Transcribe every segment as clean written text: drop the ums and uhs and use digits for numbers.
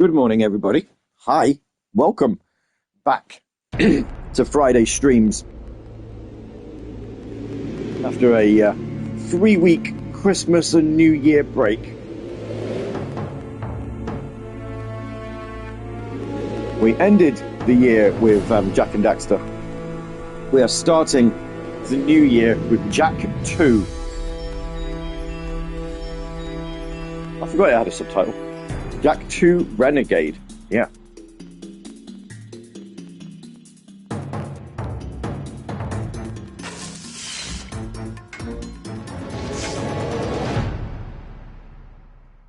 Good morning, everybody. Hi, welcome back to Friday streams after a 3-week Christmas and New Year break. We ended the year with Jak and Daxter. We are starting the new year with Jak II. I forgot it had a subtitle. Jak II Renegade. Yeah.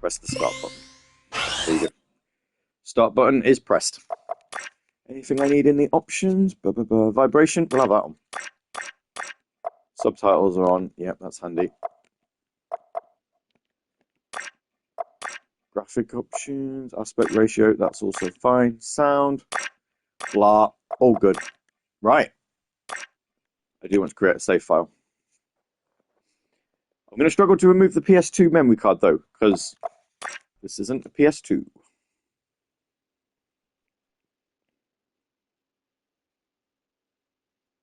Press the start button. There you go. Start button is pressed. Anything I need in the options? Vibration? We'll have that on. Subtitles are on. Yep, that's handy. Graphic options, aspect ratio, that's also fine. Sound, blah, all good. Right. I do want to create a save file. I'm going to struggle to remove the PS2 memory card, though, because this isn't a PS2.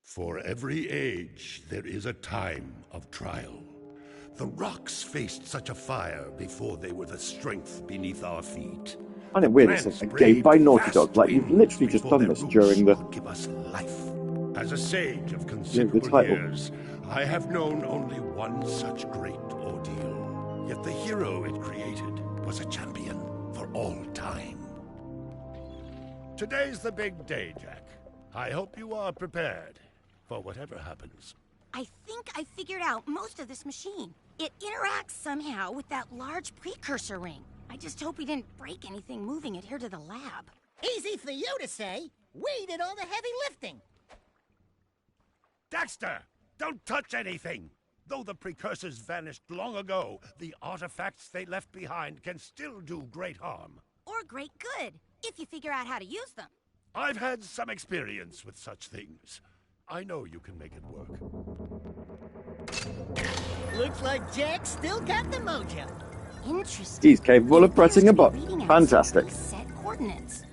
For every age, there is a time of trial. The rocks faced such a fire before they were the strength beneath our feet. I know, weird, it's a game by Naughty Dog. Like, you've literally just done this during the... Give us life. As a sage of considerable years, I have known only one such great ordeal. Yet the hero it created was a champion for all time. Today's the big day, Jak. I hope you are prepared for whatever happens. I think I figured out most of this machine. It interacts somehow with that large precursor ring. I just hope we didn't break anything moving it here to the lab. Easy for you to say. We did all the heavy lifting. Daxter, don't touch anything! Though the precursors vanished long ago, the artifacts they left behind can still do great harm. Or great good, if you figure out how to use them. I've had some experience with such things. I know you can make it work. Looks like Jak still got the mojo. Interesting. He's capable of pressing a button. Fantastic. Set coordinates.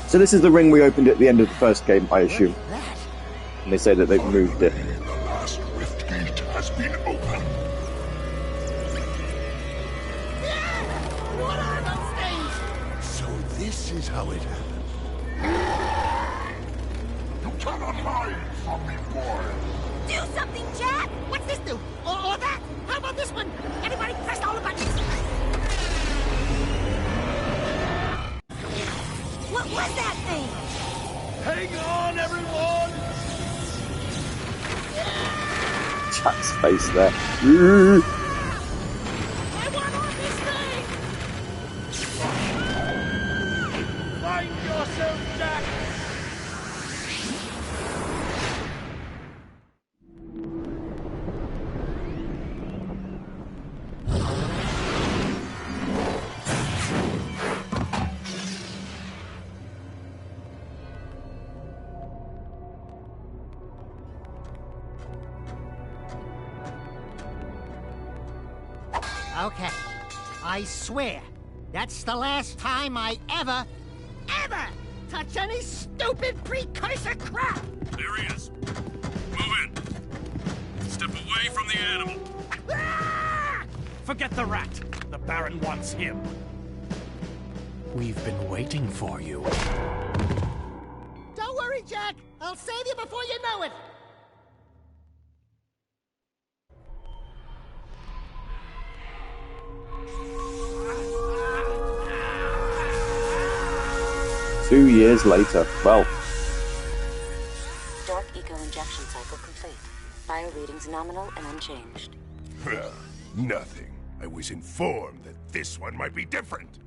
So this is the ring we opened at the end of the first game, I assume. And they say that they've moved it. The last rift gate has been opened. What are those things? So this is how it happened. You cannot hide from me, boy. Do something, Jak! What's this do? Or that? How about this one? Anybody pressed all the buttons? What was that thing? Hang on, everyone! Jak's face there. I want on this thing! Find yourself, Jak! Okay. I swear, that's the last time I ever touch any stupid precursor crap! There he is. Move in. Step away from the animal. Ah! Forget the rat. The Baron wants him. We've been waiting for you. Don't worry, Jak. I'll save you before you know it. 2 years later. Well. Dark eco injection cycle complete. Bio readings nominal and unchanged. Nothing. I was informed that this one might be different.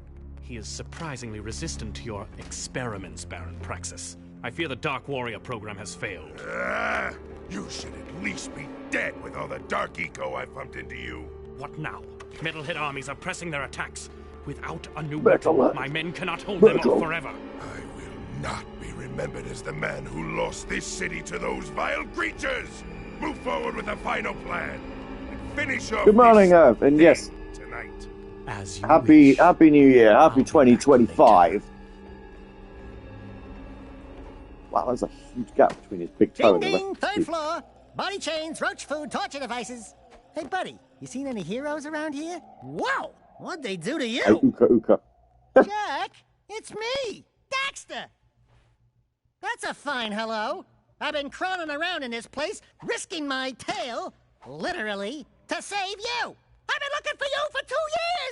He is surprisingly resistant to your experiments, Baron Praxis. I fear the Dark Warrior program has failed. You should at least be dead with all the dark eco I pumped into you. What now? Metalhead armies are pressing their attacks. Without a new Metal. weapon, my men cannot hold them off forever. I will not be remembered as the man who lost this city to those vile creatures. Move forward with the final plan. And finish your Good morning, mission Earth, and yes, tonight. As you happy wish. New Year, I'll happy be back later. 2025. Wow, there's a huge gap between his big toe Ding and the rest ding, of his third feet. floor. Body chains, roach food, torture devices. Hey, buddy, you seen any heroes around here? Whoa! What'd they do to you? Hey, Uka Uka. Jack, it's me, Daxter. That's a fine hello. I've been crawling around in this place, risking my tail, literally, to save you. I've been looking for you for 2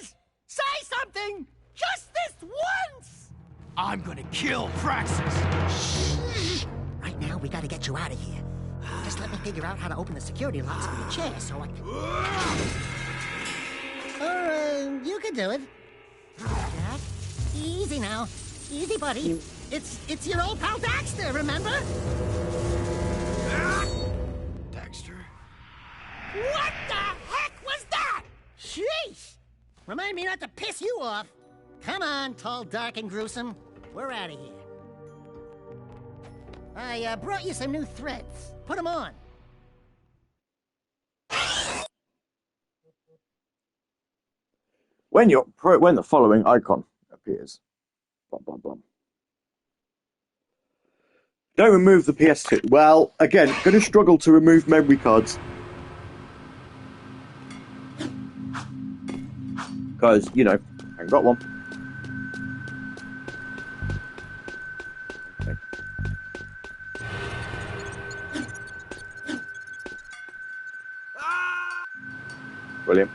years. Say something, just this once. I'm gonna kill Praxis. Right now, we gotta get you out of here. Just let me figure out how to open the security locks on the chair so I can... Or, you can do it. Jack, easy now. Easy, buddy. It's your old pal Daxter, remember? Daxter? What the heck was that? Sheesh! Remind me not to piss you off. Come on, tall, dark, and gruesome. We're out of here. I brought you some new threads. Put them on. When the following icon appears, blah blah blah. Don't remove the PS2. Well, again, going to struggle to remove memory cards because I haven't got one. Okay. Brilliant.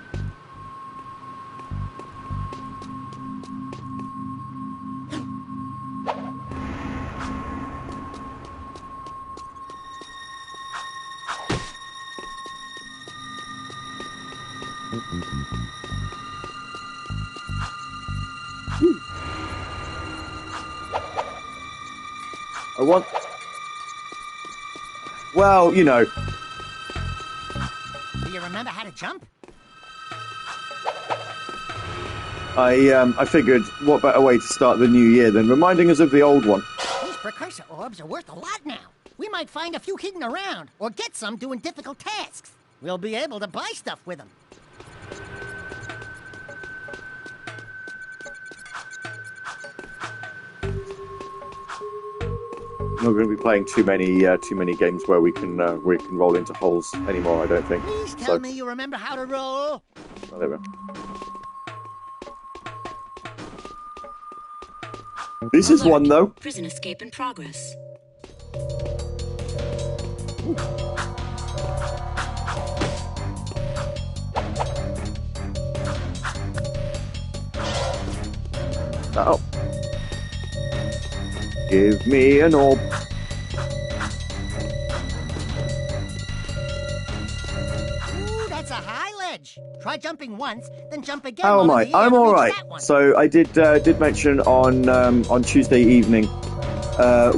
I want. Well, Do you remember how to jump? I figured what better way to start the new year than reminding us of the old one. These precursor orbs are worth a lot now. We might find a few hidden around, or get some doing difficult tasks. We'll be able to buy stuff with them. I'm not going to be playing too many games where we can roll into holes anymore. I don't think. Please tell me you remember how to roll. Oh, there we go. This is one though. Prison escape in progress. Oh. Give me an orb. Ooh, that's a high ledge. Try jumping once, then jump again. How am while I? in the air I'm to all reach right. that one. So I did mention on Tuesday evening,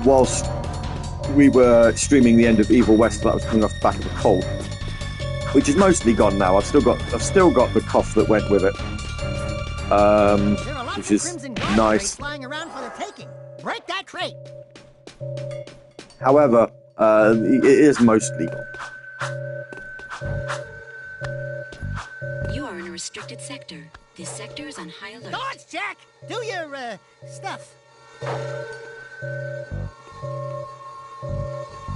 whilst we were streaming the end of Evil West, that I was coming off the back of a cold, which is mostly gone now. I've still got the cough that went with it, There are lots which of is Crimson Guard nice. crates flying around for the taking. Break that crate. However, it is mostly gone. You are in a restricted sector. This sector is on high alert. Dodge, Jack! Do your, stuff.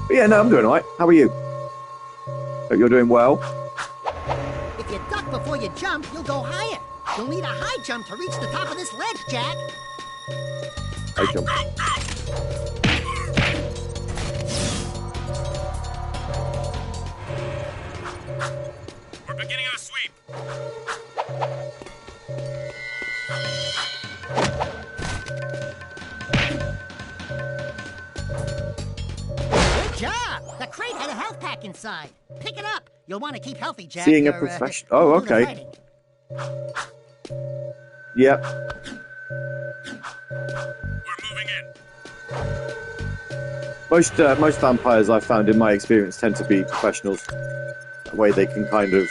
But yeah, no, I'm doing all right. How are you? Hope you're doing well. If you duck before you jump, you'll go higher. You'll need a high jump to reach the top of this ledge, Jack. I jump. We're beginning our sweep. Good job! The crate had a health pack inside. Pick it up. You'll want to keep healthy, Jack. Seeing a or, professional. Oh, you'll do the okay. fighting. Yep. We're moving in. Most vampires I've found in my experience tend to be professionals. That way they can kind of,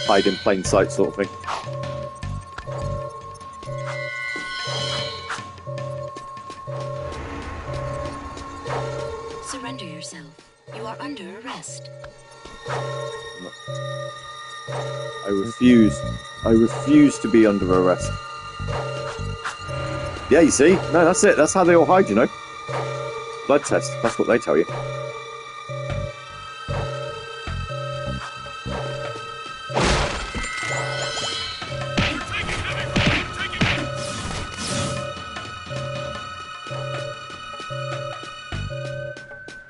hide in plain sight sort of thing. Surrender yourself. You are under arrest. I refuse. I refuse to be under arrest. Yeah, you see? No, that's it. That's how they all hide, you know. Blood test. That's what they tell you.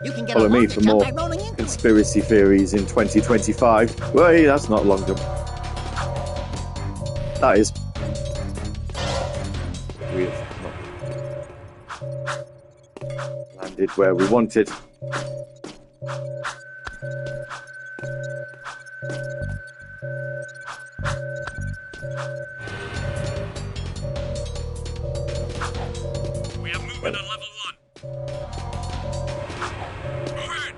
You can get Follow a me longer for jump more by rolling into it. conspiracy theories in 2025. Wait, that's not a long jump. That is. We have not landed where we wanted. We have movement on level 1. Move in!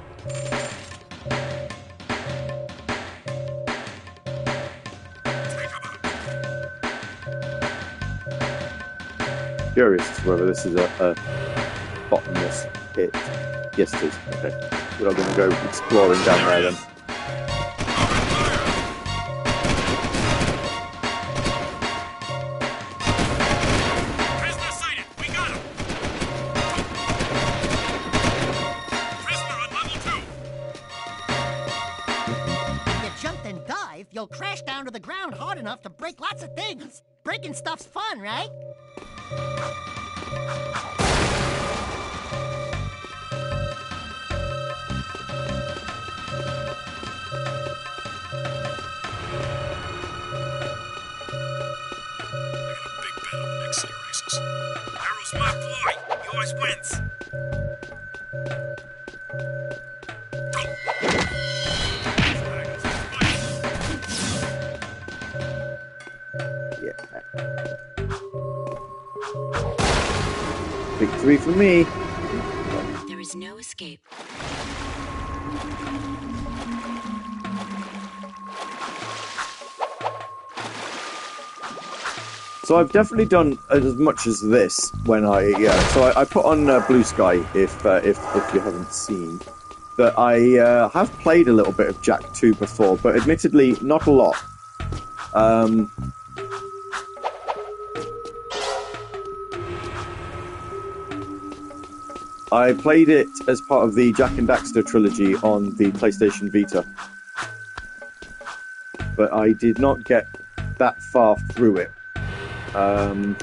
Curious as to whether this is a bottomless pit. Yes, it is. Okay. We're not going to go exploring down there then. Prisoner sighted! We got him! Prisoner on level 2! If you jump and dive, you'll crash down to the ground hard enough to break lots of things. Breaking stuff's fun, right? Big bet on the next city races. Arrow's my boy! He always wins! Yeah. Victory for me. There is no escape. So I've definitely done as much as this when I I put on Blue Sky if you haven't seen, but I have played a little bit of Jak II before, but admittedly not a lot. I played it as part of the Jak and Daxter trilogy on the PlayStation Vita, but I did not get that far through it. We're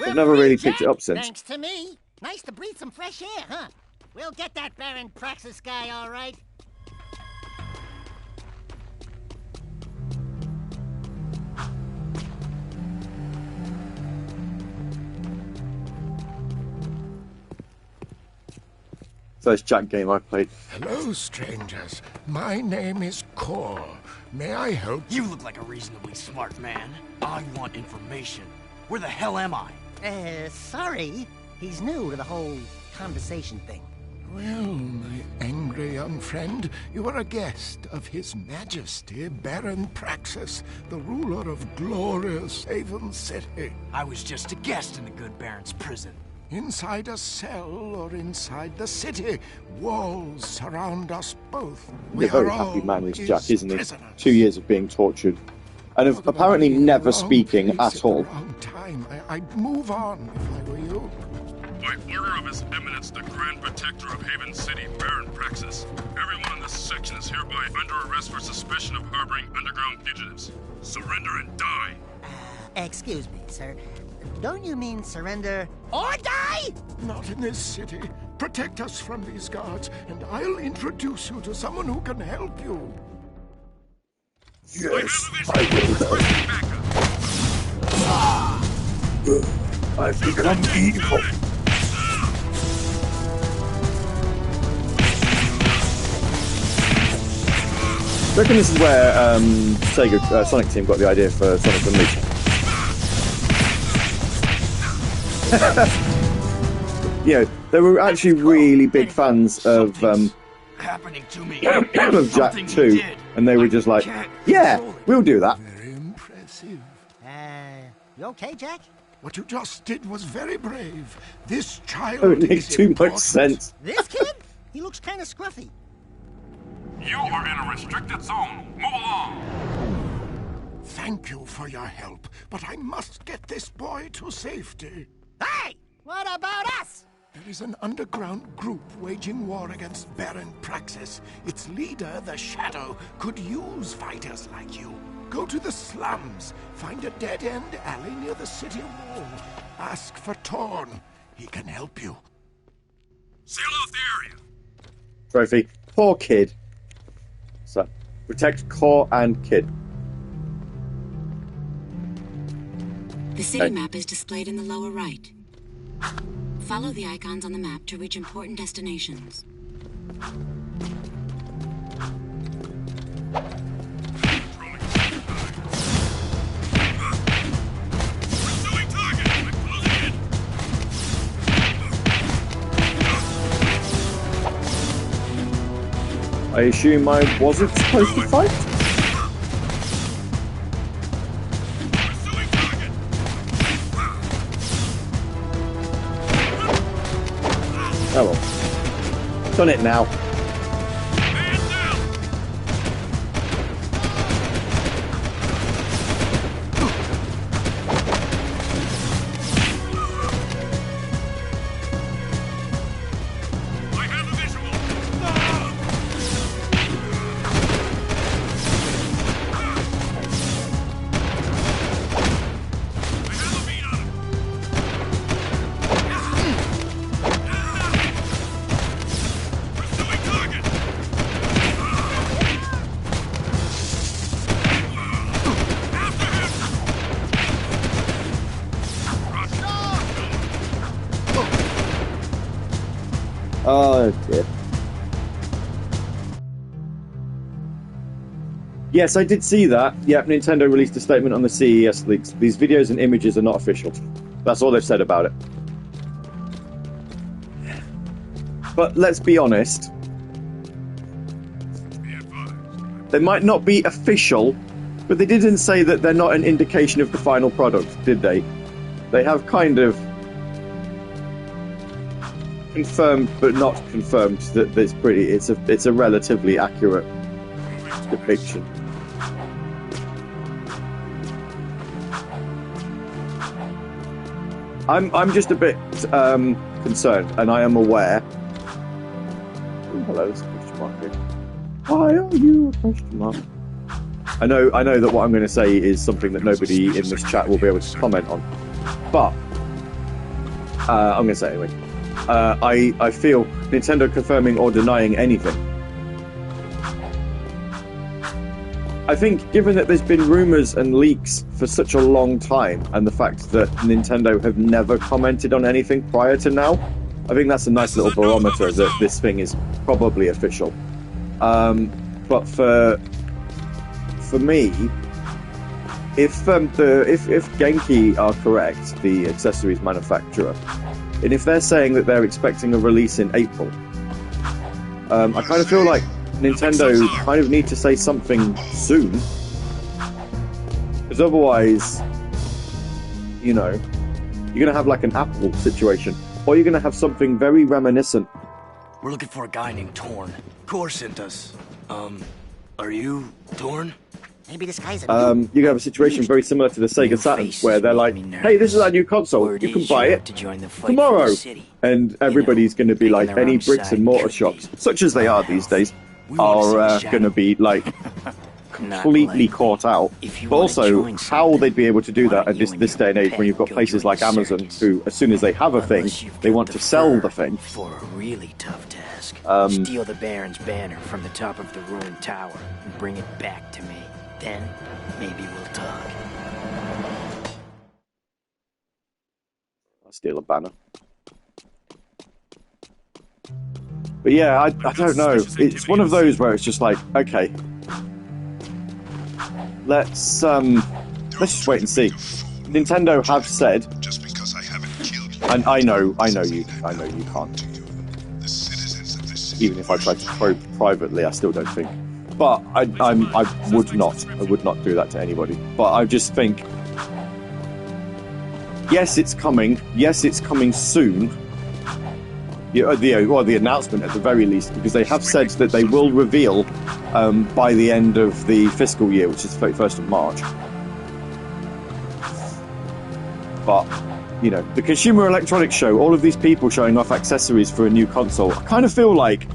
I've never free, really Jak, picked it up since. Thanks to me. Nice to breathe some fresh air, huh? We'll get that Baron Praxis guy, all right. First Jak game I played. Hello, strangers. My name is Kor. May I help? You look like a reasonably smart man. I want information. Where the hell am I? Sorry. He's new to the whole conversation thing. Well, my angry young friend, you are a guest of His Majesty Baron Praxis, the ruler of glorious Haven City. I was just a guest in the good Baron's prison. Inside a cell or inside the city, walls surround us both. He's a very happy man, this his Jak, isn't he? prisoners. 2 years of being tortured. And of Talk about apparently being in never the wrong speaking place at the all. wrong time. I'd move on if I were you. By order of His Eminence, the Grand Protector of Haven City, Baron Praxis, everyone in this section is hereby under arrest for suspicion of harboring underground fugitives. Surrender and die! Excuse me, sir. Don't you mean surrender or die? Not in this city. Protect us from these guards, and I'll introduce you to someone who can help you. Yes, I will. I've become evil. I reckon this is where Sega Sonic Team got the idea for Sonic Unleashed. Yeah, they were actually really big fans of Happening to me. of Jak II, and they were just like, yeah, we'll do that. Very impressive. You okay, Jak? What you just did was very brave. This child It makes is too much important. sense. This kid? He looks kind of scruffy. You are in a restricted zone. Move along. Thank you for your help, but I must get this boy to safety. Hey! What about us? There is an underground group waging war against Baron Praxis. Its leader, the Shadow, could use fighters like you. Go to the slums, find a dead-end alley near the city wall. Ask for Torn. He can help you. Seal off the area. Trophy. Poor kid. So, protect Core and Kid. The city map is displayed in the lower right. Follow the icons on the map to reach important destinations. Pursuing target. I'm closing in. I assume I wasn't supposed to fight? Pursuing target. Oh well. Done it now. Man down. I have a visual. I have a beat on him. Pursuing target. After him. Oh dear. Yes, I did see that. Yep, Nintendo released a statement on the CES leaks. These videos and images are not official. That's all they've said about it. But let's be honest. Be advised. They might not be official, but they didn't say that they're not an indication of the final product, did they? They have kind of confirmed, but not confirmed, that it's a relatively accurate depiction. I'm just a bit concerned, and I am aware. Oh, hello, there's a question mark here. Why are you a question mark? I know that what I'm going to say is something that nobody in this chat will be able to comment on, but I'm going to say it anyway. I feel Nintendo confirming or denying anything. I think, given that there's been rumours and leaks for such a long time, and the fact that Nintendo have never commented on anything prior to now, I think that's a nice little barometer that this thing is probably official. But for me, if Genki are correct, the accessories manufacturer, and if they're saying that they're expecting a release in April, I kind of feel like Nintendo kind of need to say something soon, because otherwise, you know, you're going to have like an Apple situation, or you're going to have something very reminiscent. We're looking for a guy named Torn. Core sent us. Are you Torn? Maybe this guy's a You're gonna have a situation very similar to the Sega Saturn, where they're like, "Hey, this is our new console. You can buy it tomorrow," and everybody's going to be like, any bricks and mortar shops, such as they are these days, are going to be like completely caught out. But also, how they'd be able to do that at this day and age, when you've got places like Amazon, who, as soon as they have a thing, they want to sell the thing. For a really tough task, steal the Baron's banner from the top of the ruined tower and bring it back to me. Then, maybe we'll talk. I'll steal a banner. But yeah, I don't know. It's one of those where it's just like, okay, let's just wait and see. Nintendo have said, Just because I haven't killed you. and I know you can't. The citizens of this city. Even if I tried to probe privately, I still don't think. But I would not do that to anybody. But I just think, yes, it's coming. Yes, it's coming soon. the announcement at the very least, because they have said that they will reveal by the end of the fiscal year, which is 31st of March. But, you know, the Consumer Electronics Show, all of these people showing off accessories for a new console, I kind of feel like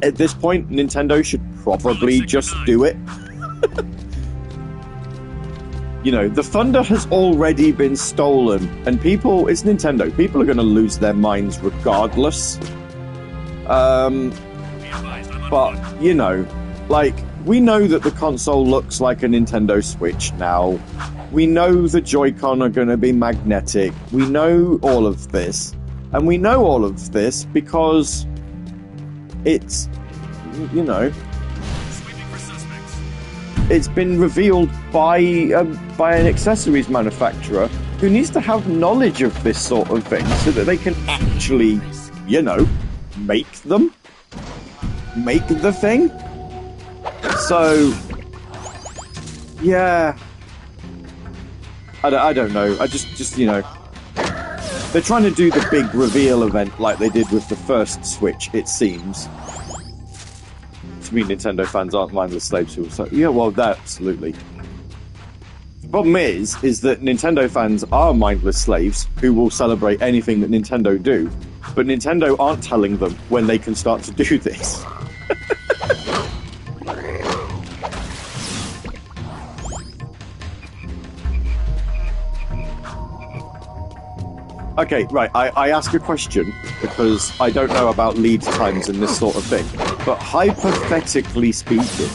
at this point Nintendo should probably just do it. You know, the thunder has already been stolen, and it's Nintendo. People are going to lose their minds regardless. But, you know, like, we know that the console looks like a Nintendo Switch now. We know the Joy-Con are going to be magnetic. We know all of this. And we know all of this because it's, you know, it's been revealed by an accessories manufacturer who needs to have knowledge of this sort of thing so that they can actually, you know, make the thing. So, yeah, I don't know. I just you know, they're trying to do the big reveal event like they did with the first Switch, it seems. To me, Nintendo fans aren't mindless slaves who will say, yeah, well, absolutely. The problem is that Nintendo fans are mindless slaves who will celebrate anything that Nintendo do, but Nintendo aren't telling them when they can start to do this. Okay, right, I ask a question because I don't know about lead times and this sort of thing, but hypothetically speaking,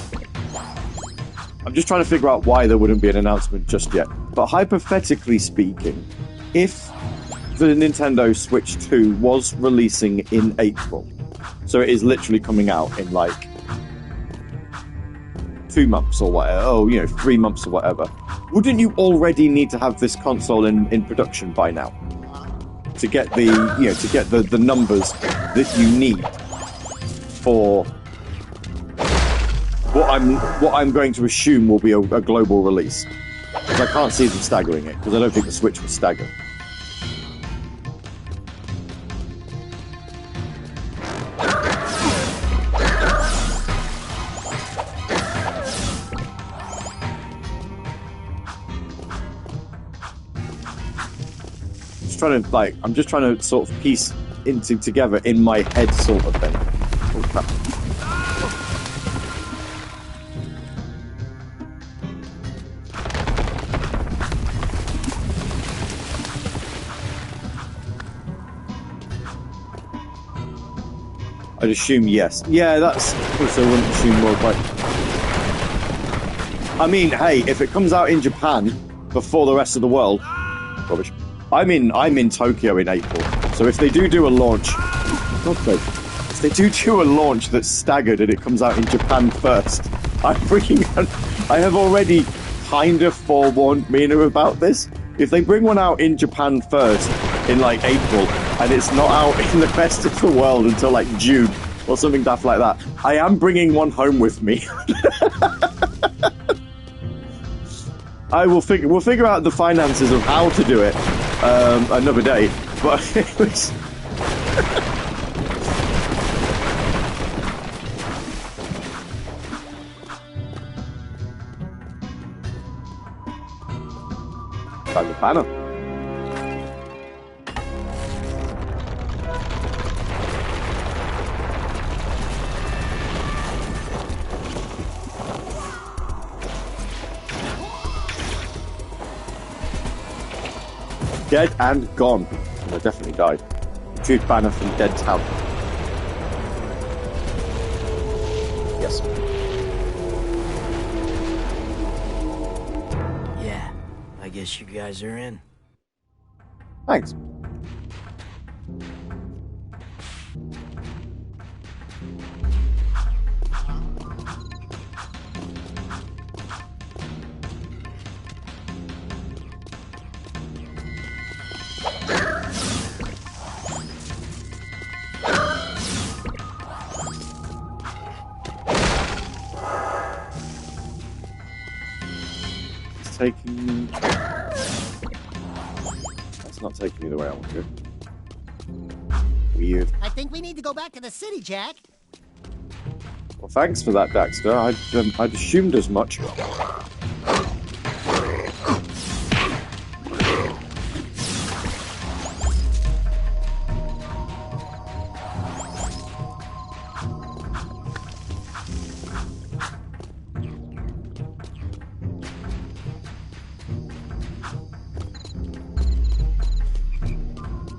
I'm just trying to figure out why there wouldn't be an announcement just yet, but hypothetically speaking, if the Nintendo Switch 2 was releasing in April, so it is literally coming out in like 2 months or whatever, 3 months or whatever, wouldn't you already need to have this console in production by now? To get the numbers that you need for what I'm going to assume will be a global release. Because I can't see them staggering it, because I don't think the Switch was staggered. I'm just trying to sort of piece together in my head sort of thing. Oh, crap. I'd assume yes. Yeah, that's also wouldn't assume worldwide. I mean, hey, if it comes out in Japan before the rest of the world, rubbish. I'm in Tokyo in April, so if they do a launch, if they do a launch that's staggered and it comes out in Japan first, I have already kind of forewarned Mina about this. If they bring one out in Japan first in like April and it's not out in the rest of the world until like June or something daft like that, I am bringing one home with me. We'll figure out the finances of how to do it another day, but it was by the banner. Dead and gone. I definitely died. Retrieved banner from Dead Town. Yes. Yeah, I guess you guys are in. Thanks. That's not taking me the way I want to. you. I think we need to go back to the city, Jak. Well, thanks for that, Daxter. I'd assumed as much.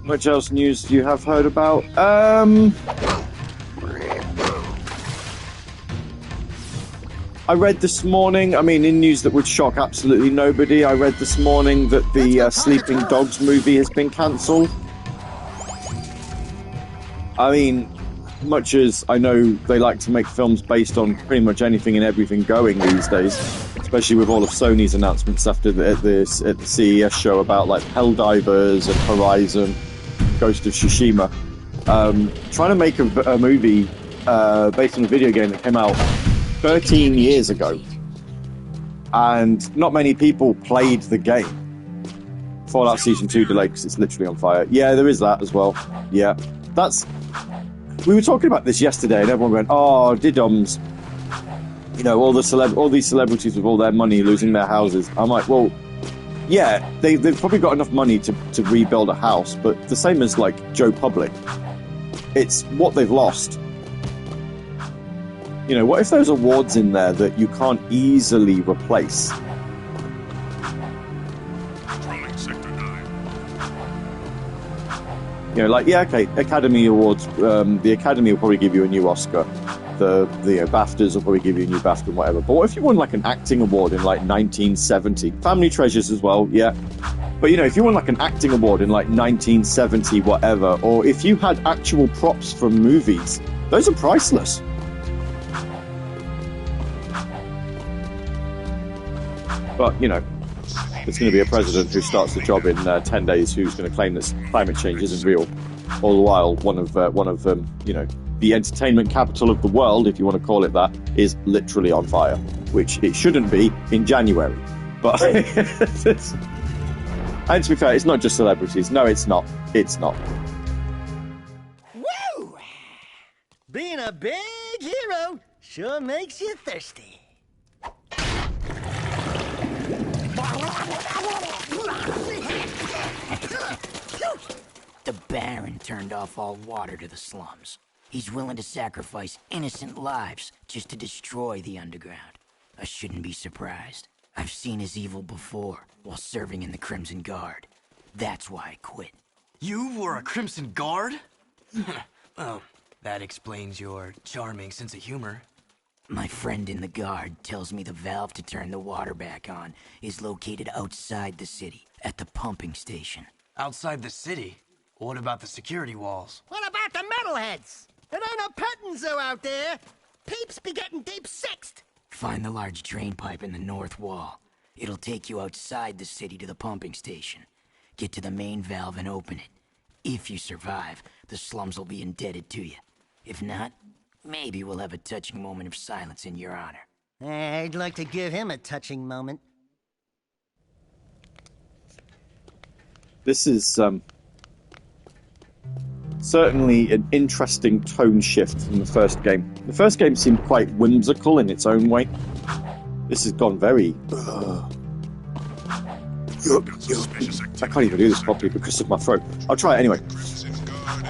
Much else news you have heard about? I read this morning, I mean, in news that would shock absolutely nobody, I read this morning that the Sleeping Dogs movie has been cancelled. I mean, much as I know they like to make films based on pretty much anything and everything going these days, especially with all of Sony's announcements after at the CES show about like Helldivers and Horizon, Ghost of Tsushima, trying to make a movie based on a video game that came out 13 years ago, and not many people played the game. Fallout Season 2 delayed because it's literally on fire. Yeah, there is that as well. Yeah, we were talking about this yesterday, and everyone went, "Oh, didums." You know, all these celebrities with all their money losing their houses. I'm like, well, yeah, they've probably got enough money to rebuild a house, but the same as like Joe Public, it's what they've lost. You know, what if there's awards in there that you can't easily replace? Controlling Sector 9. You know, like, yeah, okay, Academy Awards, the Academy will probably give you a new Oscar. The BAFTAs will probably give you a new BAFTA and whatever. But what if you won, like, an acting award in, like, 1970? Family Treasures as well, yeah. But, you know, if you won, like, an acting award in, like, 1970 whatever, or if you had actual props from movies, those are priceless. But, you know, there's going to be a president who starts the job in 10 days who's going to claim that climate change isn't real. All the while, one of you know, the entertainment capital of the world, if you want to call it that, is literally on fire, which it shouldn't be in January. But, and to be fair, it's not just celebrities. No, it's not. It's not. Woo! Being a big hero sure makes you thirsty. The Baron turned off all water to the slums. He's willing to sacrifice innocent lives just to destroy the underground. I shouldn't be surprised. I've seen his evil before while serving in the Crimson Guard. That's why I quit. You were a Crimson Guard? Well, that explains your charming sense of humor. My friend in the Guard tells me the valve to turn the water back on is located outside the city, at the pumping station. Outside the city? What about the security walls? What about the metalheads? It ain't a petting zoo out there. Peeps be getting deep-sixed. Find the large drain pipe in the north wall. It'll take you outside the city to the pumping station. Get to the main valve and open it. If you survive, the slums will be indebted to you. If not, maybe we'll have a touching moment of silence in your honor. I'd like to give him a touching moment. This is certainly an interesting tone shift from the first game. The first game seemed quite whimsical in its own way. This has gone very... I can't even do this properly because of my throat. I'll try it anyway.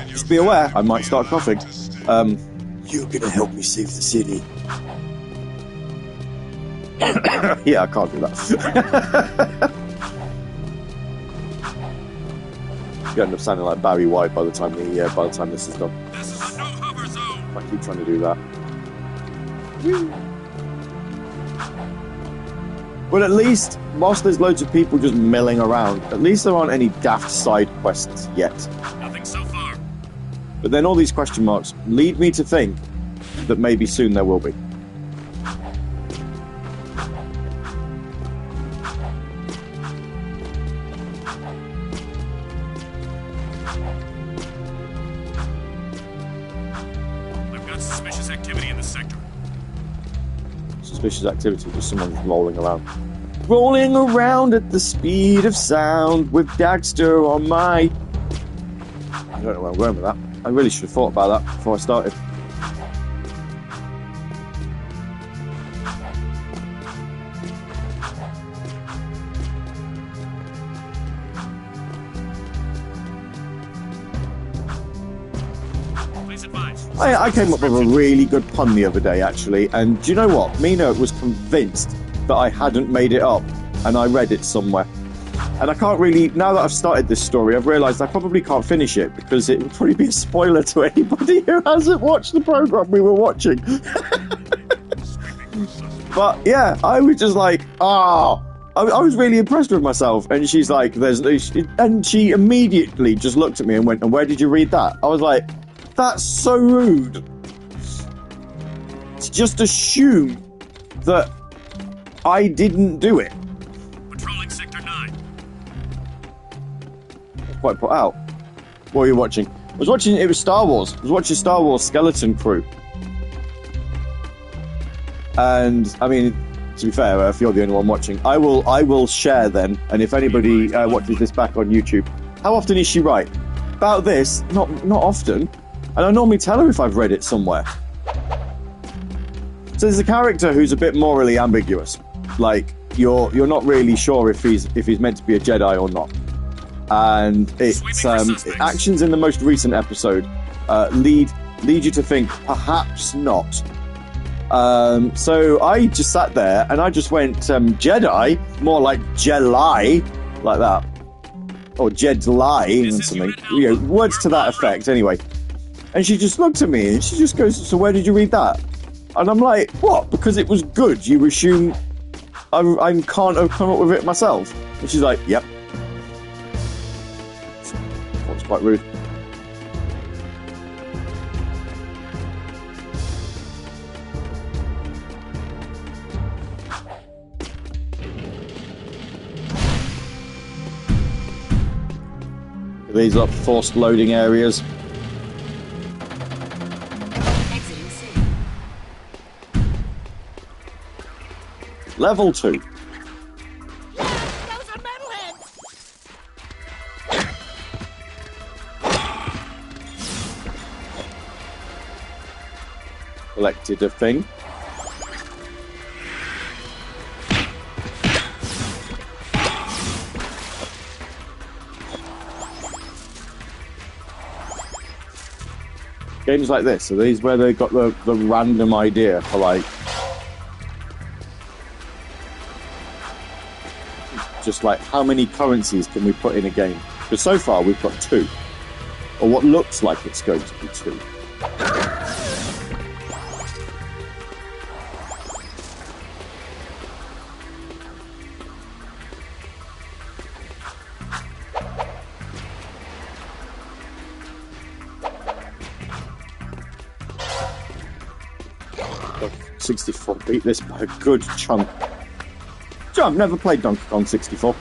Just be aware, I might start coughing. You're gonna help me save the city. Yeah, I can't do that. You end up sounding like Barry White by the time this is done. This is a no-hover zone. I keep trying to do that. But at least, whilst there's loads of people just milling around, at least there aren't any daft side quests yet. Nothing so far. But then all these question marks lead me to think that maybe soon there will be. I've got suspicious activity in the sector. Suspicious activity, just someone rolling around. Rolling around at the speed of sound with Daxter on my... I don't know where I'm going with that. I really should have thought about that before I started. I came up with a really good pun the other day, actually, and do you know what? Mina was convinced that I hadn't made it up, and I read it somewhere. And I can't really, now that I've started this story, I've realised I probably can't finish it, because it would probably be a spoiler to anybody who hasn't watched the programme we were watching. But, yeah, I was just like, I was really impressed with myself, and she's like, and she immediately just looked at me and went, and where did you read that? I was like, that's so rude. To just assume that I didn't do it. Patrolling Sector 9. Quite put out. What were you watching? It was Star Wars. I was watching Star Wars Skeleton Crew. And, I mean, to be fair, if you're the only one watching, I will share then, and if anybody watches this back on YouTube, how often is she right? About this, not often. And I normally tell her if I've read it somewhere. So there's a character who's a bit morally ambiguous. Like, you're not really sure if he's meant to be a Jedi or not. And it's actions in the most recent episode lead you to think perhaps not. So I just sat there and I just went Jedi, more like Jedi, like that, or Jedli and something. You know, words to that effect. Anyway. And she just looked at me and she just goes, so where did you read that? And I'm like, what? Because it was good. You assume I can't have come up with it myself. And she's like, yep. That was quite rude. These are forced loading areas. Level 2. Those are metalheads! Collected a thing. Games like this, are these where they got the random idea for, like, just like, how many currencies can we put in a game? Because so far we've got 2. Or what looks like it's going to be 2. Oh, 64 beat this by a good chunk. I've never played Donkey Kong 64.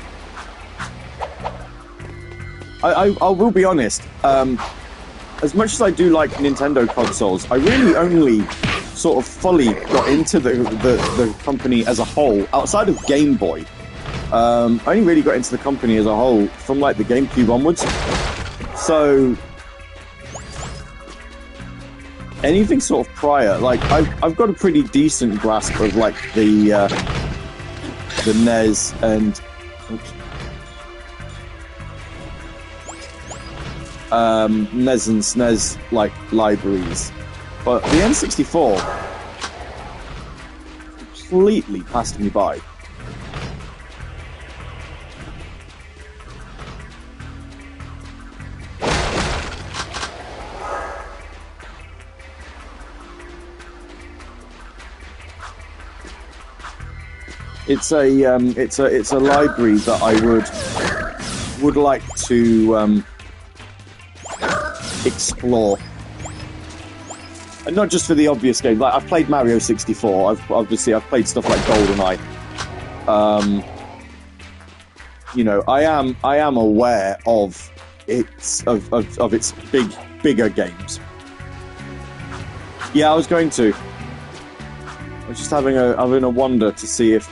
I will be honest, as much as I do like Nintendo consoles, I really only sort of fully got into the company as a whole, outside of Game Boy. I only really got into the company as a whole from like the GameCube onwards. So anything sort of prior, like I've got a pretty decent grasp of like the NES and NES and SNES like libraries, but the N64 completely passed me by. It's a library that I would like to explore, and not just for the obvious game. Like, I've played Mario 64. I've played stuff like GoldenEye. You know, I am aware of its bigger games. Yeah, I was going to. I was just having a wonder to see if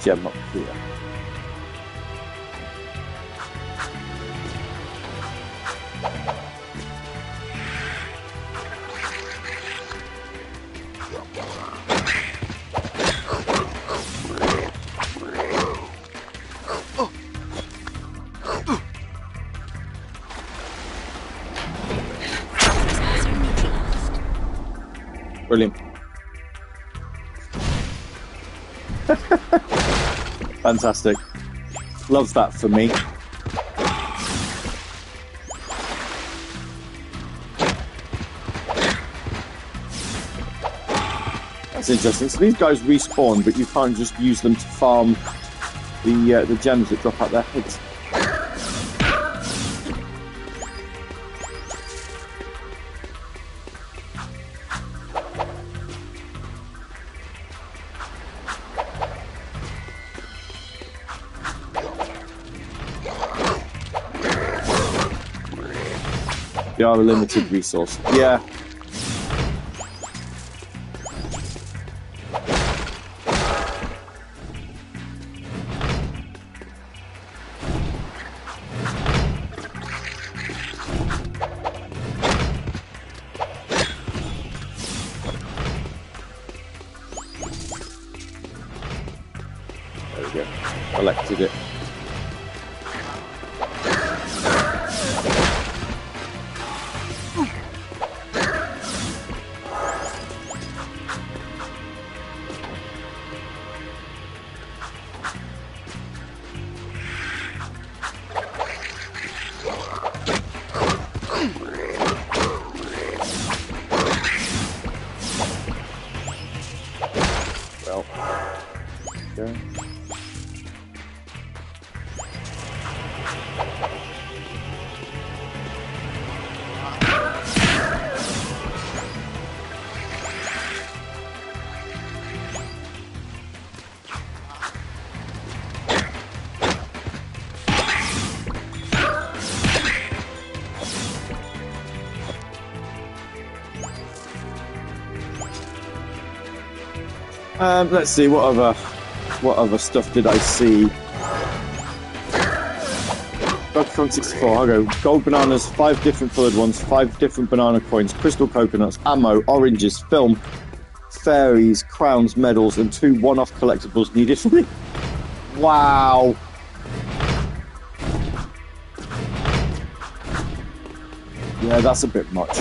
gem up here. Brilliant. Fantastic. Love that for me. That's interesting. So these guys respawn, but you can't just use them to farm the gems that drop out their heads. They are a limited resource. Yeah. There we go. Collected it. Well, okay. Let's see, what other stuff did I see? Donkey Kong 64, I'll go. Gold bananas, 5 different coloured ones, 5 different banana coins, crystal coconuts, ammo, oranges, film, fairies, crowns, medals, and 2 one-off collectibles needed for me. Wow. Yeah, that's a bit much.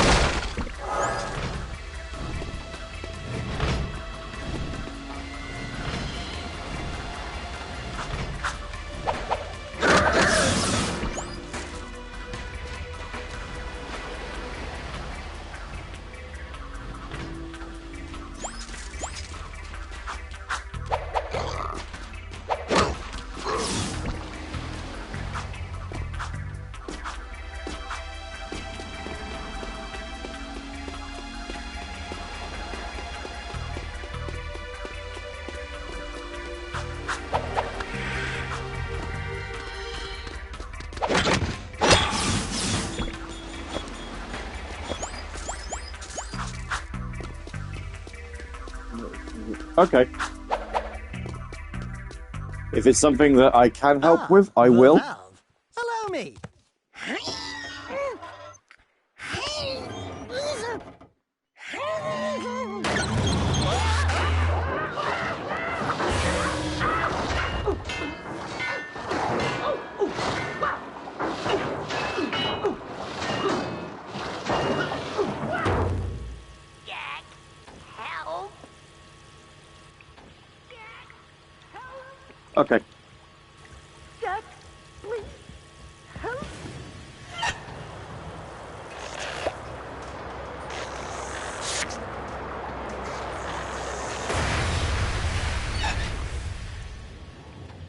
Okay. If it's something that I can help with, I will. Valve. Allow me. Okay. Jak, please, help.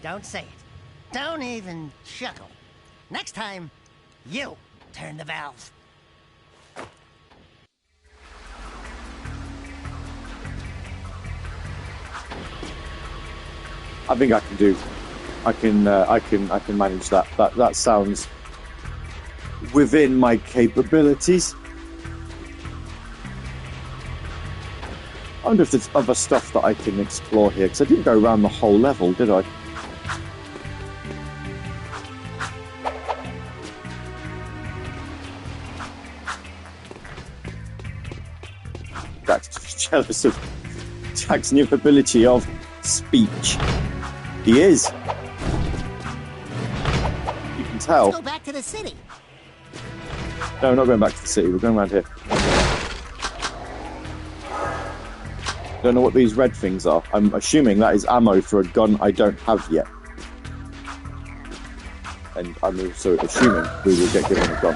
Don't say it. Don't even chuckle. Next time, you turn the valve. I think I can do. I can manage that. That sounds within my capabilities. wonder if there's other stuff that I can explore here, because I didn't go around the whole level, did I? Jack's jealous of Jack's new ability of speech. He is. You can tell. Let's go back to the city. No, we're not going back to the city. We're going around here. Don't know what these red things are. I'm assuming that is ammo for a gun I don't have yet. And I'm also assuming we will get given a gun.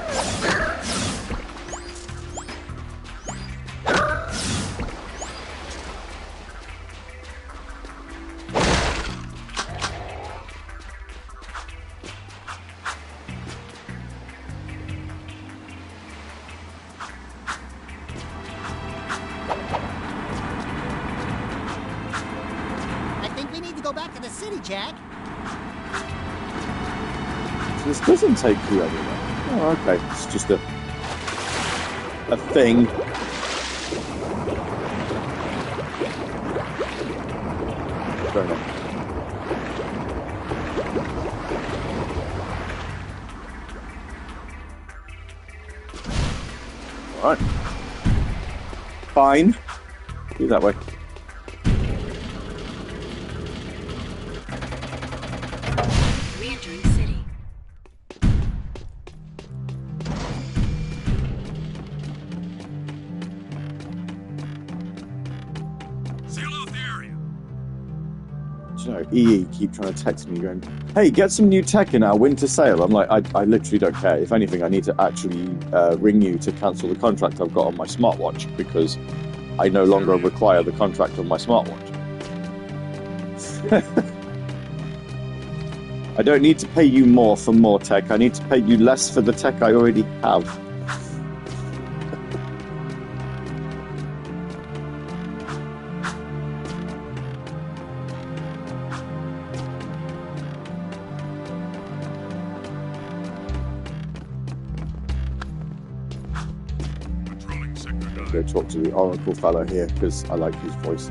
Jak. So this doesn't take you anywhere. Oh, okay. It's just a thing. Fair enough. Alright. Fine. Do that way. Re-entering the city. Seal off the area. Do you know, EE keep trying to text me going, hey, get some new tech in our winter sale. I'm like, I literally don't care. If anything, I need to actually ring you to cancel the contract I've got on my smartwatch, because I no longer require the contract on my smartwatch. I don't need to pay you more for more tech. I need to pay you less for the tech I already have. Go talk to the Oracle fellow here, because I like his voice.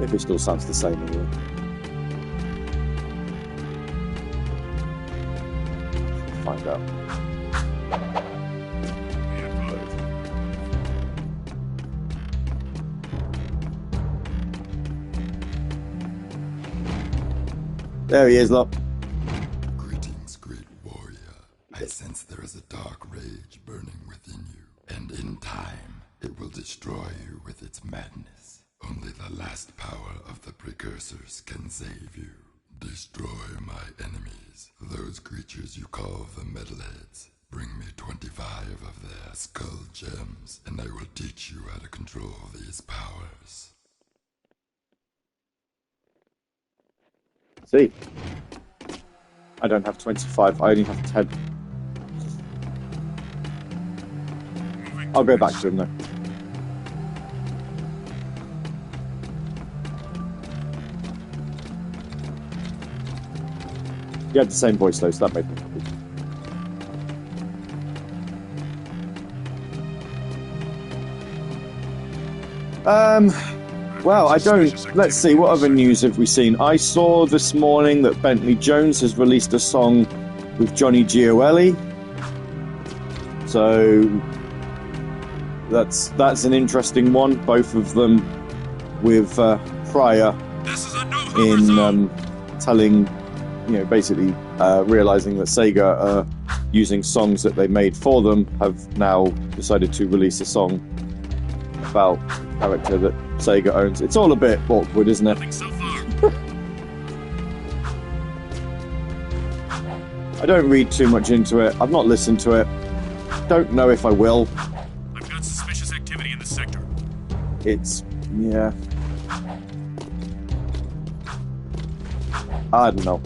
If it still sounds the same anyway. Find out. There he is, look. Greetings, great warrior. I sense there is a dark rage burning within you, and in time it will destroy you with its madness. Only the last power of the precursors can save you. Destroy my enemies, those creatures you call the metalheads. Bring me 25 of their skull gems, and I will teach you how to control these powers. See? I don't have 25, I only have 10. I'll go back to him though. You had the same voice though, so that made me happy. Well, I don't... Let's see, what other news have we seen? I saw this morning that Bentley Jones has released a song with Johnny Gioeli. So... That's an interesting one. Both of them with Pryor in telling... You know, basically realizing that Sega are using songs that they made for them, have now decided to release a song about a character that Sega owns. It's all a bit awkward, isn't it? I don't read too much into it. I've not listened to it. Don't know if I will. I've got suspicious activity in the sector. It's... yeah. I don't know.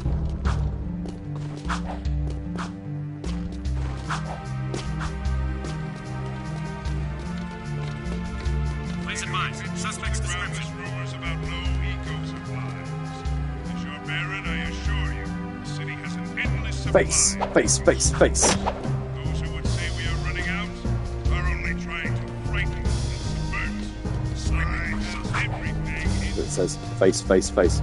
Please advise. Suspect's description. Rumors about low eco supplies. As your Baron, I assure you, the city has an endless supply. Face. Those who would say we are running out are only trying to frighten and subvert. Signs of says face, face, face.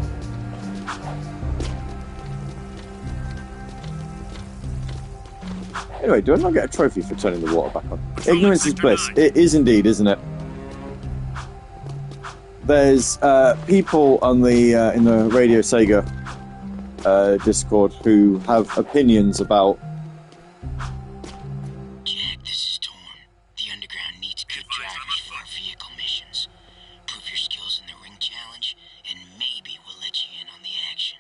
Anyway, do I not get a trophy for turning the water back on? Ignorance is bliss. It is indeed, isn't it? There's people on the in the Radio Sega Discord who have opinions about. Jak, this is Torn. The Underground needs good drivers for our vehicle missions. Prove your skills in the ring challenge, and maybe we'll let you in on the action.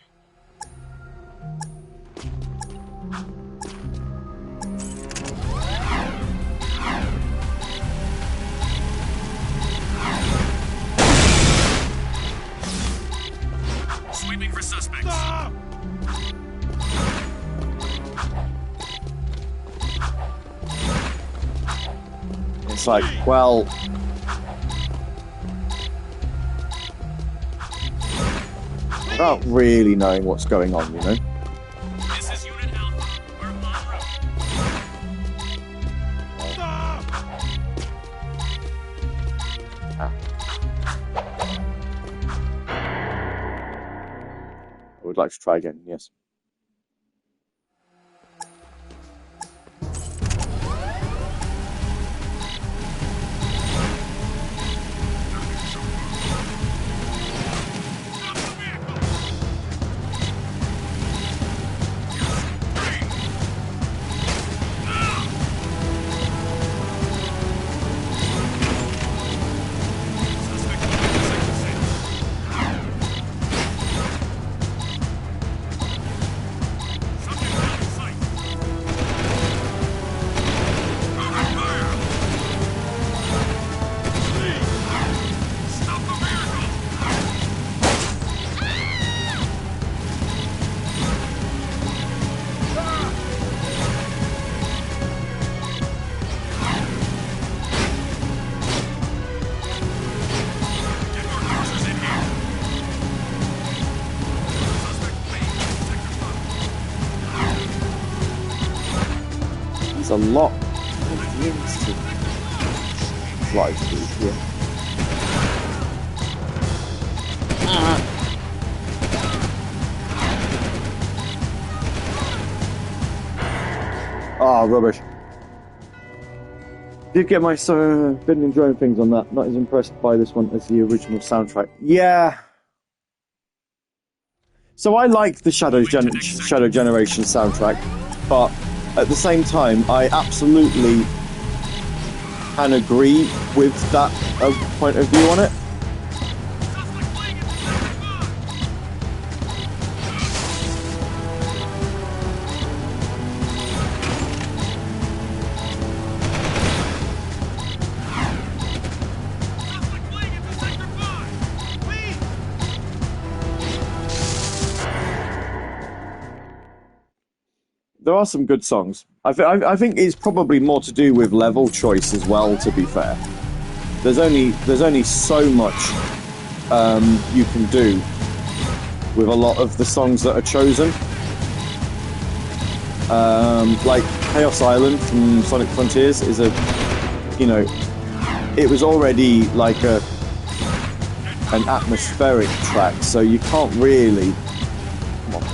Sweeping for suspects. Stop! It's like, well, without really knowing what's going on, you know. This is Unit Alpha. We're en route. Stop! I would like to try again, yes. There's a lot of rooms to fly through here. Ah, rubbish. Did get my been enjoying things on that. Not as impressed by this one as the original soundtrack. Yeah. So I like the Shadow Generation soundtrack, but at the same time, I absolutely can agree with that point of view on it. There are some good songs. I think it's probably more to do with level choice as well, to be fair. There's only so much you can do with a lot of the songs that are chosen. Like Chaos Island from Sonic Frontiers is it was already like an atmospheric track, so you can't really. Come on.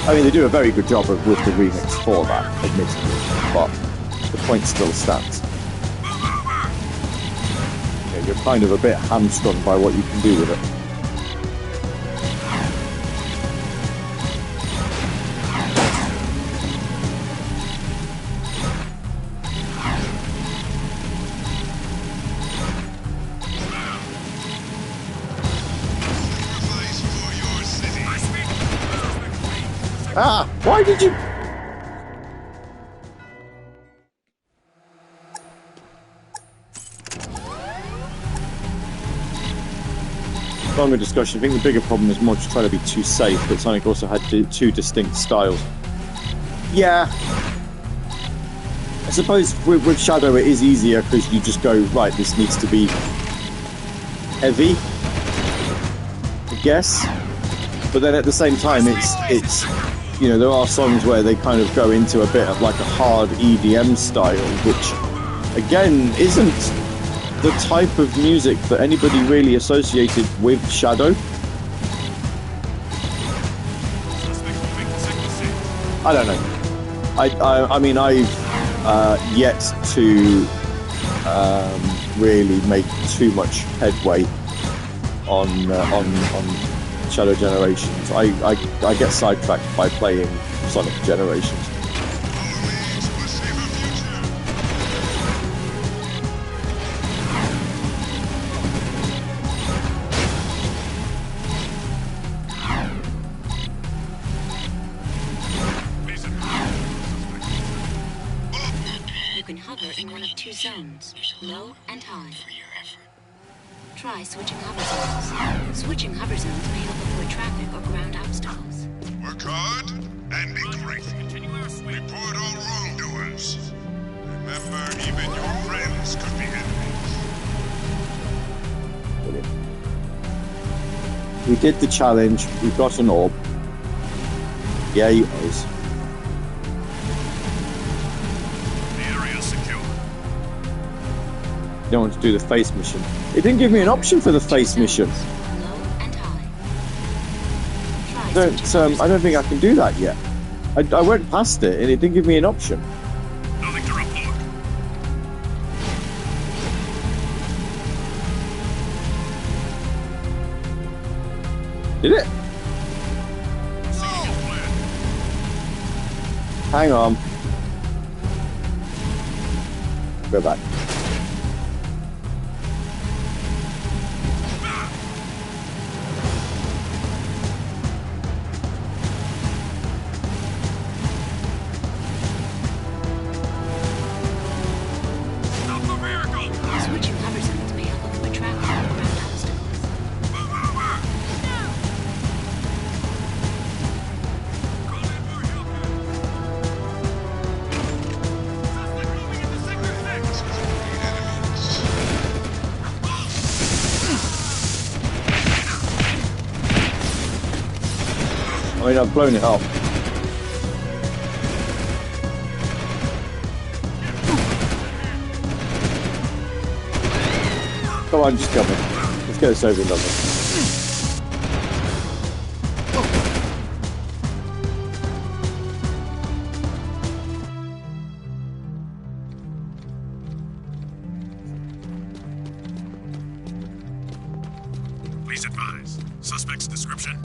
I mean, they do a very good job with the remix for that, admittedly, but the point still stands. Yeah, you're kind of a bit hamstrung by what you can do with it. Ah, why did you... Longer discussion. I think the bigger problem is more just trying to be too safe, but Sonic also had two distinct styles. Yeah. I suppose with Shadow it is easier because you just go, right, this needs to be heavy, I guess. But then at the same time, it's there are songs where they kind of go into a bit of like a hard EDM style, which again isn't the type of music that anybody really associated with Shadow. I don't know. I mean, I've yet to really make too much headway on Shadow Generations. I get sidetracked by playing Sonic Generations. You can hover in one of two zones, low and high. Try switching hover zones. Switching hover zones may help avoid traffic or ground obstacles. Work hard and be great. Report all wrongdoers. Remember, even your friends could be enemies. We did the challenge. We got an orb. Yay us. The area secure. Don't want to do the face mission. It didn't give me an option for the face mission. I don't think I can do that yet. I went past it and it didn't give me an option. Nothing to report. Did it? Hang on. Go back. Switching hover zones may help avoid traffic or ground obstacles. I mean, I've blown it up. Come on, just kill me. Let's get this over and done with. Please advise. Suspect's description?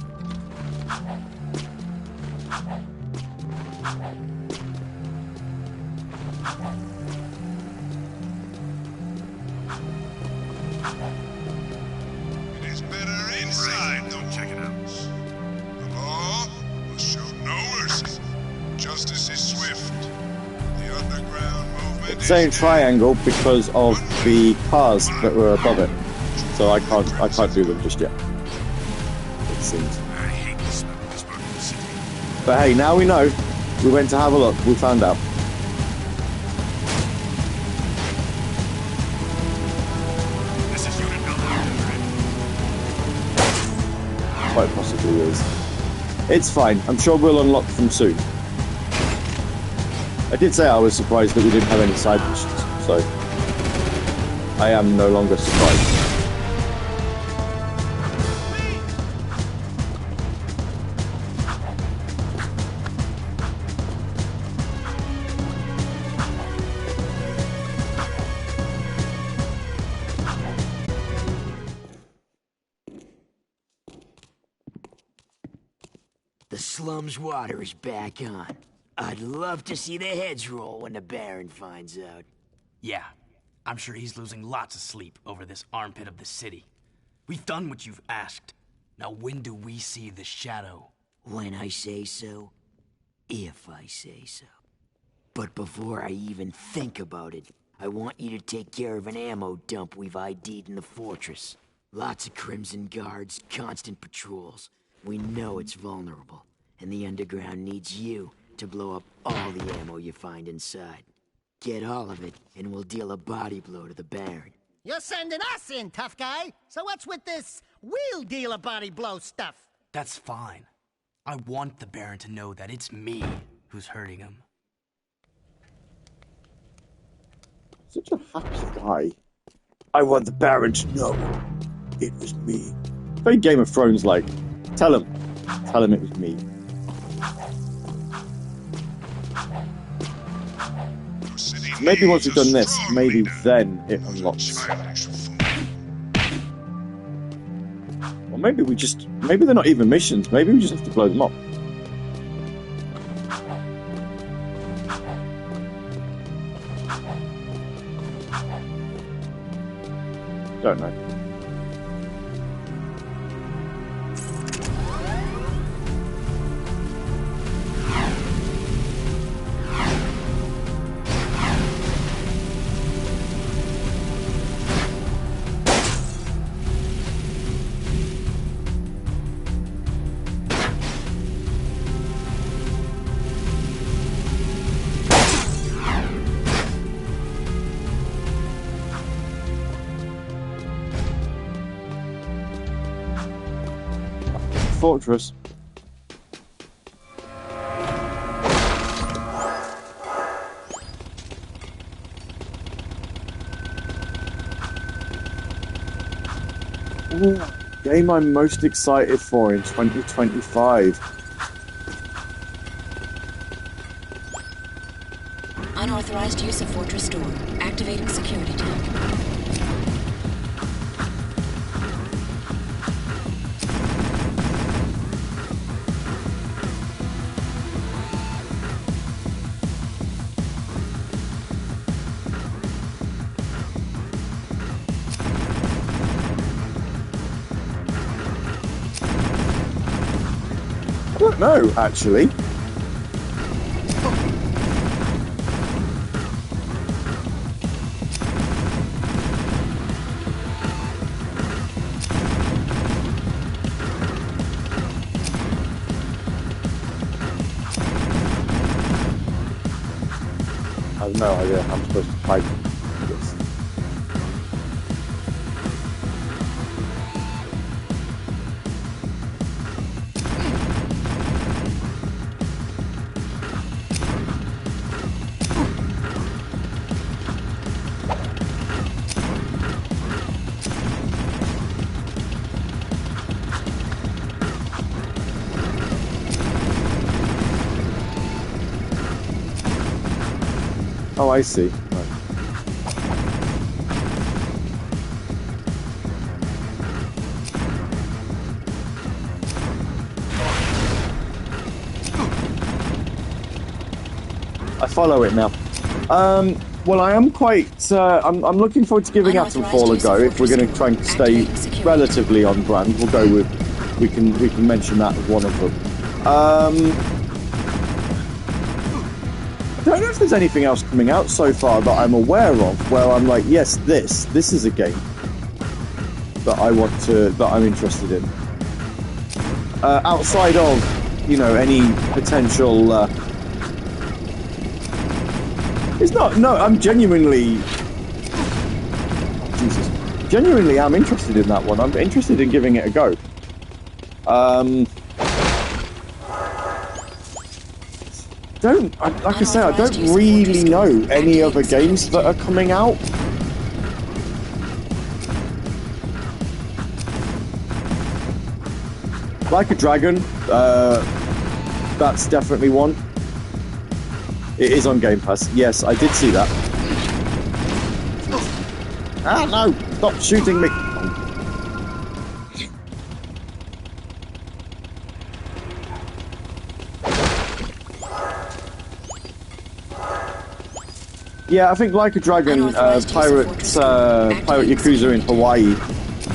It is better inside. Don't check it out. The law will show no mercy. Justice is swift. The underground movement It's saying triangle because of the cars that were above it. So I can't do them just yet. It seems. I hate the smell of this part of the city. But hey, now we know. We went to have a look. We found out. This is unit number. Quite possibly is. It's fine. I'm sure we'll unlock them soon. I did say I was surprised that we didn't have any side missions, so I am no longer surprised. The slum's water is back on. I'd love to see their heads roll when the Baron finds out. Yeah, I'm sure he's losing lots of sleep over this armpit of the city. We've done what you've asked. Now when do we see the Shadow? When I say so, if I say so. But before I even think about it, I want you to take care of an ammo dump we've ID'd in the fortress. Lots of Crimson Guards, constant patrols. We know it's vulnerable, and the underground needs you to blow up all the ammo you find inside. Get all of it, and we'll deal a body blow to the Baron. You're sending us in, tough guy. So what's with this wheel dealer body blow stuff? That's fine. I want the Baron to know that it's me who's hurting him. Such a happy guy. I want the Baron to know it was me. Very Game of Thrones like. Tell him it was me. Maybe once we've done this, maybe then it unlocks. Or maybe maybe they're not even missions, maybe we just have to blow them up. Don't know. Fortress. Ooh, game I'm most excited for in 2025. Unauthorized use of Fortress Door. Activating security tank. I don't know, actually. I have no idea how I'm supposed to fight this. Oh, I see. Right. I follow it now. Well, I am quite. I'm looking forward to giving Atomfall a go. If we're going to try and stay relatively on brand, we'll go with. We can mention that as one of them. I don't know if there's anything else coming out so far that I'm aware of where I'm like, yes, this is a game that I'm interested in. Outside of, any potential. It's not. No, I'm genuinely. Jesus, genuinely, I'm interested in that one. I'm interested in giving it a go. Like I say, I don't really know any other games that are coming out. Like a Dragon, that's definitely one. It is on Game Pass. Yes, I did see that. Ah, no! Stop shooting me! Yeah, I think Like a Dragon, Pirate Yakuza in Hawaii,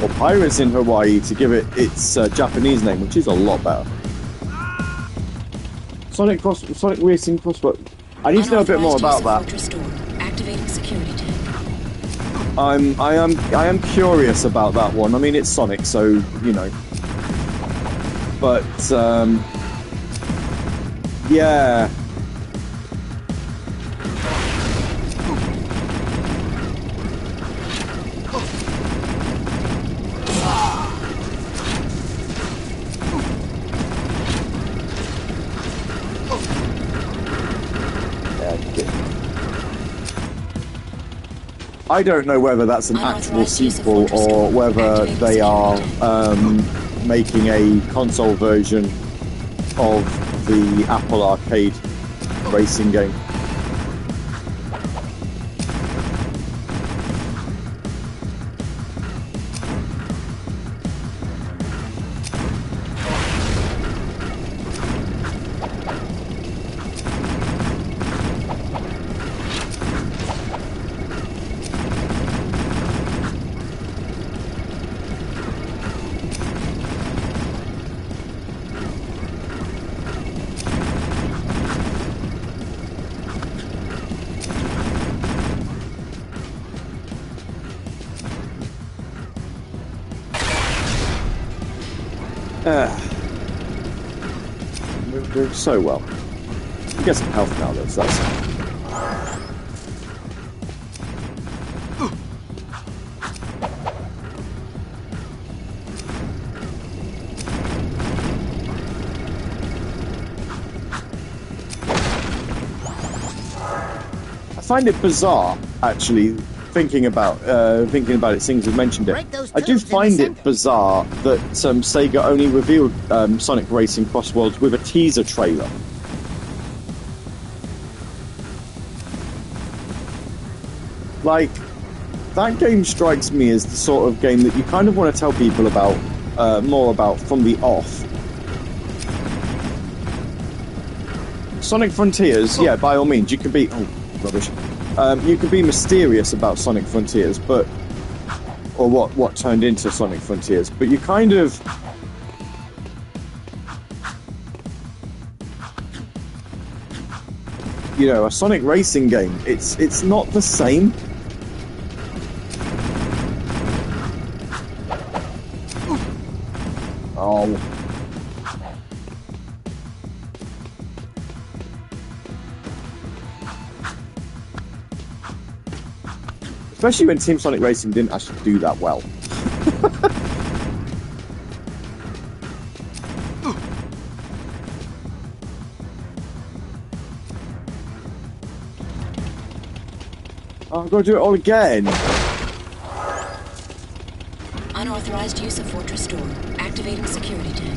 or Pirates in Hawaii, to give it its Japanese name, which is a lot better. Sonic Racing Crossbow. I need to know a bit more about that. I am curious about that one. I mean, it's Sonic, so but yeah. I don't know whether that's an actual sequel or whether they are making a console version of the Apple Arcade racing game. We're doing so well. We get some health now, though, so that's... I find it bizarre, actually, thinking about it since we've mentioned it. I do find it bizarre that Sega only revealed Sonic Racing Cross Worlds with a teaser trailer. Like, that game strikes me as the sort of game that you kind of want to tell people about, more about from the off. Sonic Frontiers, yeah, by all means, you can be... Oh, rubbish. You can be mysterious about Sonic Frontiers, but... Or what turned into Sonic Frontiers, but you kind of... You know, a Sonic racing game, it's not the same. Oh. Especially when Team Sonic Racing didn't actually do that well. Oh, I've got to do it all again. Unauthorized use of Fortress Door. Activating security tank.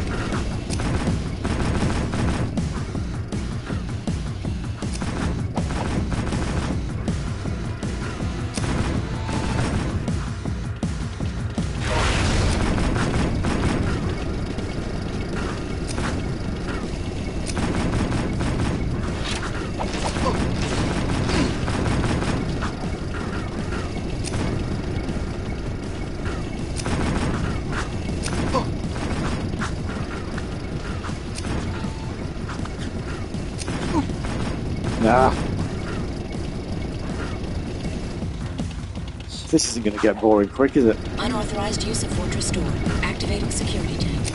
Nah. This isn't going to get boring quick, is it? Unauthorized use of Fortress Door. Activating security tank.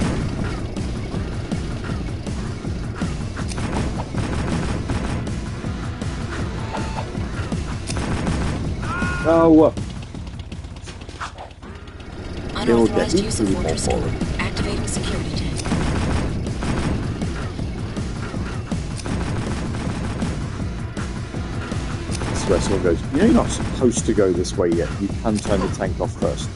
Oh. Unauthorized use of Fortress Door. Activating security tank. Where someone goes, you know you're not supposed to go this way yet. You can turn the tank off first.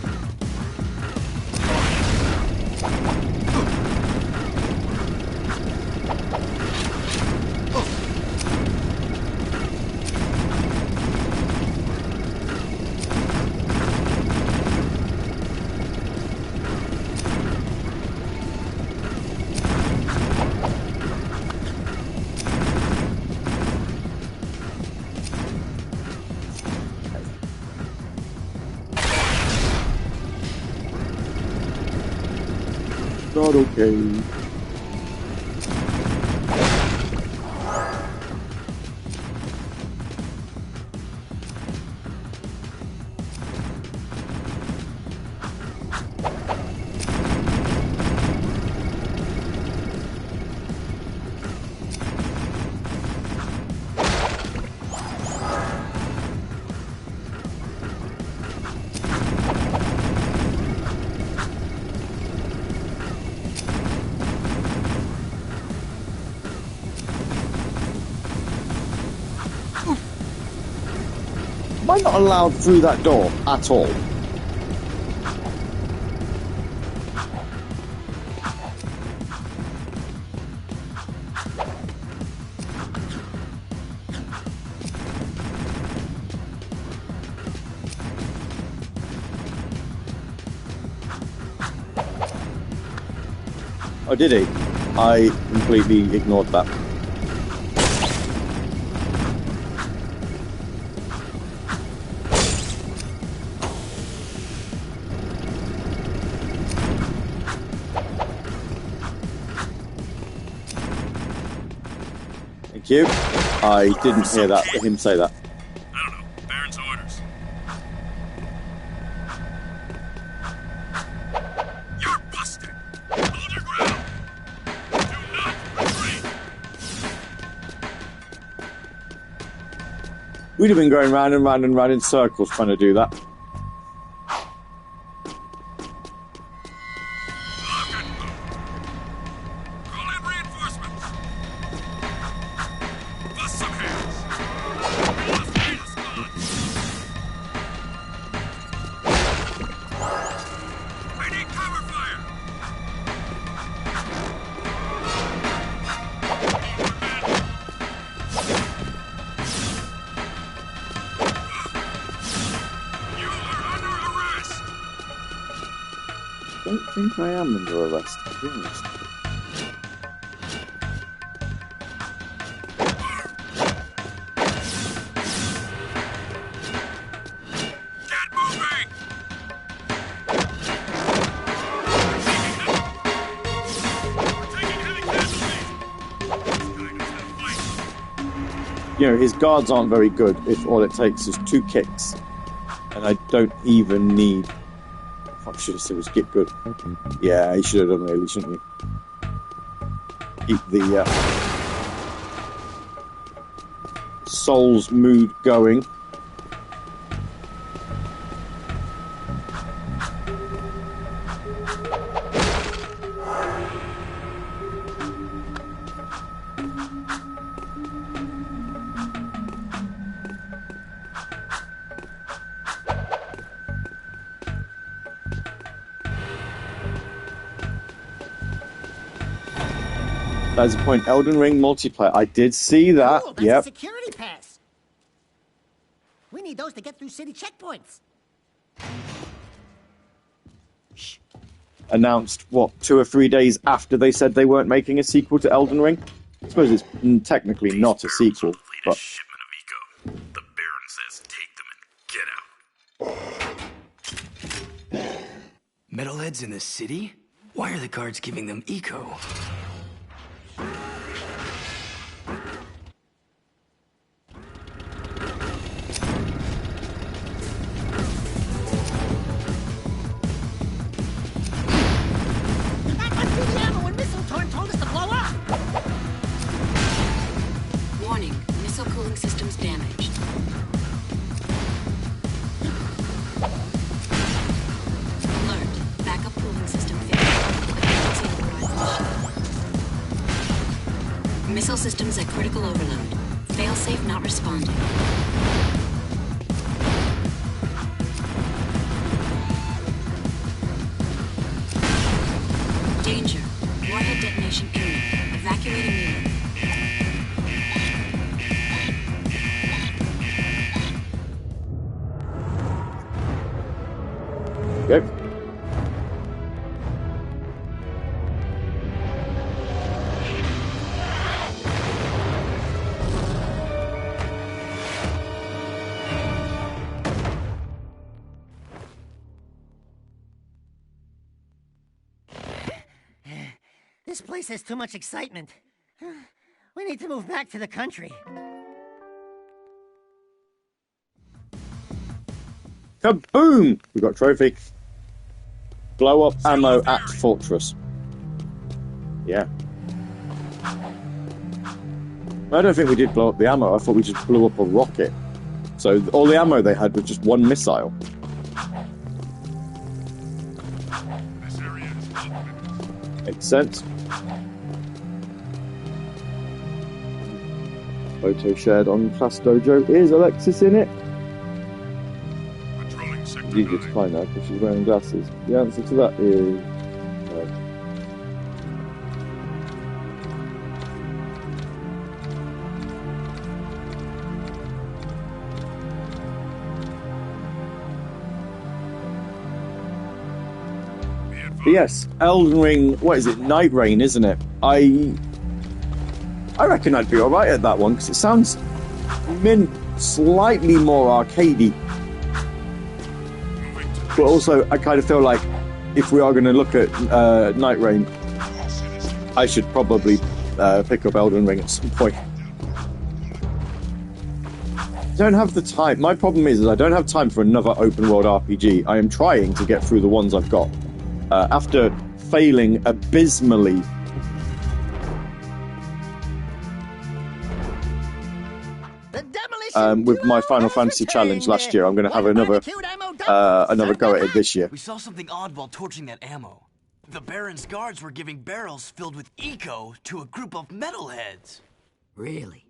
Not okay. I not allowed through that door at all? Oh, did he? I completely ignored that. Thank you. I didn't hear that, him say that. I don't know. Baron's orders. You're busted! Hold your ground! Do not retreat! We'd have been going round and round and round in circles trying to do that. I don't think I am under arrest, to be honest. You know, his guards aren't very good if all it takes is 2 kicks. And I don't even need... I should have said it was get good. Yeah, he should have done really, shouldn't he? Keep the soul's mood going. That's the point. Elden Ring multiplayer. I did see that. Cool, that's yep. a security pass. We need those to get through city checkpoints. Shh. Announced, what, 2 or 3 days after they said they weren't making a sequel to Elden Ring? I suppose it's technically not a sequel, but... Shipment of eco. The Baron says take them and get out. Metalheads in the city? Why are the guards giving them eco? Warning, missile cooling systems damaged. Alert, backup cooling system failure. Emergency override initiated. Missile systems at critical overload. Failsafe not responding. Danger. Warhead detonation imminent. Evacuate immediately. Go. This place has too much excitement. We need to move back to the country. Kaboom! We got a trophy. Blow up ammo at Fortress. Yeah. I don't think we did blow up the ammo. I thought we just blew up a rocket. So all the ammo they had was just 1 missile. Makes sense. Photo shared on Class Dojo. Is Alexis in it? It's easier to find now because she's wearing glasses. The answer to that is no. But yes, Elden Ring. What is it? Night Rain, isn't it? I reckon I'd be all right at that one because it sounds slightly more arcadey. But also, I kind of feel like if we are going to look at Night Rain, I should probably pick up Elden Ring at some point. I don't have the time. My problem is I don't have time for another open world RPG. I am trying to get through the ones I've got. After failing abysmally with my Final Fantasy challenge last year, I'm going to have another go at it this year. We saw something odd while torching that ammo. The Baron's guards were giving barrels filled with eco to a group of metalheads. Really?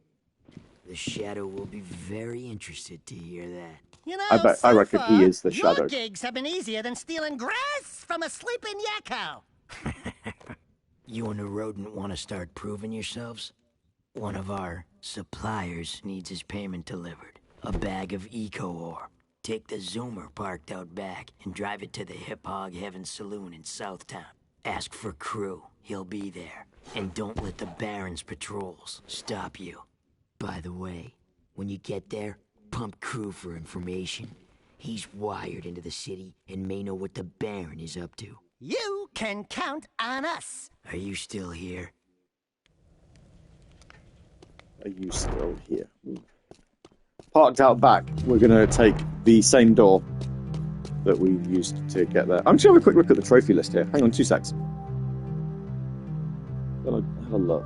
The Shadow will be very interested to hear that. You know, I reckon he is the your Shadow. gigs have been easier than stealing grass from a sleeping yakko. You and the rodent want to start proving yourselves? One of our suppliers needs his payment delivered. A bag of eco ore. Take the Zoomer parked out back and drive it to the Hip Hog Heaven Saloon in Southtown. Ask for Crew. He'll be there. And don't let the Baron's patrols stop you. By the way, when you get there, pump Crew for information. He's wired into the city and may know what the Baron is up to. You can count on us. Are you still here? Are you still here? Parked out back, we're going to take the same door that we used to get there. I'm just going to have a quick look at the trophy list here. Hang on 2 secs. Have a look.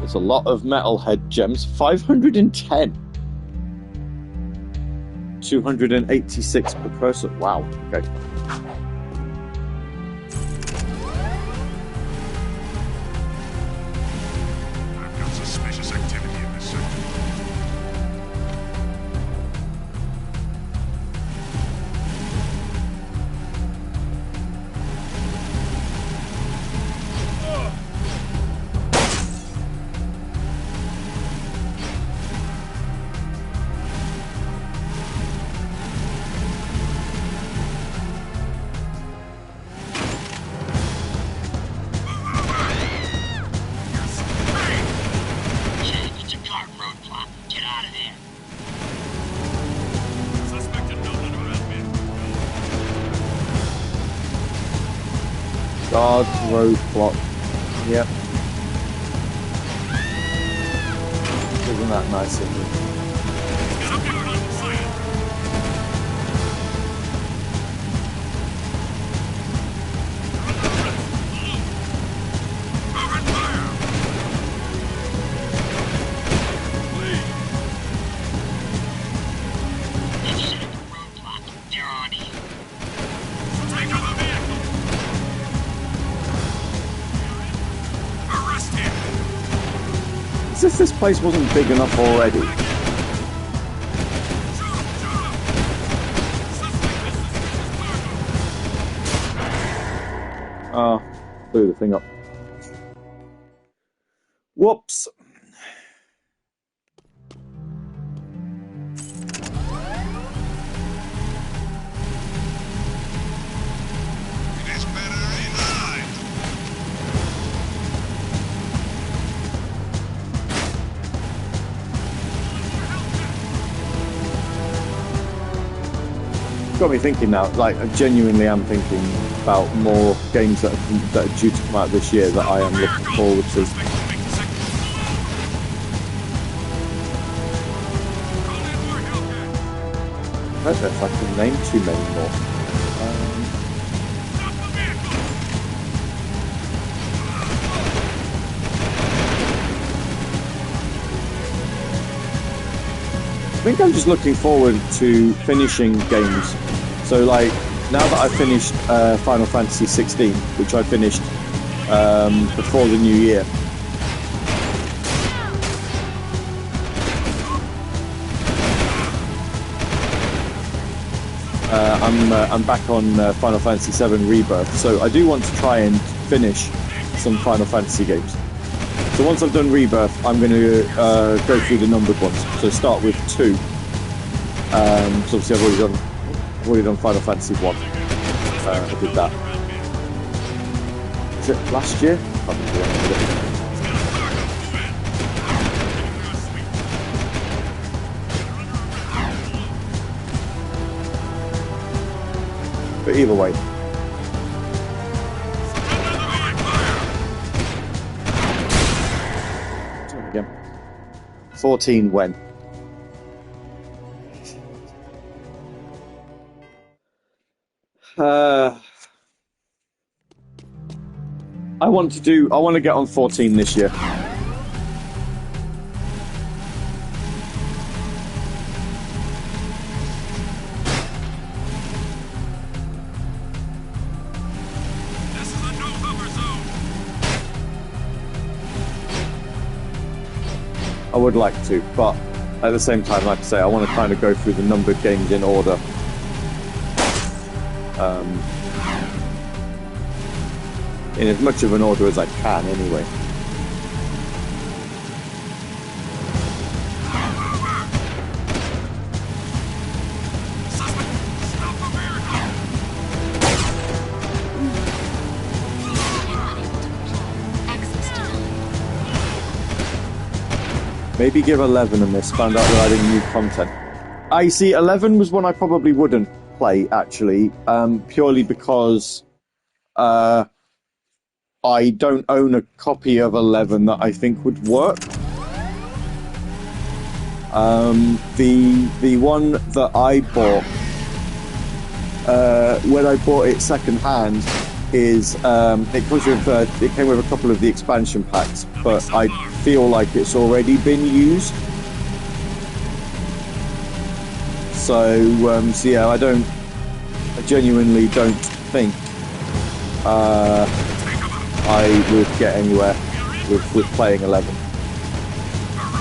It's a lot of metalhead gems. 510. 286 per person. Wow. Okay. I've got suspicious activity in this sector. Guards, roadblock. Yep. Isn't that nice of you? As if this place wasn't big enough already. Oh, blew the thing up. Whoops. Got me thinking now. Like, I genuinely am thinking about more games that are due to come out this year that I am looking forward to. don't know if I can name too many more. I think I'm just looking forward to finishing games. So like, now that I've finished Final Fantasy 16, which I finished before the new year, I'm back on Final Fantasy 7 Rebirth. So I do want to try and finish some Final Fantasy games. So once I've done Rebirth, I'm going to go through the numbered ones. So start with 2. So obviously I've already done Final Fantasy 1. I did that. Is it last year? I can't remember when I did it. But either way. Again. 14 when? I want to get on 14 this year. I would like to, but at the same time, like I say, I want to kind of go through the numbered games in order. In as much of an order as I can, anyway. Maybe give 11 a miss, found out they're adding new content. I see, 11 was one I probably wouldn't play, actually, purely because I don't own a copy of 11 that I think would work. The one that I bought, when I bought it second hand, is it came with a couple of the expansion packs, but I feel like it's already been used. So yeah, I genuinely don't think I would get anywhere with playing 11.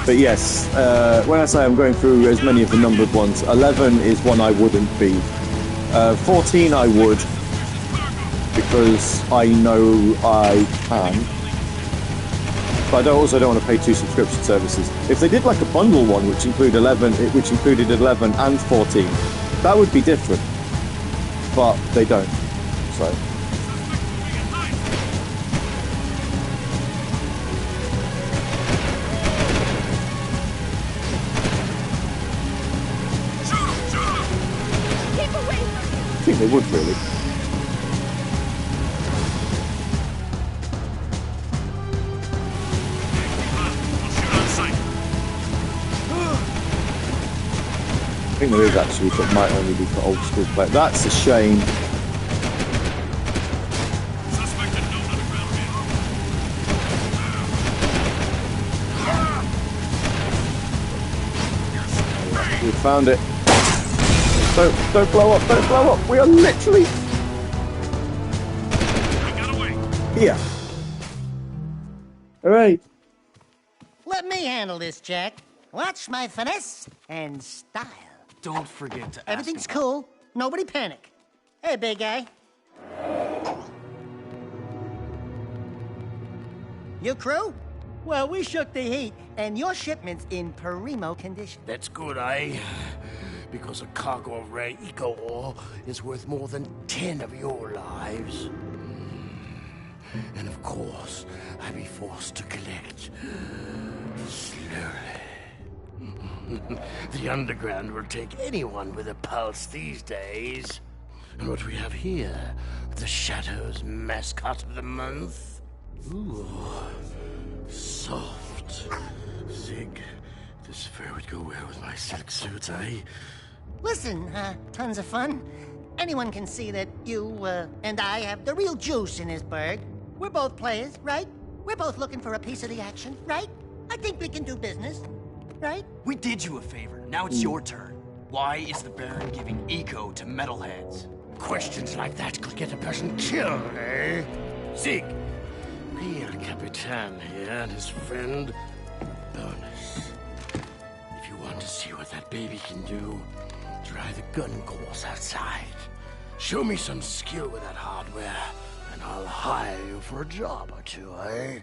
But yes, when I say I'm going through as many of the numbered ones, 11 is one I wouldn't be. 14 I would, because I know I can. But I also don't want to pay 2 subscription services. If they did like a bundle one, which included 11 and 14, that would be different. But they don't. So. I think they would really. I think there is actually, but might only be for old school players. That's a shame. We found it. Don't blow up, don't blow up. We are literally here. Hooray. Let me handle this, Jak. Watch my finesse and style. Don't forget to ask. Everything's cool. Nobody panic. Hey, big guy. Your crew? Well, we shook the heat, and your shipment's in primo condition. That's good, eh? Because a cargo of rare eco ore is worth more than 10 of your lives. And of course, I'll be forced to collect slowly. The underground will take anyone with a pulse these days. And what we have here, the Shadow's mascot of the month. Ooh, soft. Zig, this fur would go well with my silk suits, eh? Listen, tons of fun. Anyone can see that you, and I have the real juice in this burg. We're both players, right? We're both looking for a piece of the action, right? I think we can do business, right? We did you a favor. Now it's your turn. Why is the Baron giving eco to metalheads? Questions like that could get a person killed, eh? Zeke! Real Capitan here and his friend, Bonus. If you want to see what that baby can do, try the gun course outside. Show me some skill with that hardware, and I'll hire you for a job or two, eh?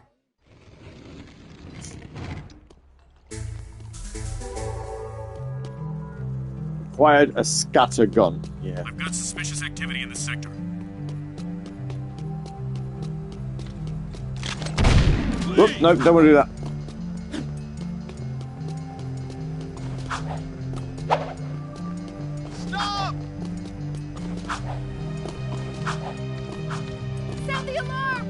Acquired a scatter gun. Yeah. I've got suspicious activity in this sector. Oop, no, don't want to do that. Stop! Sound the alarm!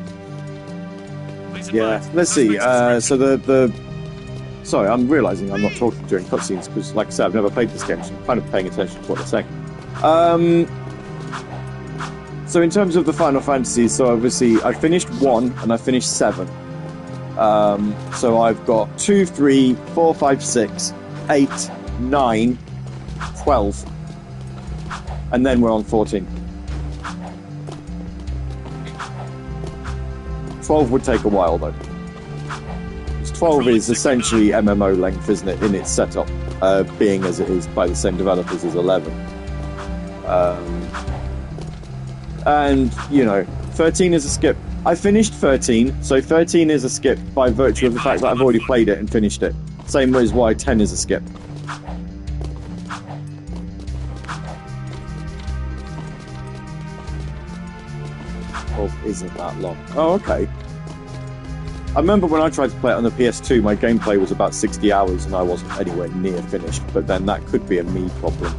Yeah, let's see. So the sorry, I'm realizing I'm not talking during cutscenes because, like I said, I've never played this game, so I'm kind of paying attention to what they're saying. So in terms of the Final Fantasy, so obviously I finished 1 and I finished 7. So I've got 2, 3, 4, 5, 6, 8, 9, 12, and then we're on 14. 12 would take a while though. 12 is essentially MMO length, isn't it, in its setup, being as it is by the same developers as 11. And, you know, 13 is a skip. I finished 13, so 13 is a skip by virtue of the fact that I've already played it and finished it. Same as why 10 is a skip. 12 isn't that long. Oh, okay. I remember when I tried to play it on the PS2, my gameplay was about 60 hours and I wasn't anywhere near finished, but then that could be a me problem.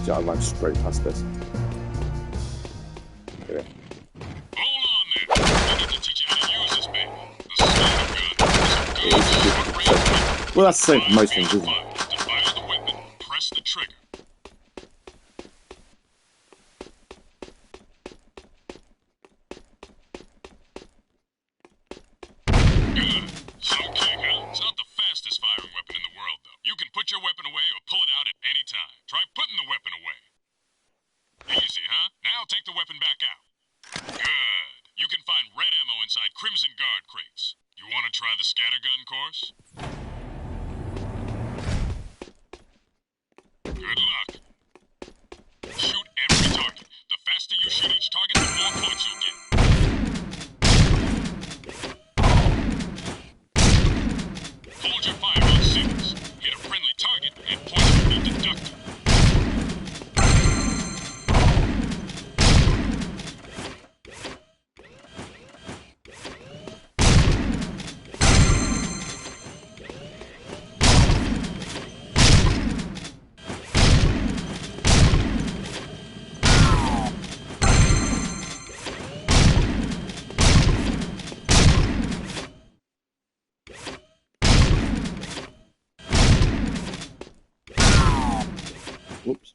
So I ran straight past this. Okay. Well, that's the same for most things, isn't it? Whoops.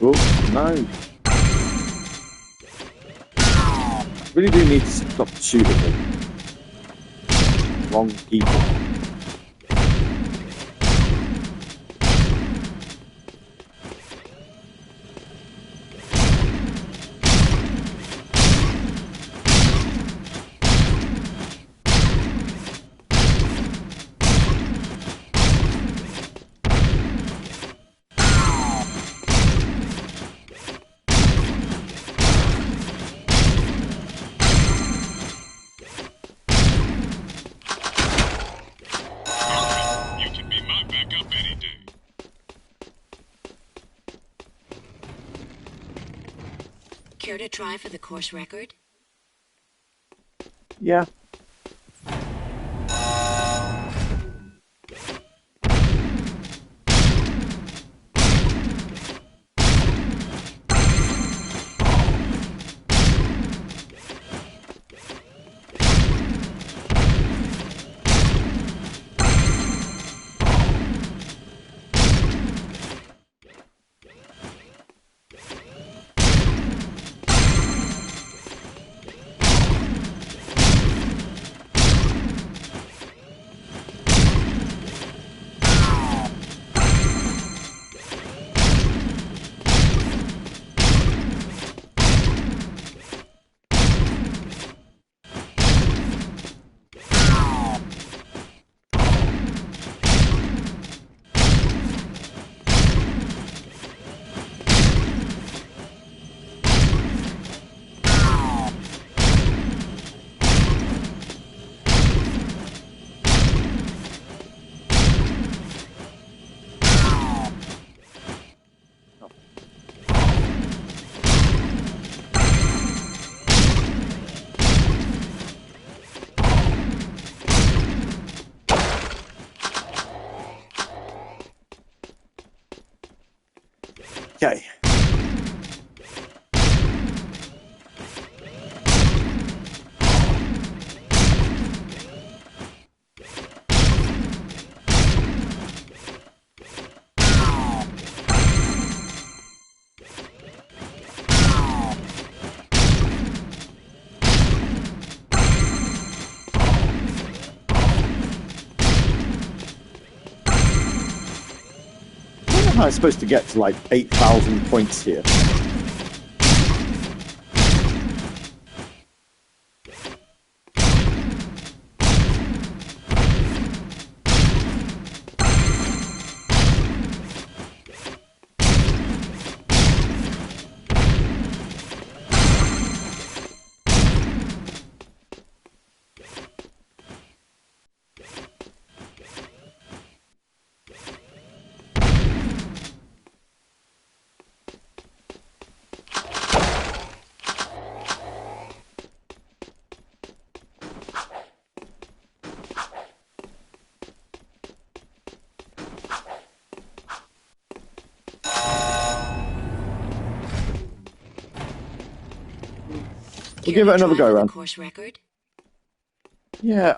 Oh, no. Really do need to stop shooting them. Wrong people. Care to try for the course record? Yeah. Okay. I don't know how I'm supposed to get to like 8,000 points here. We'll give it another go around. Course record? Yeah,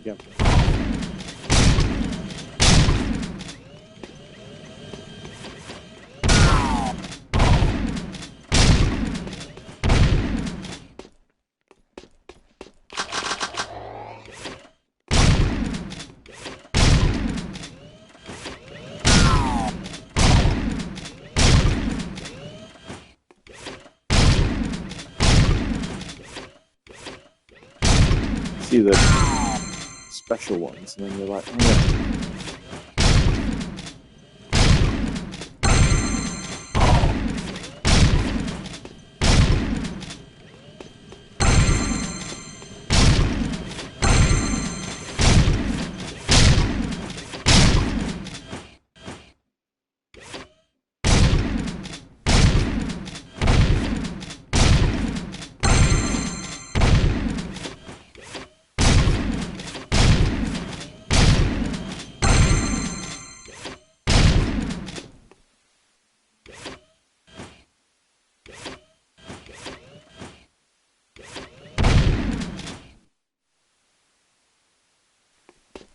Yeah. See the special ones, and then you're like, oh yeah.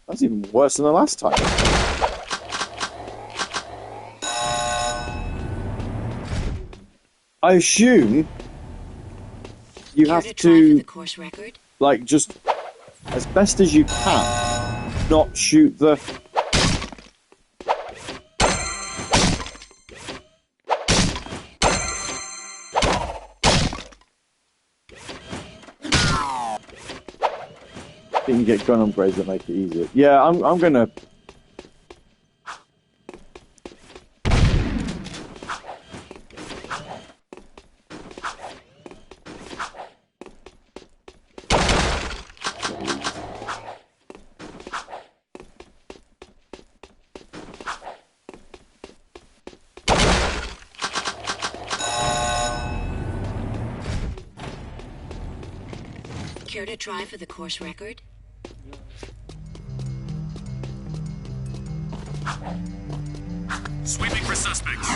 That's even worse than the last time. I assume you have to, like, just as best as you can, not shoot the... I think you get gun upgrades that make it easier. Yeah, I'm gonna... Care to try for the course record? Sweeping for suspects.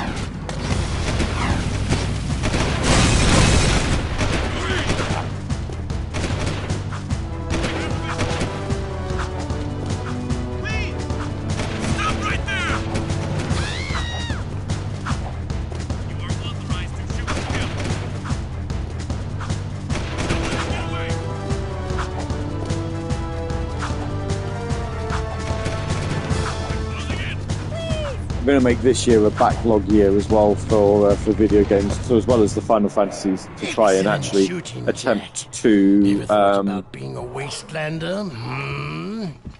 I'm going to make this year a backlog year as well for video games, so as well as the Final Fantasies, to try and actually attempt to... about being a wastelander?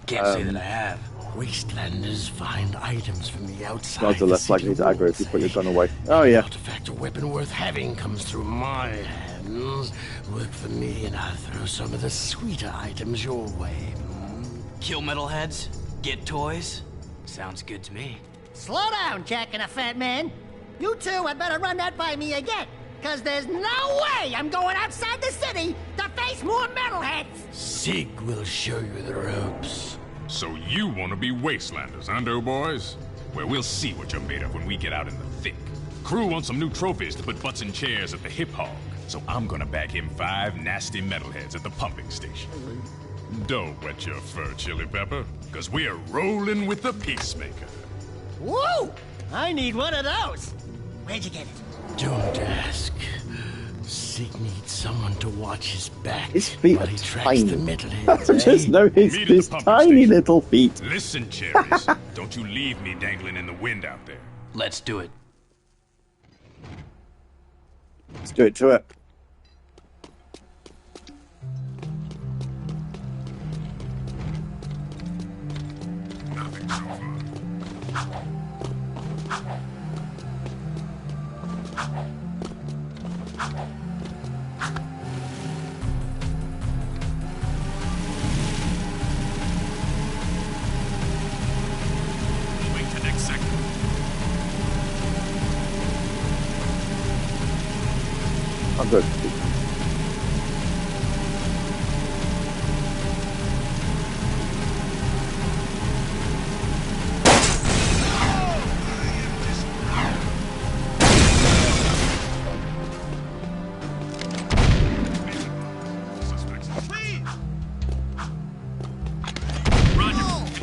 Can't say that I have. Wastelanders find items from the outside. Gods are less likely to aggro if you put your gun away. Oh, yeah. Artifact or weapon worth having comes through my hands. Work for me and I'll throw some of the sweeter items your way. Kill metalheads? Get toys? Sounds good to me. Slow down, Jak and a fat man. You two had better run that by me again, because there's no way I'm going outside the city to face more metalheads. Sig will show you the ropes. So you want to be wastelanders, huh, doughboys? Well, we'll see what you're made of when we get out in the thick. Crew wants some new trophies to put butts in chairs at the Hip Hog, so I'm gonna bag him 5 nasty metalheads at the pumping station. Don't wet your fur, Chili Pepper, because we're rolling with the Peacemaker. Woo! I need one of those. Where'd you get it? Don't ask. Sig needs someone to watch his back His feet while are he tracks tiny. the metalheads. I just know his tiny little feet. Listen, Cherries, don't you leave me dangling in the wind out there. Let's do it. Let's do it to it. Nothing so far. Moving to next sector. I'm good.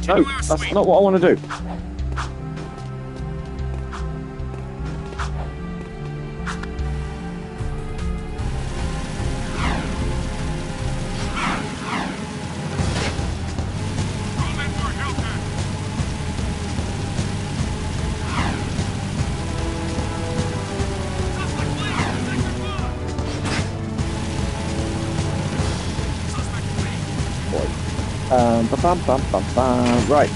No, that's not what I want to do. Right.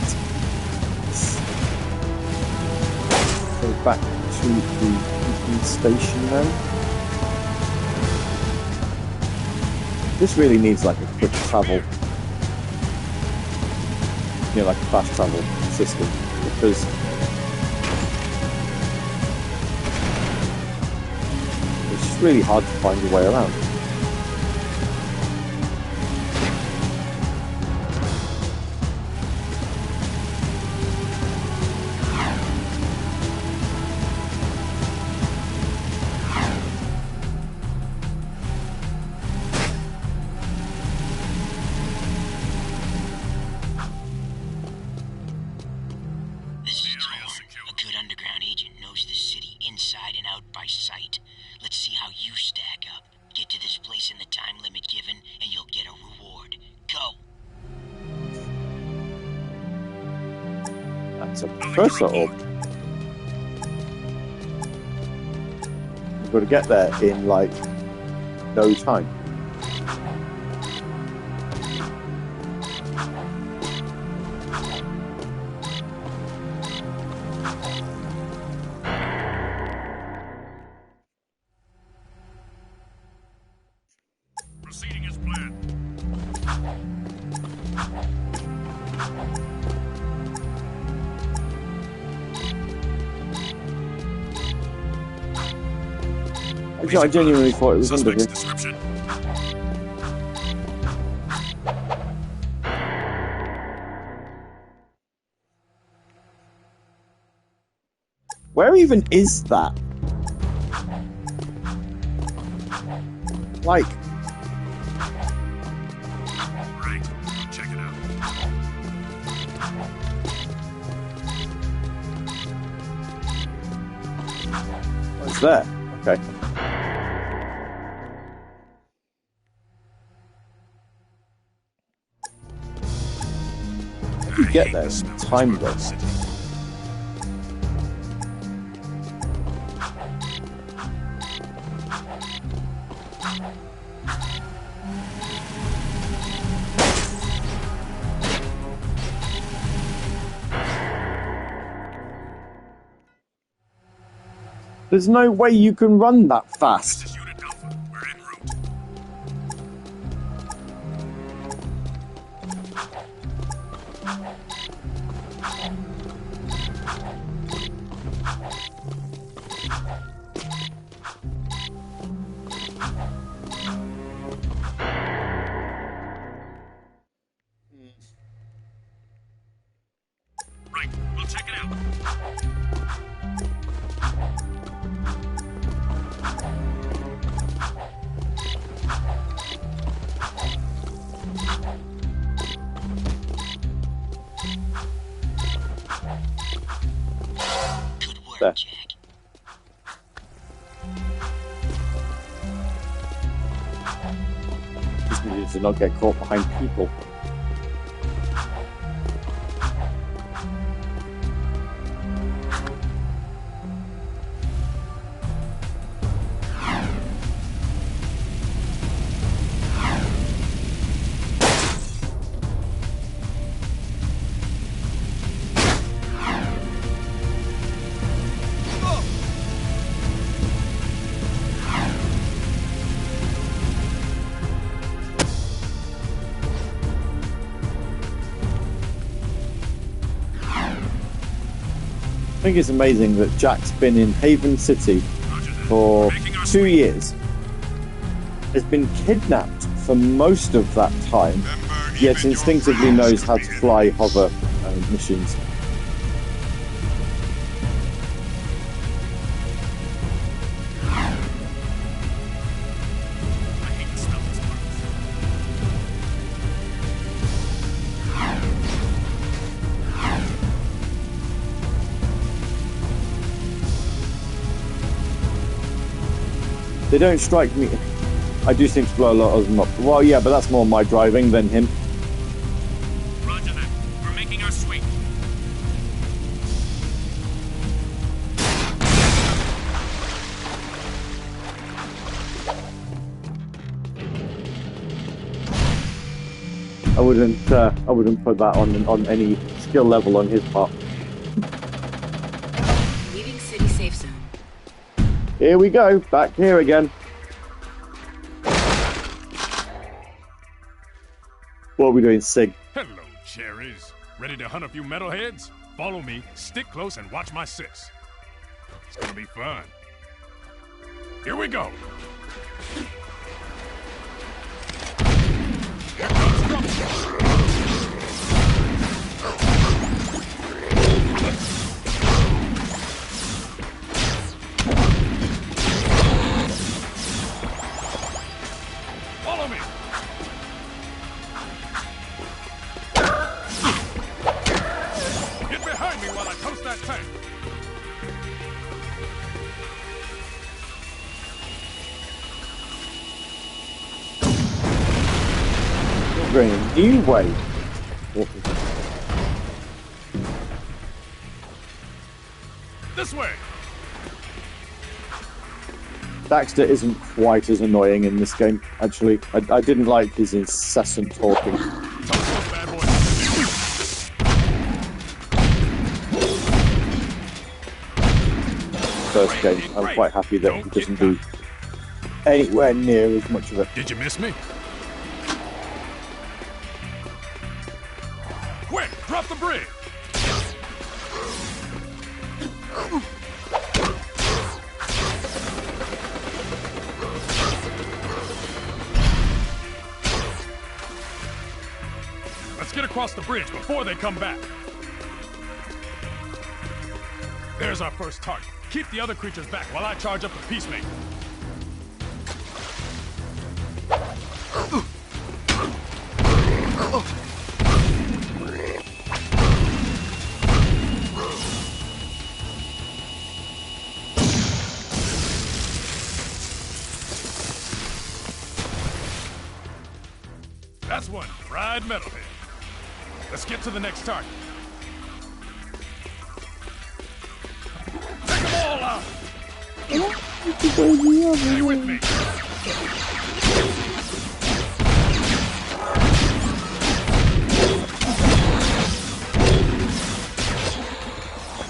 Go back to the station now. This really needs like a quick travel, like a fast travel system, because it's just really hard to find your way around. It's a cursor orb. You've got to get there in, like, no time. Proceeding as planned. Actually, I genuinely thought it was under here. Description. Where even is that? Like, Right. Check it out. it's there. Okay. How do you get there in time though? There's no way you can run that fast. We're en route. Right, we'll check it out. There. Just needed to not get caught behind people. I think it's amazing that Jack's been in Haven City for 2 years, has been kidnapped for most of that time, yet instinctively knows how to fly hover machines. They don't strike me. I do seem to blow a lot of them up. Well, yeah, but that's more my driving than him. Roger that. We're making our sweep. I wouldn't put that on any skill level on his part. Leaving city safe zone. Here we go, back here again. What are we doing, Sig? Hello, cherries. Ready to hunt a few metalheads? Follow me, stick close, and watch my sis. It's gonna be fun. Here we go. Here comes trouble. Follow me. Get behind me while I toast that tank. We're going a new way. This way! Daxter isn't quite as annoying in this game, actually. I didn't like his incessant talking. First game, I'm quite happy that he doesn't do anywhere near as much of it. Did you miss me? Quick, drop the bridge! Let's get across the bridge before they come back. There's our first target. Keep the other creatures back while I charge up the Peacemaker. That's one fried metalhead. Let's get to the next target. Take them all out! Stay with me.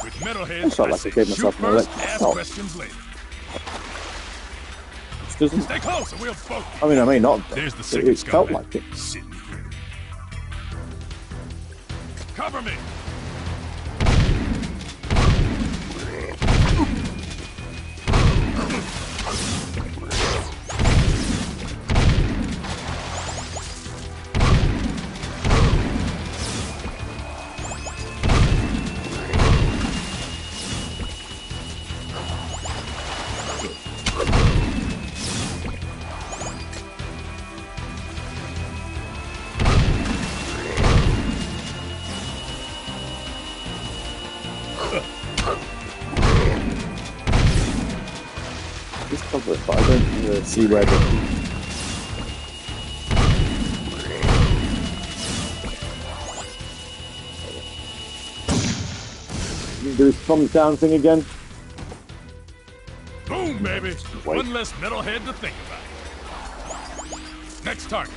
With metalheads, I like I gave myself an electric ask shock. questions later. Which doesn't. Stay close and we'll both. I mean, I may not. There's the But second it felt scumbag. like it. Sitting here. Cover me. Just cover it, but I don't see where the. You do his thumbs down thing again. Boom, baby. Wait. One less metalhead to think about. Next target.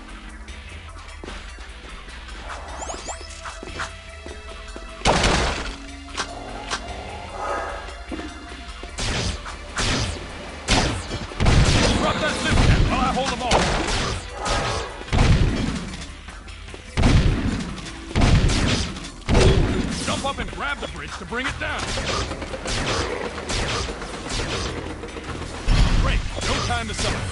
Drop that zip cap while I hold them off. Jump up and grab the bridge to bring it down. Great. No time to celebrate.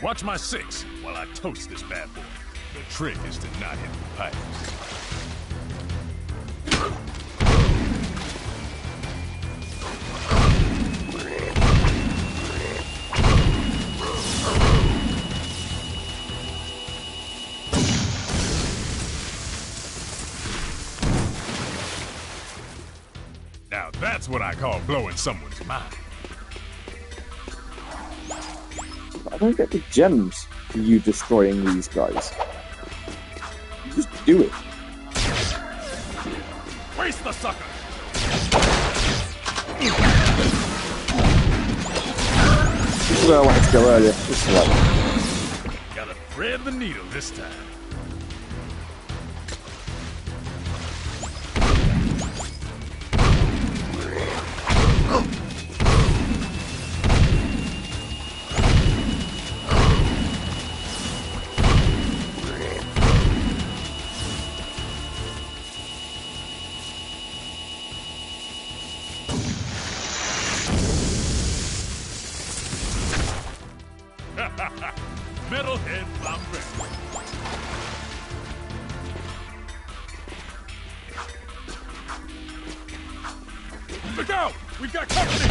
Watch my six while I toast this bad boy. The trick is to not hit the pipes. Now that's what I call blowing someone's mind. I don't get the gems for you destroying these guys. You just do it. Waste the sucker! This is where I wanted to go earlier. This is like. Gotta thread the needle this time. Metalhead Bomber. Look out! We've got company!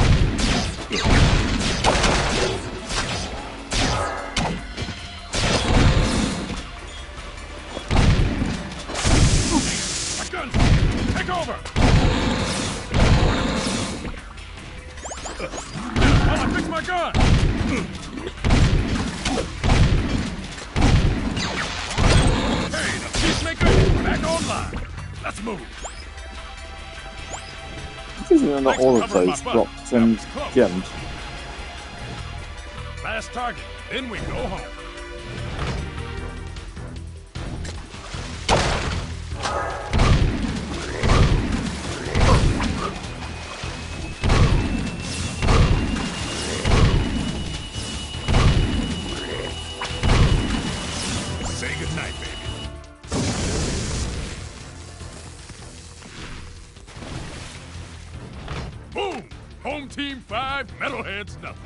My guns! Take over! I'll fix my gun! Hey, the Peacemaker is back online. Let's move. Isn't not all of those drop some gems? Last target, then we go home. Say goodnight, baby. Boom! Home team 5, metalheads nothing.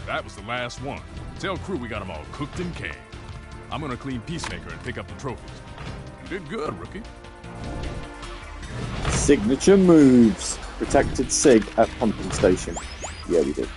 That was the last one. Tell crew we got them all cooked and canned. I'm gonna clean Peacemaker and pick up the trophies. You did good, rookie. Signature moves. Protected Sig at pumping station. Yeah, we did.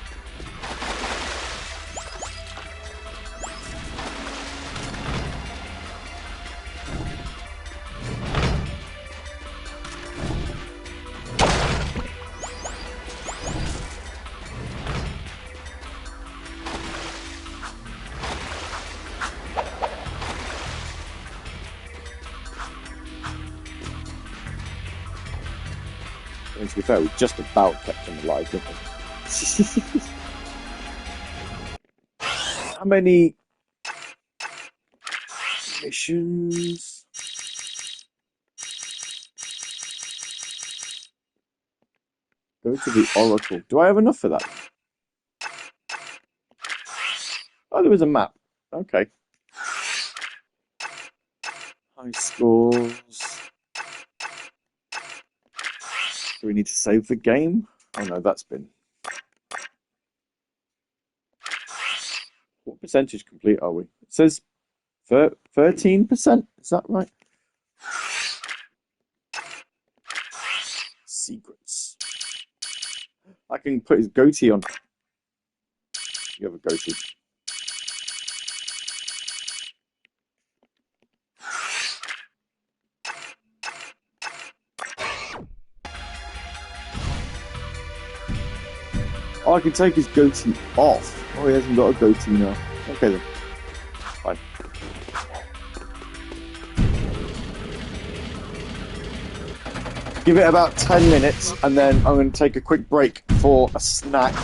To be fair, we just about kept him alive, didn't we? How many missions? Go to the Oracle. Do I have enough for that? Oh, there was a map. Okay. High scores. Do we need to save the game? Oh no, that's been... What percentage complete are we? It says 13%? Is that right? Secrets. I can put his goatee on. You have a goatee. Oh, I can take his goatee off. Oh, he hasn't got a goatee now. Okay then. Fine. Give it about 10 minutes and then I'm going to take a quick break for a snack.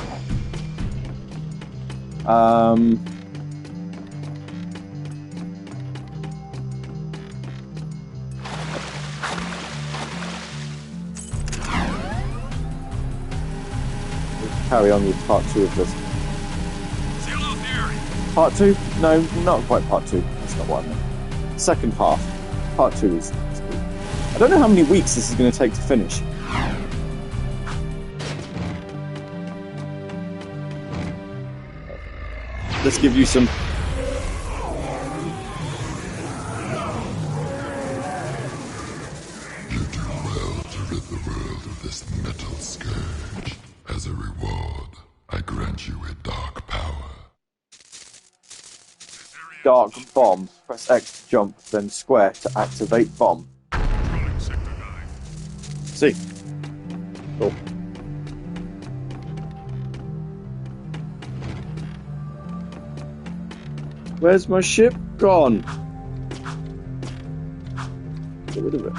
Carry on with part 2 of this. Part 2? No, not quite part 2. That's not what I meant. Second half. Part 2 is good. I don't know how many weeks this is going to take to finish. Let's give you some... You do well to rid the world of this metal scourge. As a reward, I grant you a dark power. Dark bomb. Press X to jump, then square to activate bomb. See. Cool. Where's my ship gone? Get rid of it.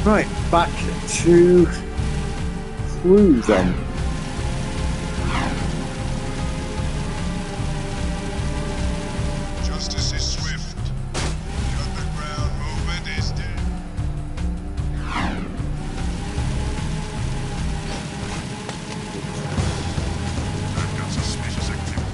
Right, back to crew then. Justice is swift. The underground movement is dead. I've got suspicious activity.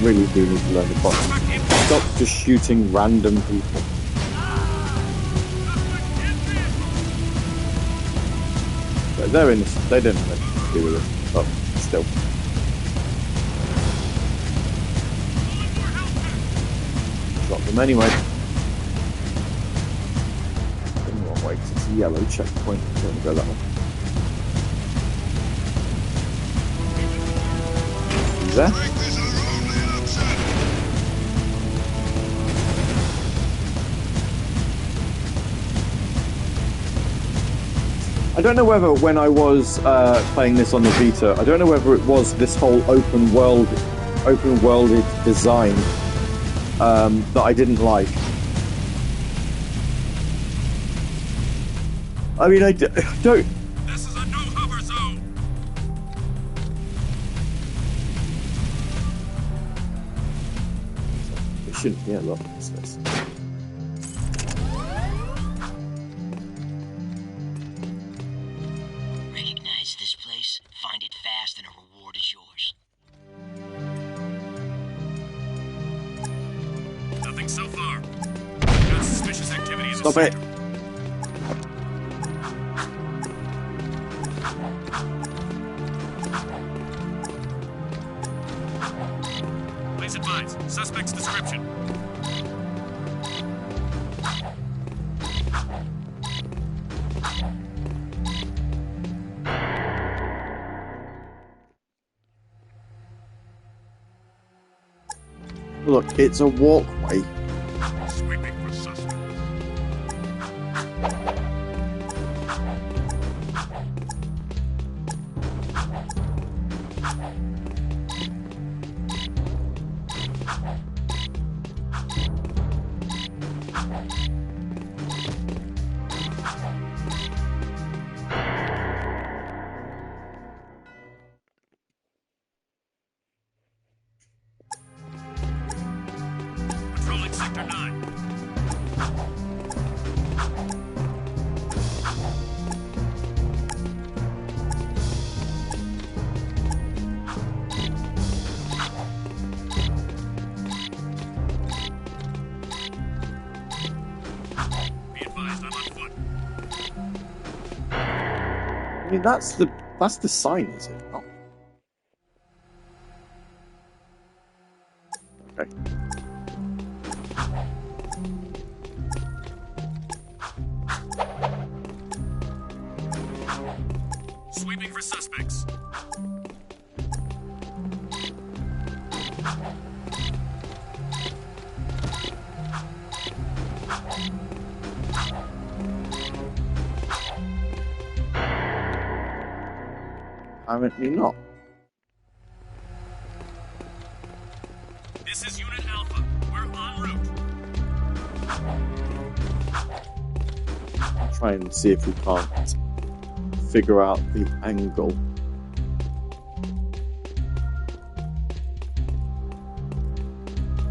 Really do need to learn the button. Stop just shooting random people. But they're innocent. They didn't have anything to do with it. But still. Drop them anyway. In the wrong way, 'cause it's a yellow checkpoint. I'm going to go that way. Is there? I don't know whether when I was playing this on the Vita, I don't know whether it was this whole open worlded design that I didn't like. I mean, I don't. This is a no hover zone. It shouldn't be a lot of this. Find it fast and a reward is yours. Nothing so far. Got suspicious activity in the Stop it. Please advise. Suspect's description. Look, it's a walkway. Sweeping for suspects. Patrolling Sector 9. Be advised, I'm on foot. I mean, that's the sign, is it? Oh. Okay. Sweeping for suspects. Apparently not. This is Unit Alpha. We're en route. Try and see if we can't figure out the angle.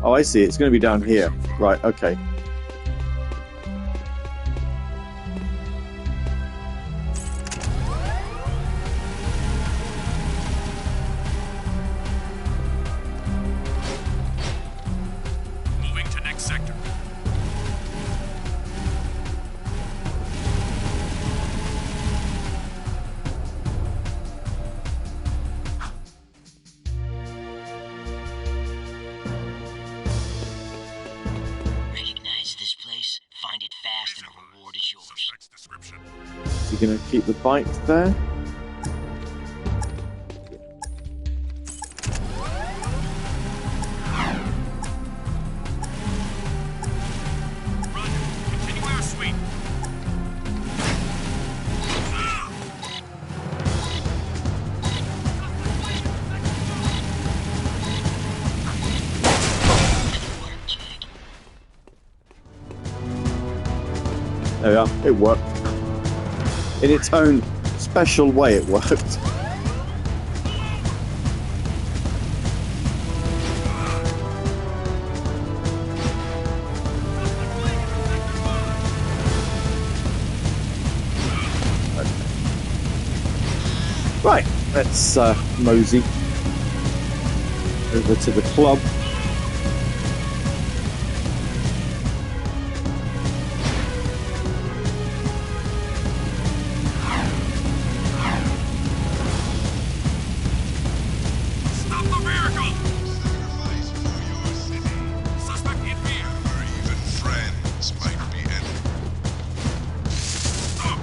Oh, I see. It's going to be down here. Right, okay. Moving to next sector. Recognize this place, find it fast, and a reward is yours. Suspect's description. Is he going to keep the bike there? Roger. Continue our sweep. There we are. It worked. In its own special way, it worked. Right, let's mosey over to the club. Stop the vehicle! Sacrifice for your city. Suspect in fear. Or even friends might be enemy. Stop!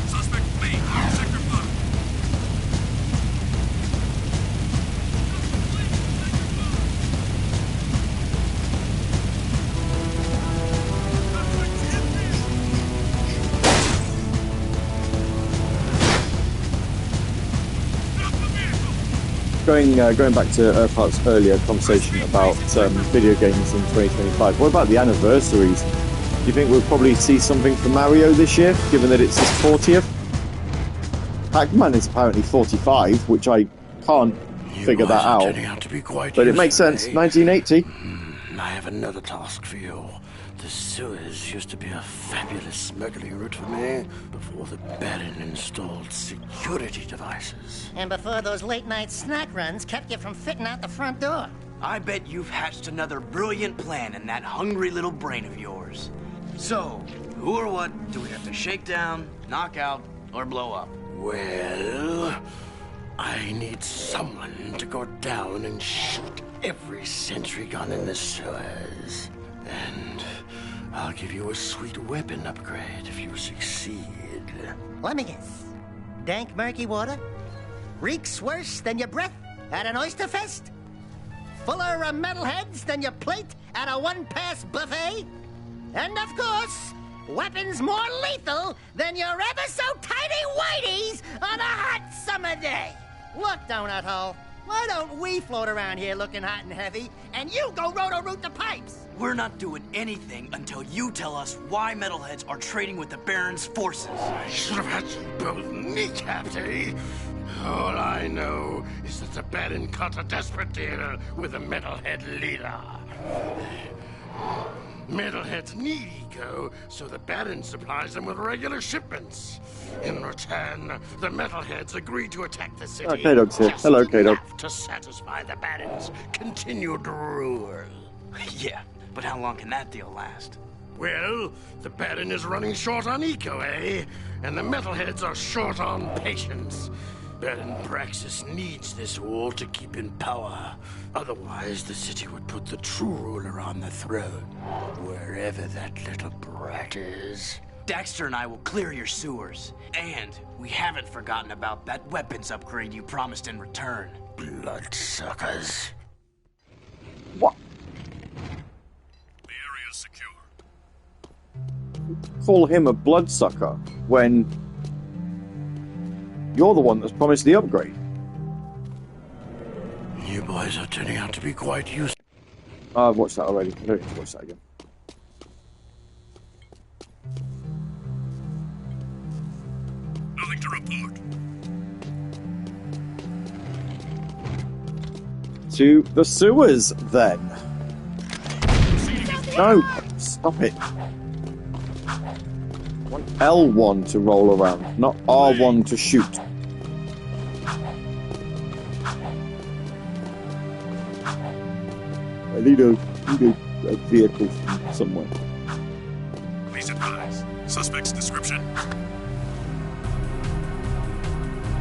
Suspect flee. Sector 5. Going back to Earthheart's earlier conversation about video games in 2025, what about the anniversaries? Do you think we'll probably see something from Mario this year, given that it's his 40th? Pac-Man is apparently 45, which I can't figure that out. But it makes sense. 1980. I have another task for you. The sewers used to be a fabulous smuggling route for me before the Baron installed security devices. And before those late-night snack runs kept you from fitting out the front door. I bet you've hatched another brilliant plan in that hungry little brain of yours. So, who or what do we have to shake down, knock out, or blow up? Well, I need someone to go down and shoot every sentry gun in the sewers. And I'll give you a sweet weapon upgrade if you succeed. Let me guess. Dank murky water? Reeks worse than your breath at an oyster fest? Fuller of metalheads than your plate at a one-pass buffet? And of course, weapons more lethal than your ever-so-tiny whiteys on a hot summer day. Look, Donut Hole, why don't we float around here looking hot and heavy, and you go roto-root the pipes? We're not doing anything until you tell us why metalheads are trading with the Baron's forces. I should have had you both kneecapped, eh? All I know is that the Baron cut a desperate deal with the metalhead leader. Metalheads need eco, so the Baron supplies them with regular shipments. In return, the Metalheads agree to attack the city. K-Dog's here. Hello, K-Dog. To satisfy the Baron's continued rule. Yeah, but how long can that deal last? Well, the Baron is running short on eco, eh? And the Metalheads are short on patience. Baron Praxis needs this wall to keep in power. Otherwise, the city would put the true ruler on the throne, wherever that little brat is. Daxter and I will clear your sewers. And we haven't forgotten about that weapons upgrade you promised in return. Bloodsuckers. What? The area is secure. Call him a bloodsucker when you're the one that's promised the upgrade. You boys are turning out to be quite useful. I've watched that already. I don't need to watch that again. Nothing to report. To the sewers, then. No, stop it. I want L1 to roll around, not R1 to shoot. I need a vehicle from somewhere. Please advise. Suspect's description.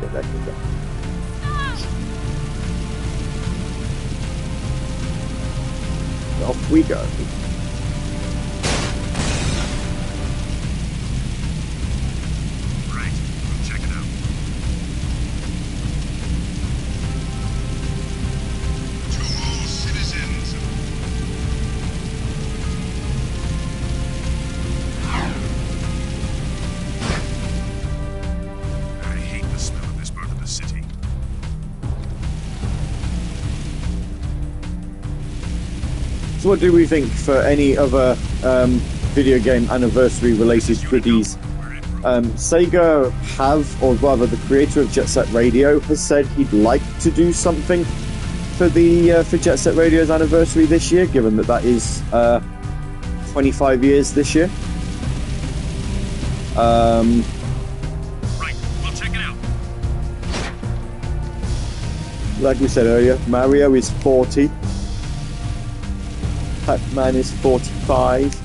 Yeah, that could go. Off we go. Right. We'll check it out. To all citizens. I hate the smell of this part of the city. So what do we think for any other video game anniversary related goodies? Sega have, or rather the creator of Jet Set Radio has said he'd like to do something for the for Jet Set Radio's anniversary this year, given that that is 25 years this year. Right, we'll check it out. Like we said earlier, Mario is 40. Pac-Man is 45.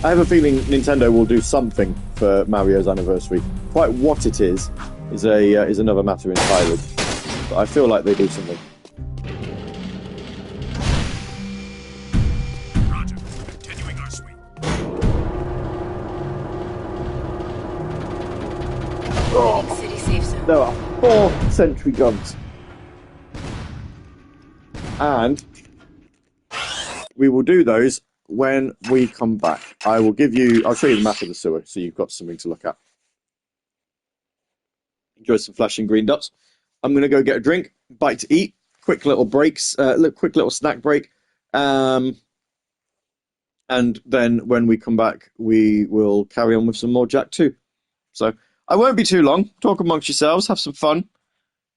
I have a feeling Nintendo will do something for Mario's anniversary. Quite what it is another matter entirely. But I feel like they do something. Roger. Continuing our sweep. City safe zone. There are 4 sentry guns. And we will do those when we come back. I'll show you the map of the sewer so you've got something to look at. Enjoy some flashing green dots. I'm going to go get a drink, bite to eat, quick little breaks, quick little snack break. And then when we come back, we will carry on with some more Jak II. So I won't be too long. Talk amongst yourselves, have some fun.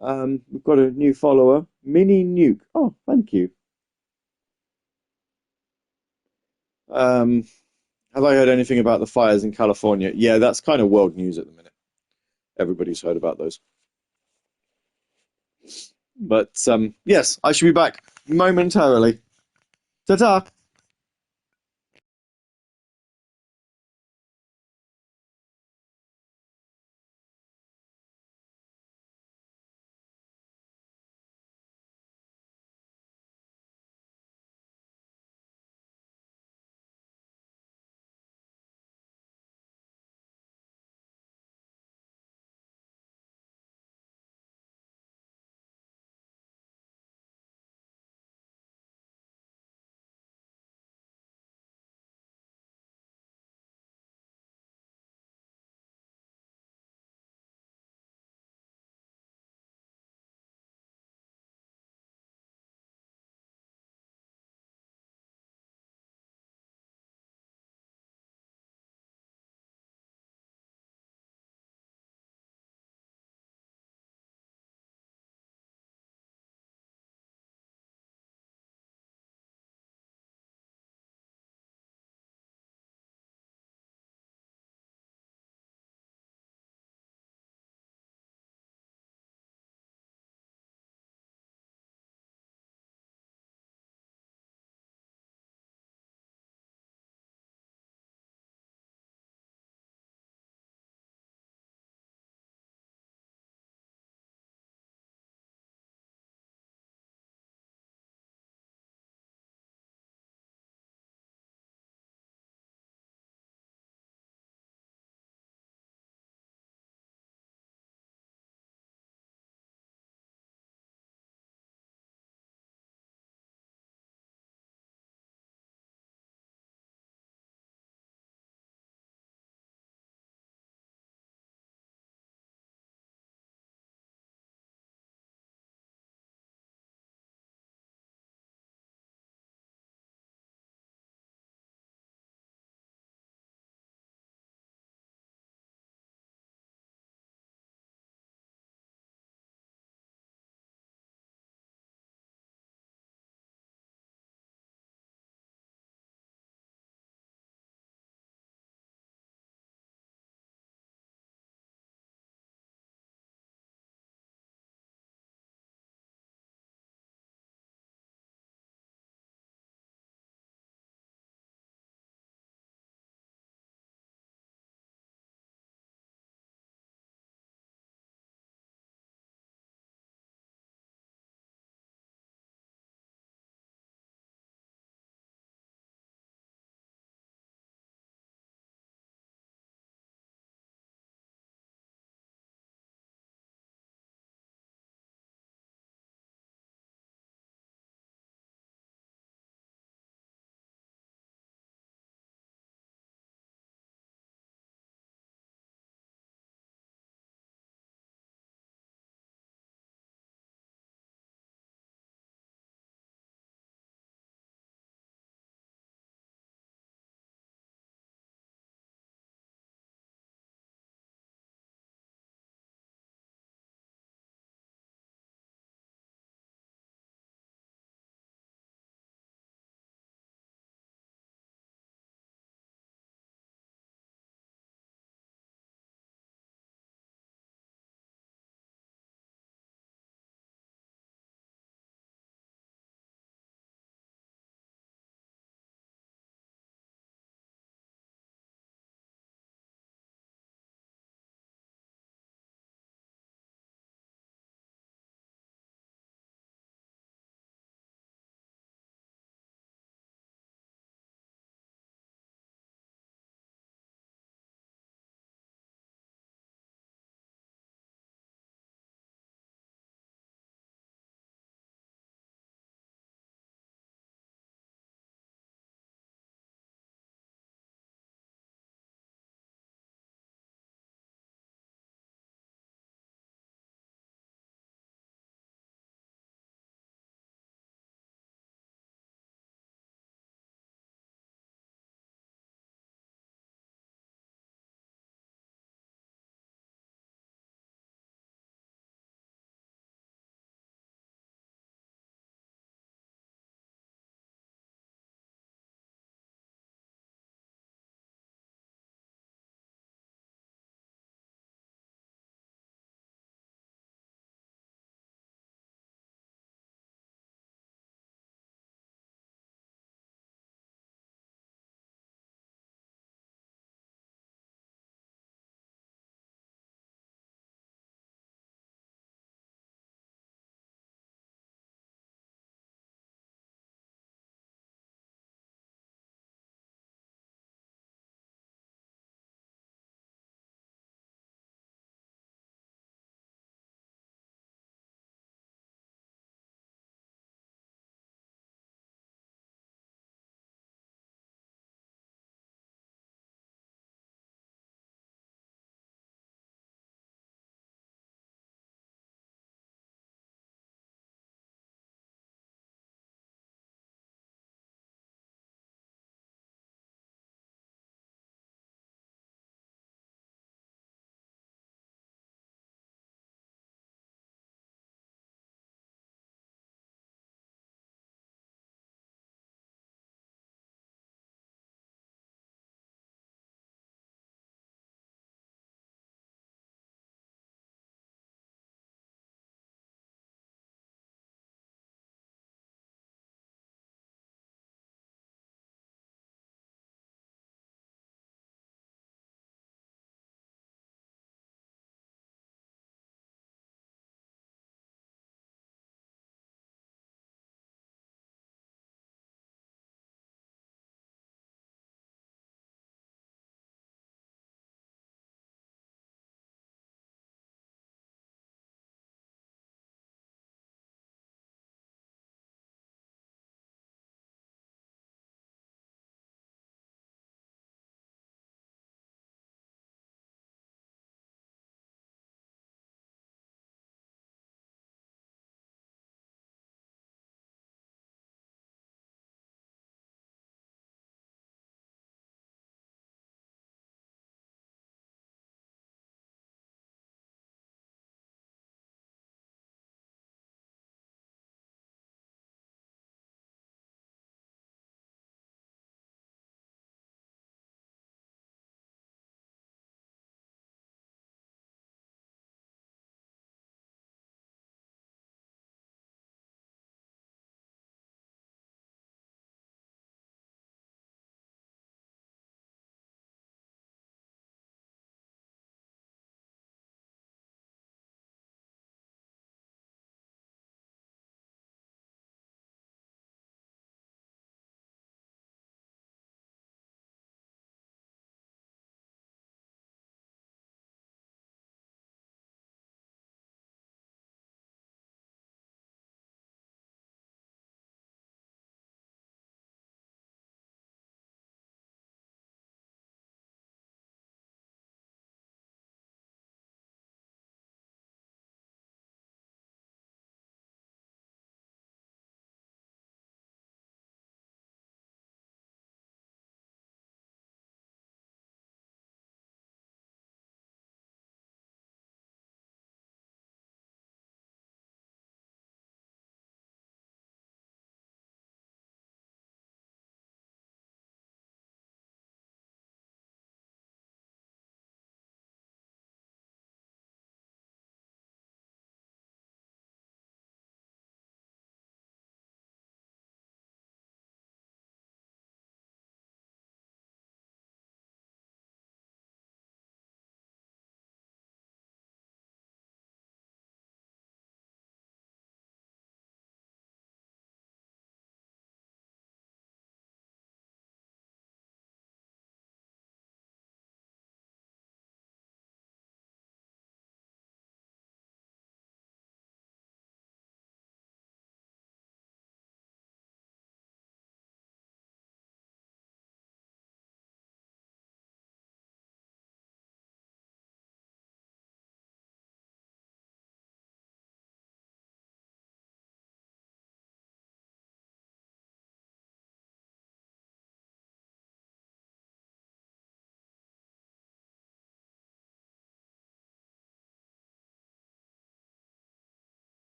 We've got a new follower, Mini Nuke. Oh, thank you. Have I heard anything about the fires in California? Yeah, that's kind of world news at the minute. Everybody's heard about those. But yes, I should be back momentarily. Ta-ta!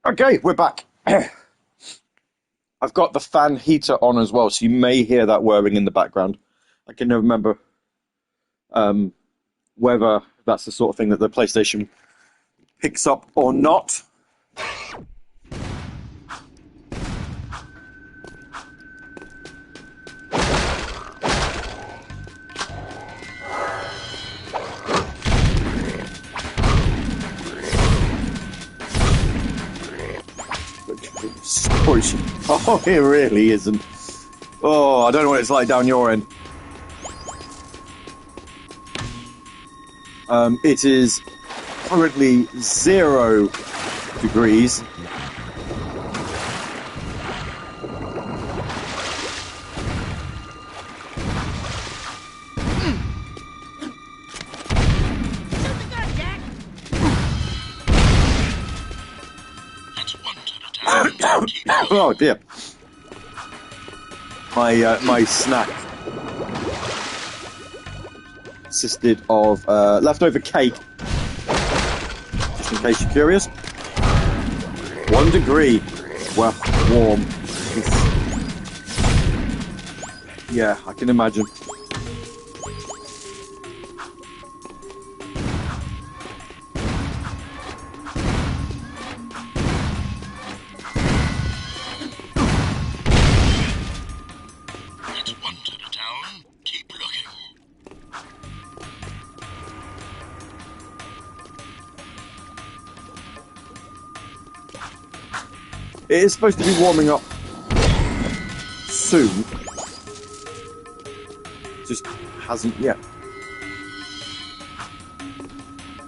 Okay, we're back. I've got the fan heater on as well, so you may hear that whirring in the background. I can never remember whether that's the sort of thing that the PlayStation picks up or not. Oh, it really isn't. Oh, I don't know what it's like down your end. It is currently 0 degrees. Oh dear. My snack consisted of leftover cake, just in case you're curious. 1 degree. Well, warm. Yeah, I can imagine. It is supposed to be warming up soon. Just hasn't yet.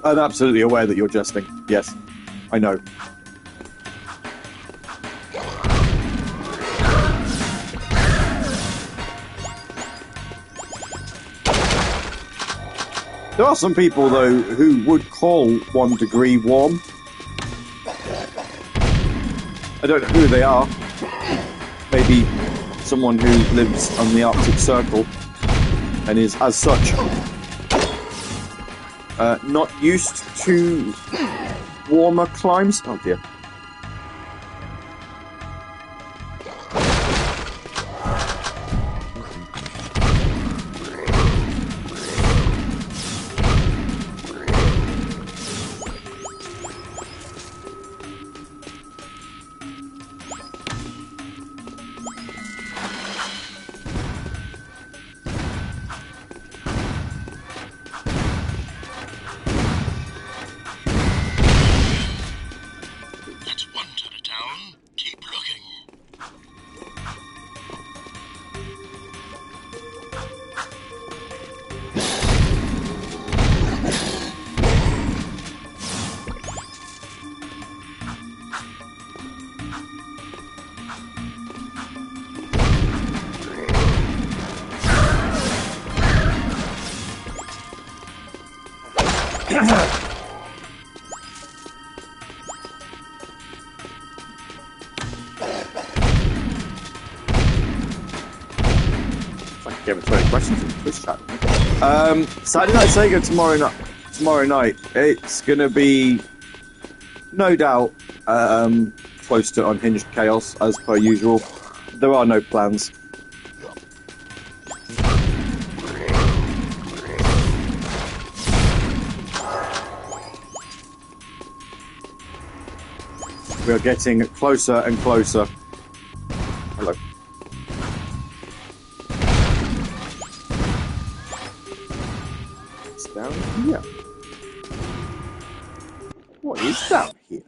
I'm absolutely aware that you're jesting. Yes, I know. There are some people, though, who would call 1 degree warm. I don't know who they are. Maybe someone who lives on the Arctic Circle and is, as such, not used to warmer climes. Oh dear. Saturday Night Sega tomorrow night. It's gonna be no doubt close to Unhinged Chaos as per usual. There are no plans. We are getting closer and closer. Hello. It's down here. What is down here?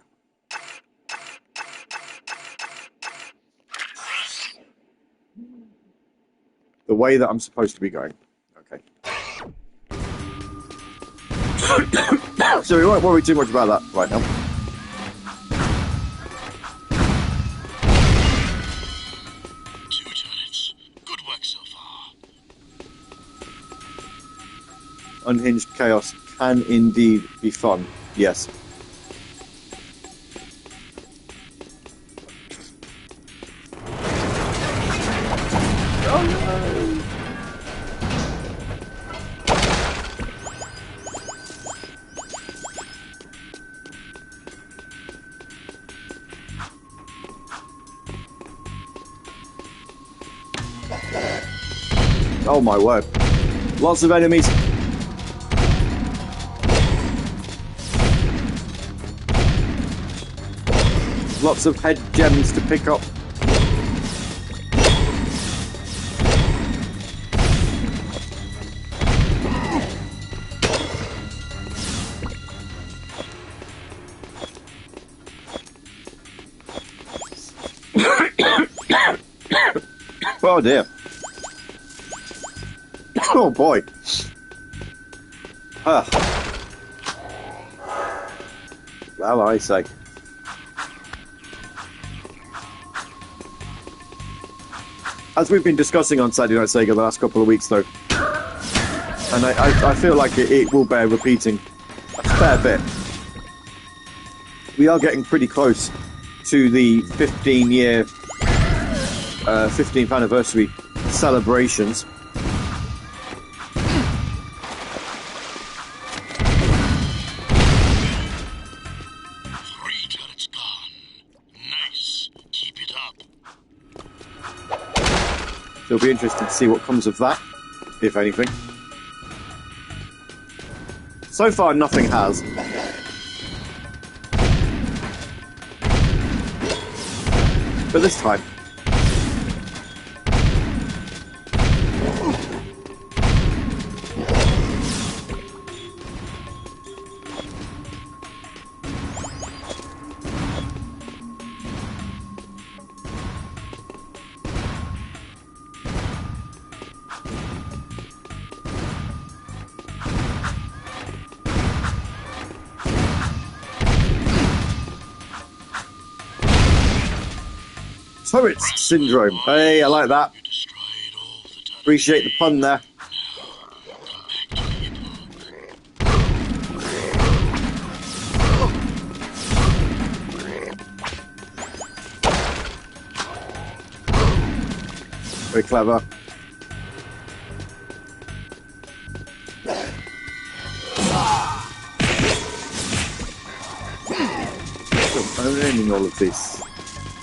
The way that I'm supposed to be going. Okay. So we won't worry too much about that right now. Unhinged Chaos can indeed be fun, yes. Oh no! Oh my word. Lots of enemies. Lots of head gems to pick up. Oh dear. Oh boy. Well, I say. As we've been discussing on Saturday Night Sega the last couple of weeks, though, and I feel like it will bear repeating a fair bit. We are getting pretty close to the 15th anniversary celebrations. So it'll be interesting to see what comes of that, if anything. So far, nothing has. But this time... Turrets syndrome. Hey, I like that. Appreciate the pun there. Very clever. I'm naming all of this.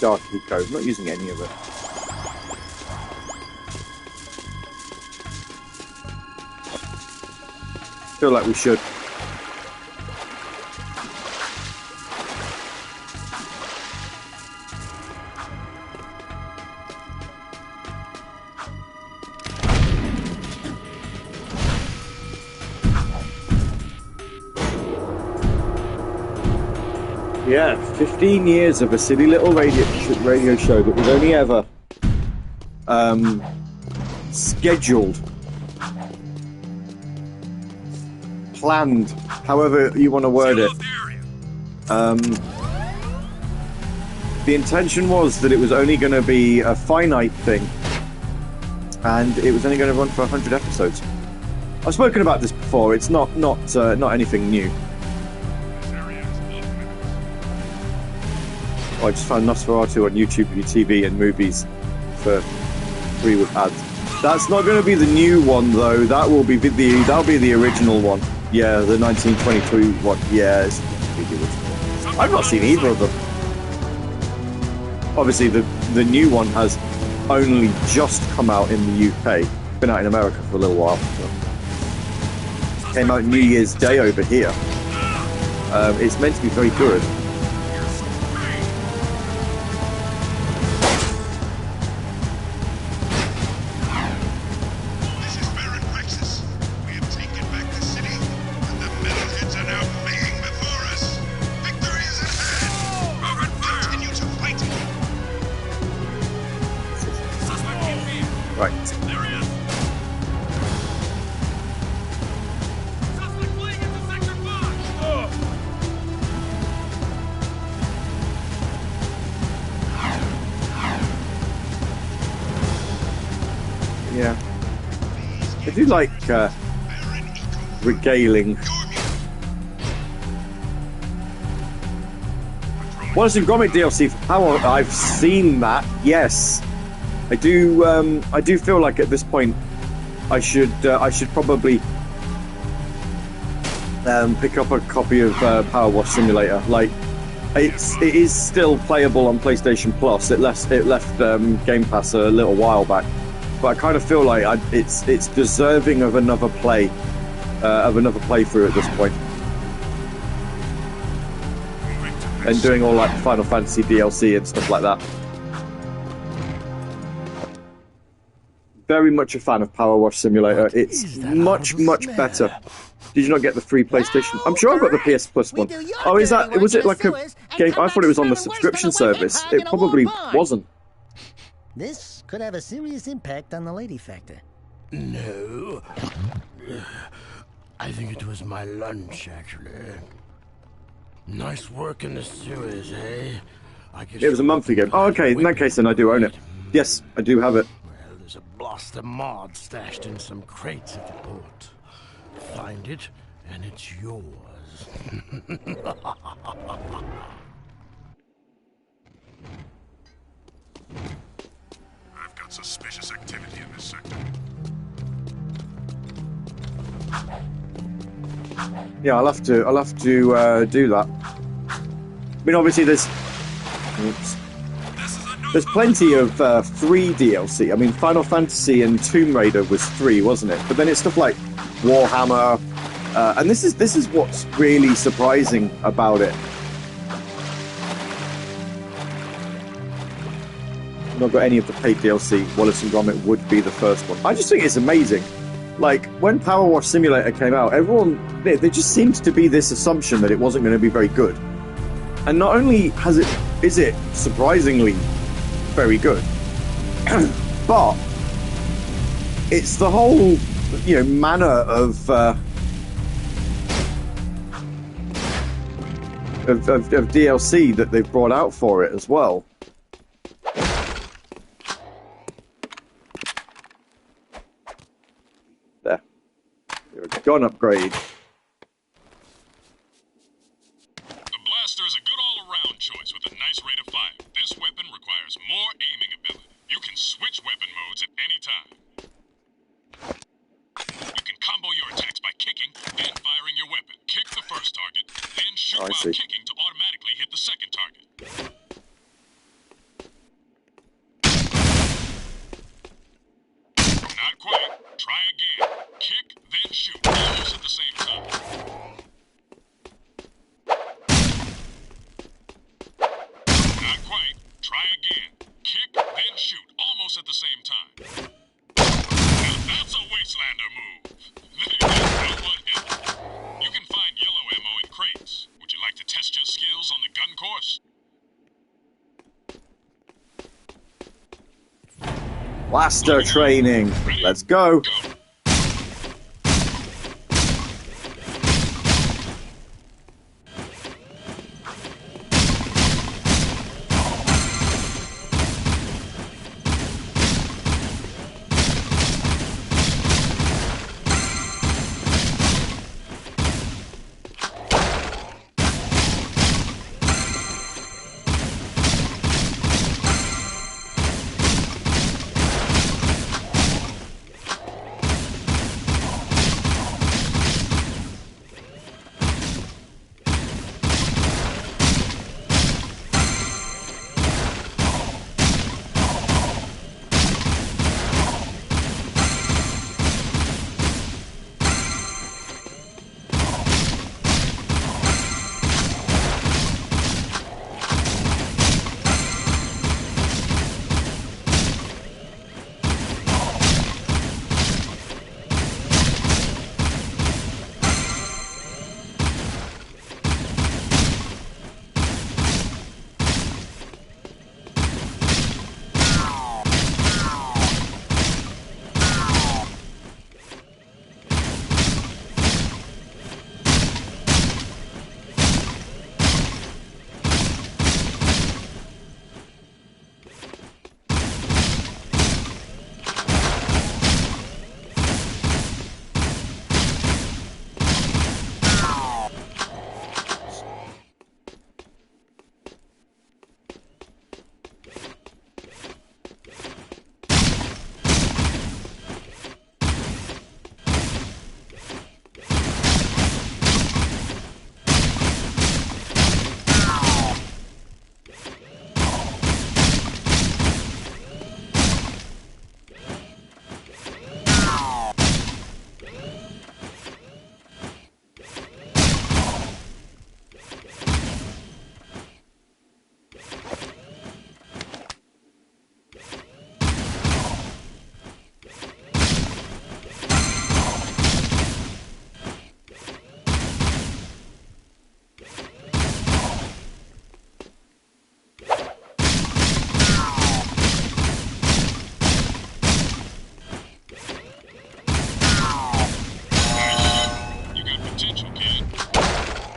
Dark eco. I'm not using any of it. Feel like we should. Yeah, 15 years of a silly little radio show that was only ever scheduled, planned, however you want to word it. The intention was that it was only going to be a finite thing, and it was only going to run for 100 episodes. I've spoken about this before. It's not anything new. I just found Nosferatu on YouTube, TV, and movies for free with ads. That's not going to be the new one, though. That'll be the original one. Yeah, the 1922 one. Yeah, it's ridiculous. I've not seen either of them. Obviously, the new one has only just come out in the UK. Been out in America for a little while. So. Came out New Year's Day over here. It's meant to be very good. Yeah. I do like regaling. Wallace and Gromit DLC for Power. I've seen that. Yes, I do. I do feel like at this point, I should probably pick up a copy of Power Wash Simulator. Like, it is still playable on PlayStation Plus. It left Game Pass a little while back. but I kind of feel like it's deserving of another playthrough at this point. And doing all like Final Fantasy DLC and stuff like that. Very much a fan of Power Wash Simulator. It's much better. Did you not get the free PlayStation? I'm sure I got the PS Plus one. Oh, was it like a game? I thought it was on the subscription service. It probably wasn't. This could have a serious impact on the lady factor. No. I think it was my lunch, actually. Nice work in the sewers, eh? I guess it was a monthly game. Oh, okay. In that case, then I do own it. Yes, I do have it. Well, there's a blaster mod stashed in some crates at the port. Find it, and it's yours. I've got suspicious activity in this sector. Yeah, I'll have to do that. I mean, obviously there's plenty of free DLC. I mean, Final Fantasy and Tomb Raider was free, wasn't it? But then it's stuff like Warhammer, and this is what's really surprising about it. I've not got any of the paid DLC. Wallace and Gromit would be the first one. I just think it's amazing. Like, when Power Wash Simulator came out, everyone, there just seemed to be this assumption that it wasn't going to be very good. And not only is it surprisingly very good, but it's the whole, manner of DLC that they've brought out for it as well. There. Gun upgrade. The blaster is a good all-around choice with a nice rate of fire. This weapon requires more aiming ability. You can switch weapon modes at any time. You can combo your attacks by kicking, then firing your weapon. Kick the first target, then shoot while kicking to automatically hit the second target. Not quite. Try again. Kick, then shoot, almost at the same time. Not quite. Try again. Kick, then shoot, almost at the same time. Now that's a Wastelander move. There you go, one hit. You can find yellow ammo in crates. Would you like to test your skills on the gun course? Blaster training. Let's go.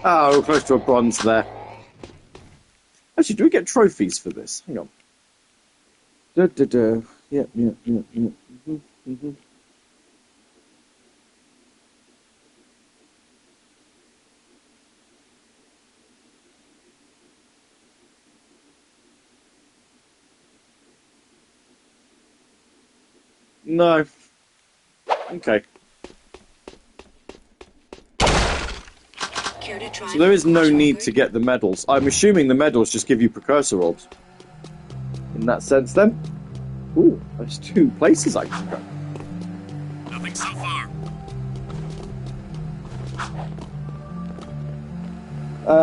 Oh, we're close to a bronze there. Actually, do we get trophies for this? Hang on. Yep. No. Okay. So there is no need to get the medals. I'm assuming the medals just give you precursor orbs. In that sense, then. Ooh, there's 2 places I can go. Nothing so far.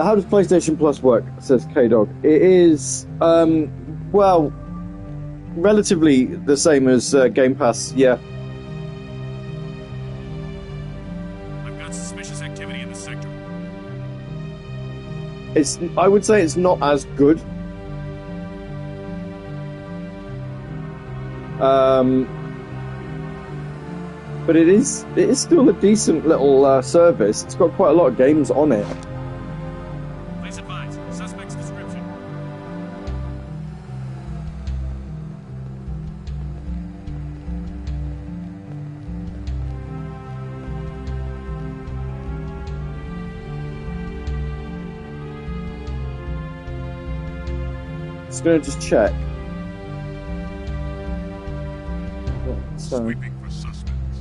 How does PlayStation Plus work? Says K-Dog. It is, well, relatively the same as Game Pass, yeah. I've got suspicious activity in the sector. I would say it's not as good. But it is still a decent little service. It's got quite a lot of games on it. Please advise. Suspect's description. Just gonna just check. So. Sweeping for suspects.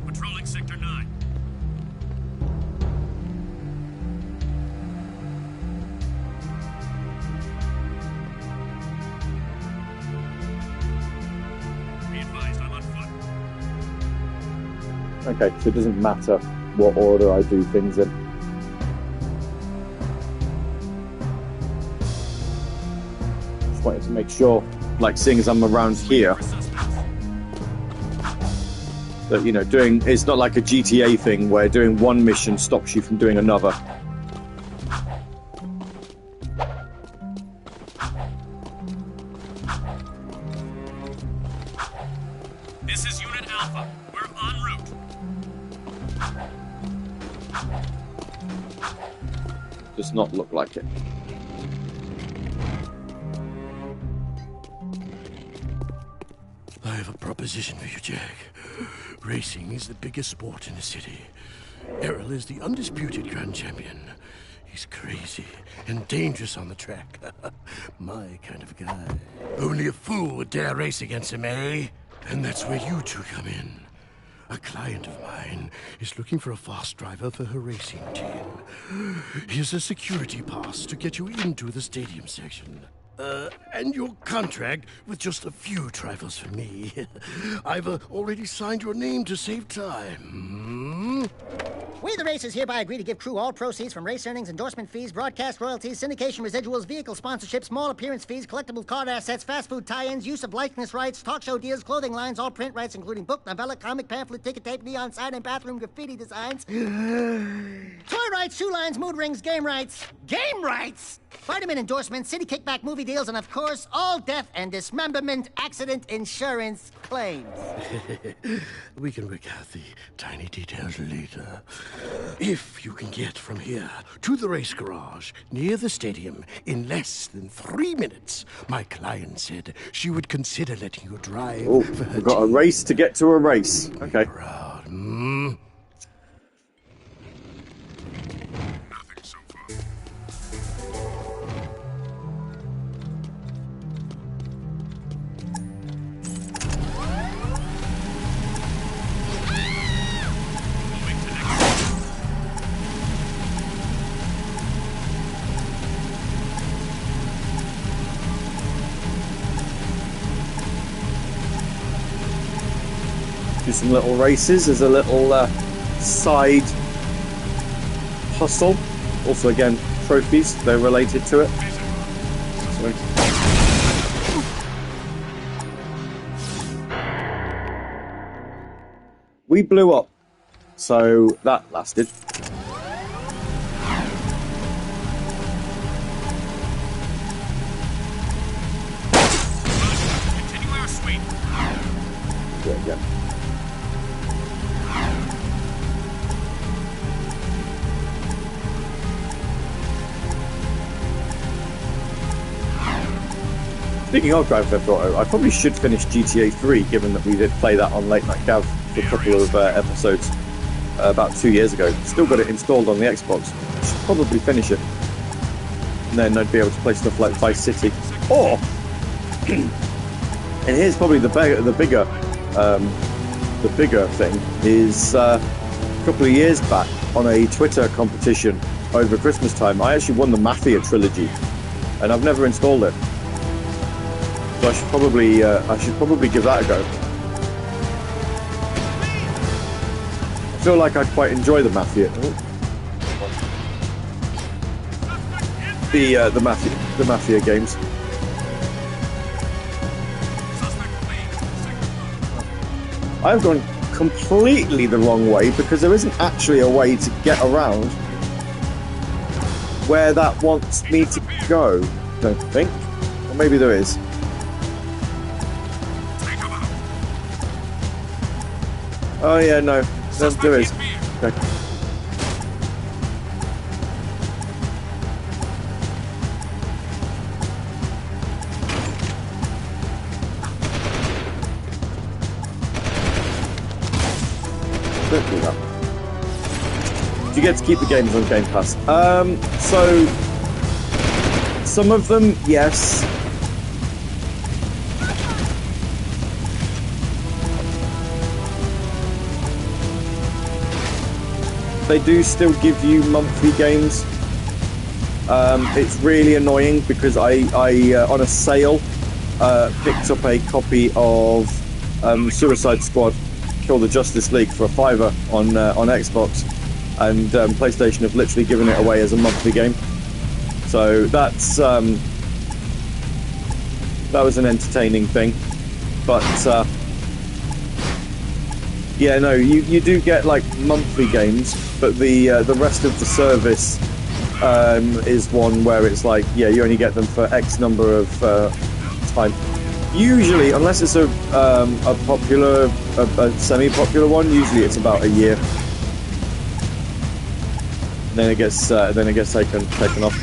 Patrolling Sector 9. Be advised, I'm on foot. Okay, so it doesn't matter what order I do things in. Wanted to make sure, like, seeing as I'm around here, that, you know, it's not like a GTA thing where doing one mission stops you from doing another. This is Unit Alpha. We're en route. Does not look like it. I have a proposition for you, Jak. Racing is the biggest sport in the city. Errol is the undisputed grand champion. He's crazy and dangerous on the track. My kind of guy. Only a fool would dare race against him, eh? And that's where you two come in. A client of mine is looking for a fast driver for her racing team. Here's a security pass to get you into the stadium section. And your contract with just a few trifles for me. I've already signed your name to save time. We, the racers, hereby agree to give crew all proceeds from race earnings, endorsement fees, broadcast royalties, syndication residuals, vehicle sponsorships, small appearance fees, collectible card assets, fast food tie-ins, use of likeness rights, talk show deals, clothing lines, all print rights, including book, novella, comic, pamphlet, ticket tape, neon sign, and bathroom graffiti designs. Toy rights, shoe lines, mood rings, game rights. Game rights? Vitamin endorsements, city kickback movie deals, and of course, all death and dismemberment accident insurance claims. We can work out the tiny details later. If you can get from here to the race garage near the stadium in less than 3 minutes, my client said she would consider letting you drive Oh, for her we've got a race to get to a race. Okay. Proud. Nothing so far. Do some little races as a little side hustle. Also, again, trophies, they're related to it. Sorry. We blew up, so that lasted. Continue our sweep. Yeah. Speaking of Grand Theft Auto, I probably should finish GTA 3, given that we did play that on Late Night Gav for a couple of episodes about 2 years ago. Still got it installed on the Xbox. Should probably finish it. And then I'd be able to play stuff like Vice City. Or, and here's probably the bigger thing, is a couple of years back on a Twitter competition over Christmas time, I actually won the Mafia trilogy, and I've never installed it. So I should probably give that a go. I feel like I'd quite enjoy the Mafia. The Mafia games. I've gone completely the wrong way because there isn't actually a way to get around where that wants me to go, I don't think. Or maybe there is. Oh yeah, no, there is. Okay. Don't do that. Do you get to keep the games on Game Pass? So some of them, yes. They do still give you monthly games. It's really annoying because I on a sale picked up a copy of Suicide Squad Kill the Justice League for $5 on Xbox, and PlayStation have literally given it away as a monthly game. So that's that was an entertaining thing, but yeah, no, you do get like monthly games, but the rest of the service is one where it's like, yeah, you only get them for X number of time. Usually, unless it's a popular, a semi-popular one, usually it's about a year. Then it gets taken off.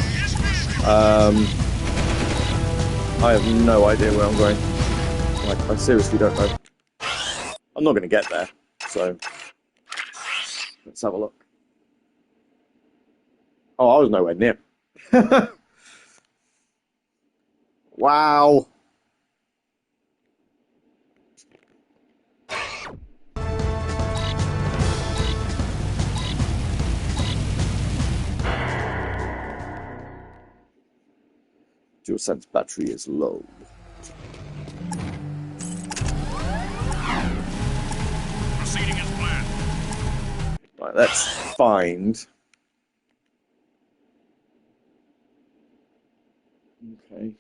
I have no idea where I'm going. Like, I seriously don't know. I'm not going to get there, so let's have a look. Oh, I was nowhere near. Wow. DualSense battery is low. Proceeding as planned. Right, let's find. Okay.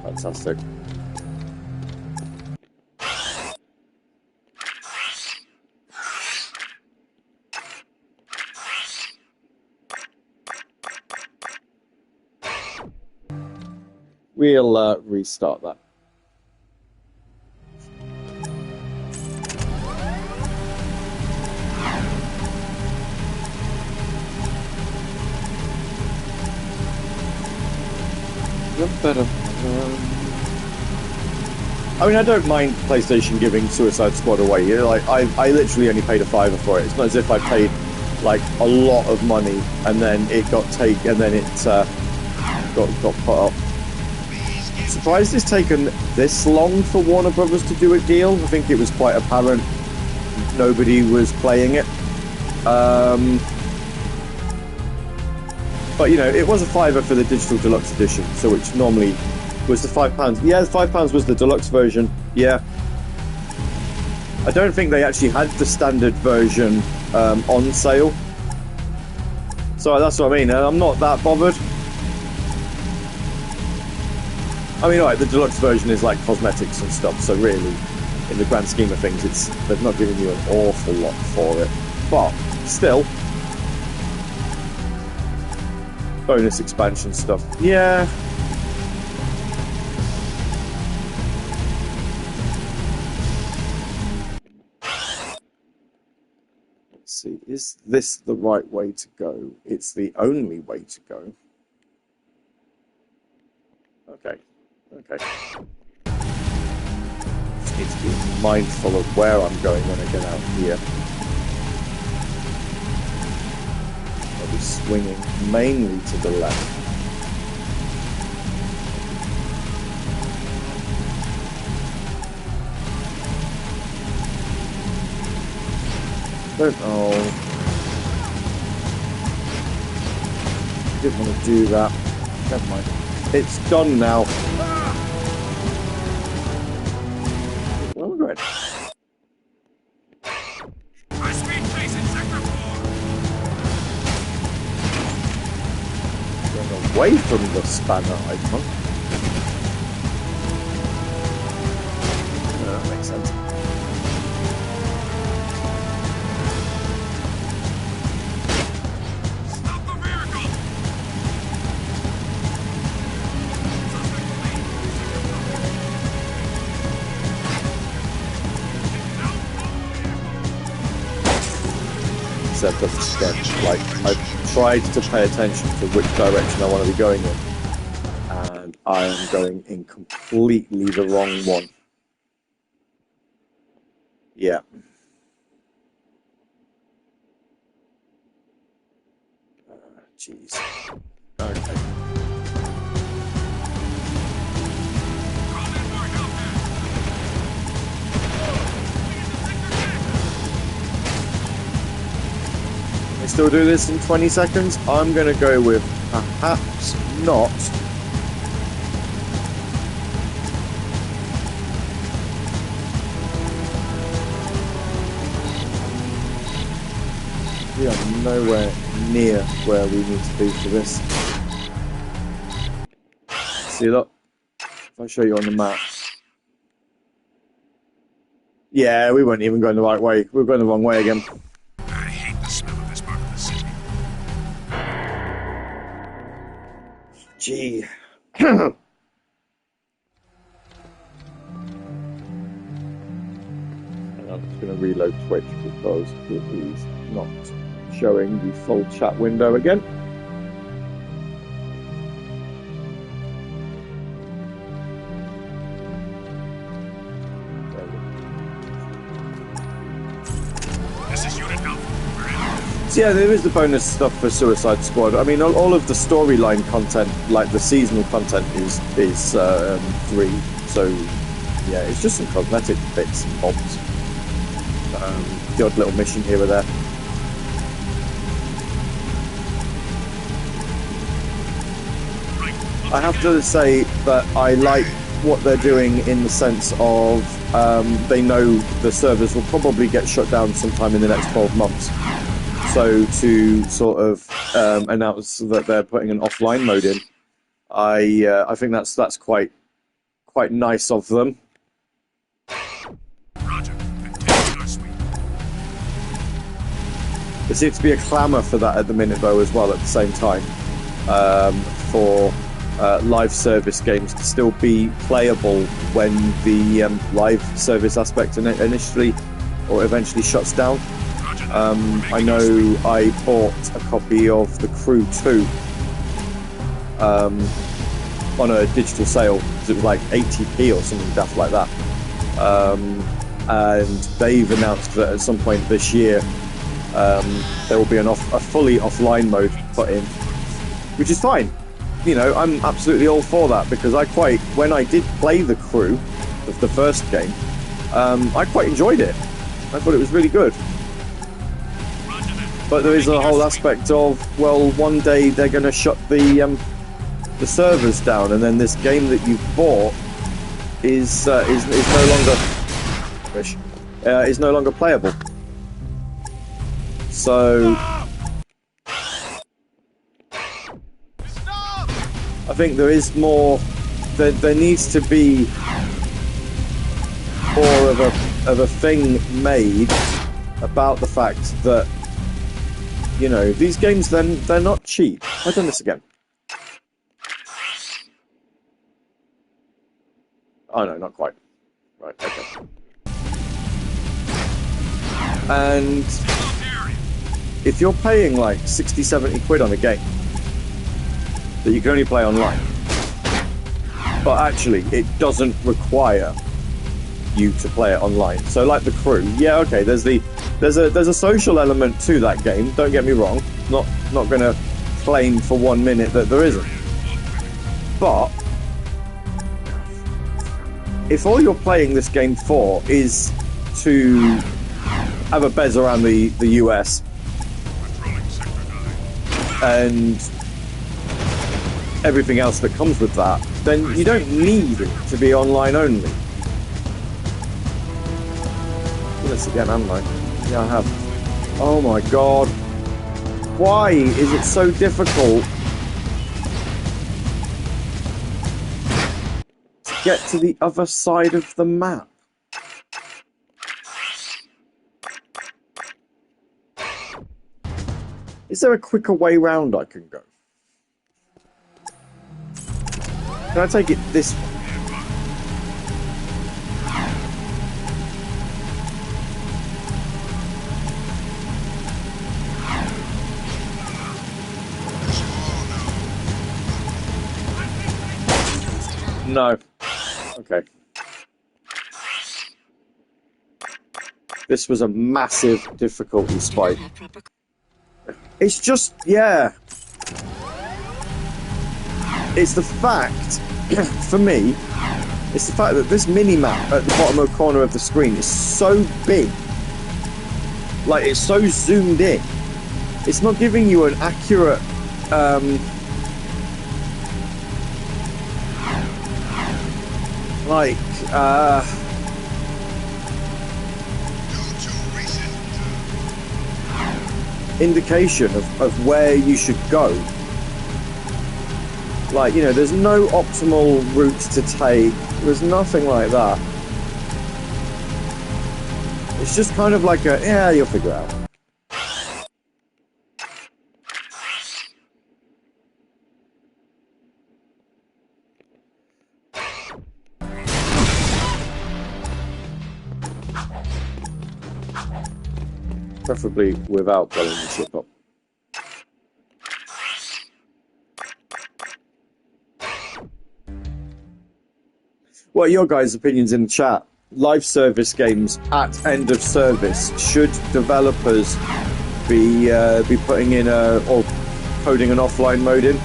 Fantastic. We'll restart that. Better. I mean, I don't mind PlayStation giving Suicide Squad away. You know, like I literally only paid $5 for it. It's not as if I paid like a lot of money and then it got taken and then it got put up. Surprised it's taken this long for Warner Brothers to do a deal. I think it was quite apparent nobody was playing it. But you know, it was a $5 for the digital deluxe edition, so which normally was the £5. Yeah, the £5 was the deluxe version. Yeah, I don't think they actually had the standard version on sale, so that's what I mean. I'm not that bothered. I mean, alright, the deluxe version is like cosmetics and stuff, so really, in the grand scheme of things, they've not given you an awful lot for it, but still. Bonus expansion stuff. Yeah, see, is this the right way to go? It's the only way to go. Okay. Okay. Just need to be mindful of where I'm going when I get out here. I'll be swinging mainly to the left. Don't know. Didn't want to do that. Never mind. It's done now. Where am I going? My speed face in Sector 4! Going away from the spanner icon. No, that makes sense. Like, I've tried to pay attention to which direction I want to be going in, and I am going in completely the wrong one. Yeah. Jeez. Okay. I still do this in 20 seconds. I'm going to go with perhaps not. We are nowhere near where we need to be for this. See that? If I show you on the map. Yeah, we weren't even going the right way. We were going the wrong way again. I hate the smell of this part of the city. Gee. I'm just going to reload Twitch because it is not showing the full chat window again. This is Unit Alpha. So yeah, there is the bonus stuff for Suicide Squad. I mean, all of the storyline content, like the seasonal content, is 3. So yeah, it's just some cosmetic bits and bobs. The odd little mission here or there. I have to say that I like what they're doing in the sense of they know the servers will probably get shut down sometime in the next 12 months. So to sort of announce that they're putting an offline mode in, I think that's quite nice of them. Roger. Continue our sweep. There seems to be a clamour for that at the minute, though, as well. At the same time, for live service games to still be playable when the live service aspect initially or eventually shuts down. I know I bought a copy of The Crew 2 on a digital sale because it was like 80p or something daft like that. And they've announced that at some point this year there will be a fully offline mode put in, which is fine. You know, I'm absolutely all for that because when I did play The Crew, the first game, I quite enjoyed it. I thought it was really good. But there is a whole aspect of, well, one day they're going to shut the servers down, and then this game that you bought is no longer playable. So I think there is more. There needs to be more of a thing made about the fact that, you know, these games they're not cheap. I've done this again. Oh no, not quite. Right, okay. And if you're paying like 60, 70 quid on a game that you can only play online, but actually it doesn't require you to play it online. So like The Crew, yeah, okay, there's a social element to that game, don't get me wrong. Not gonna claim for 1 minute that there isn't. But if all you're playing this game for is to have a bez around the US and everything else that comes with that, then you don't need it to be online only. This again, haven't I? Yeah, I have. Oh my god. Why is it so difficult to get to the other side of the map? Is there a quicker way round I can go? Can I take it this way? No. Okay. This was a massive difficulty spike. It's just, yeah. It's the fact, for me, it's the fact that this mini-map at the bottom corner of the screen is so big. Like, it's so zoomed in. It's not giving you an accurate, indication of where you should go. Like, you know, there's no optimal routes to take. There's nothing like that. It's just kind of like a, yeah, you'll figure it out. Preferably without blowing the ship up. What are your guys' opinions in the chat? Live service games at end of service, should developers be putting in or coding an offline mode in?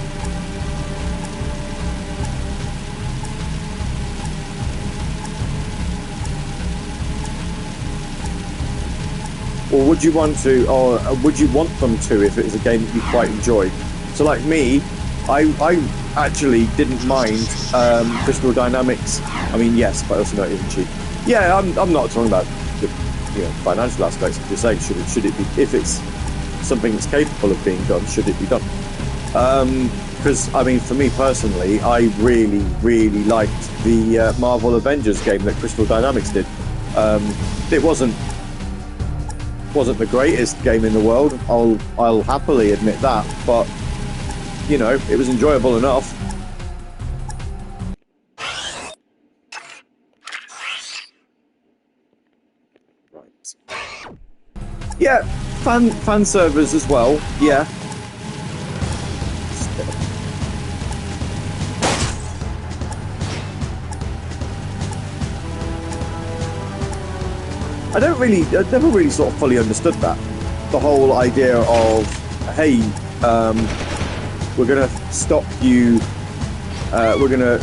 Or would you want to, or would you want them to if it is a game that you quite enjoy? So like me, I actually didn't mind Crystal Dynamics. I mean, yes, but I also know it isn't cheap. Yeah, I'm not talking about the financial aspects. I'm just saying, should it be, if it's something that's capable of being done, should it be done? Because I mean, for me personally, I really liked the Marvel Avengers game that Crystal Dynamics did. It wasn't the greatest game in the world. I'll happily admit that, but you know, it was enjoyable enough. Right. Yeah, fan servers as well. Yeah. I never really sort of fully understood that. The whole idea of, hey, we're gonna stop you, we're gonna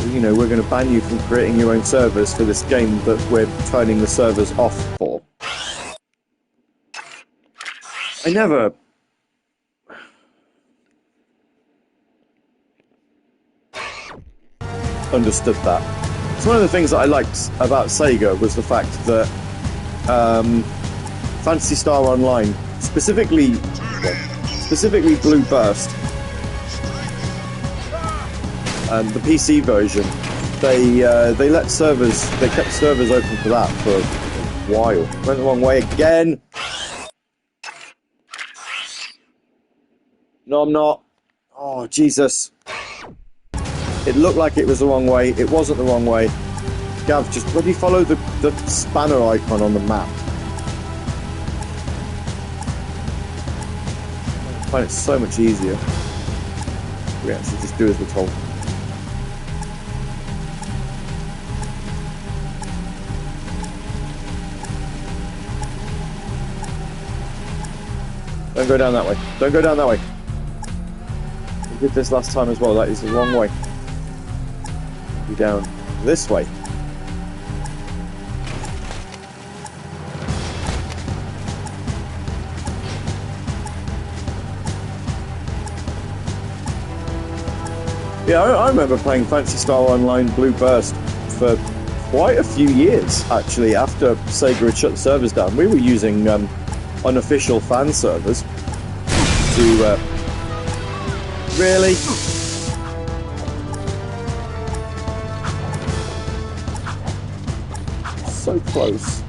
ban you from creating your own servers for this game that we're turning the servers off for. I never understood that. It's one of the things that I liked about Sega was the fact that Phantasy Star Online, specifically Blue Burst, and the PC version, they kept servers open for that for a while. Went the wrong way again. No, I'm not. Oh, Jesus. It looked like it was the wrong way. It wasn't the wrong way. Gav, just bloody follow the spanner icon on the map. find it so much easier. We actually just do as we're told. Don't go down that way. Don't go down that way. We did this last time as well. That is the wrong way. Be down this way. Yeah, I remember playing Phantasy Star Online Blue Burst for quite a few years, actually, after Sega had shut the servers down. We were using unofficial fan servers to... Really? So close.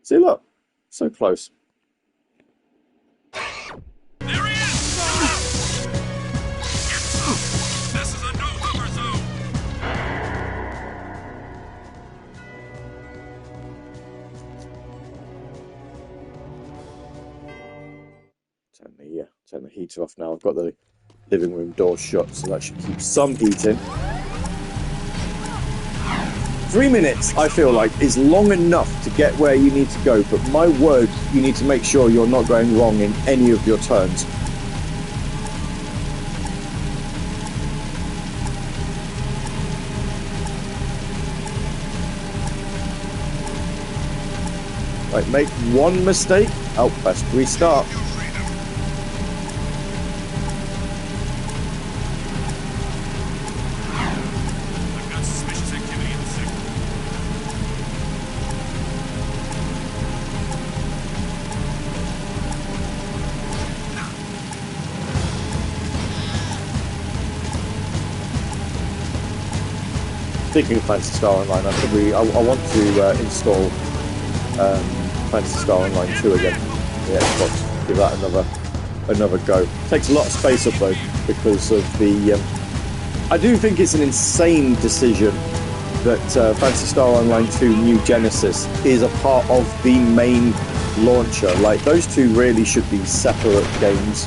See, look. So close. There he is! This is a no-hover zone! Turn the heater off now. I've got the living room door shut, so that should keep some heat in. 3 minutes, I feel like, is long enough to get where you need to go, but my word, you need to make sure you're not going wrong in any of your turns. Right, make one mistake. Oh, best restart. Speaking of Phantasy Star Online, I want to install Phantasy Star Online 2 again. The Xbox. Give that another go. Takes a lot of space up though because of the. I do think it's an insane decision that Phantasy Star Online 2 New Genesis is a part of the main launcher. Like those two really should be separate games.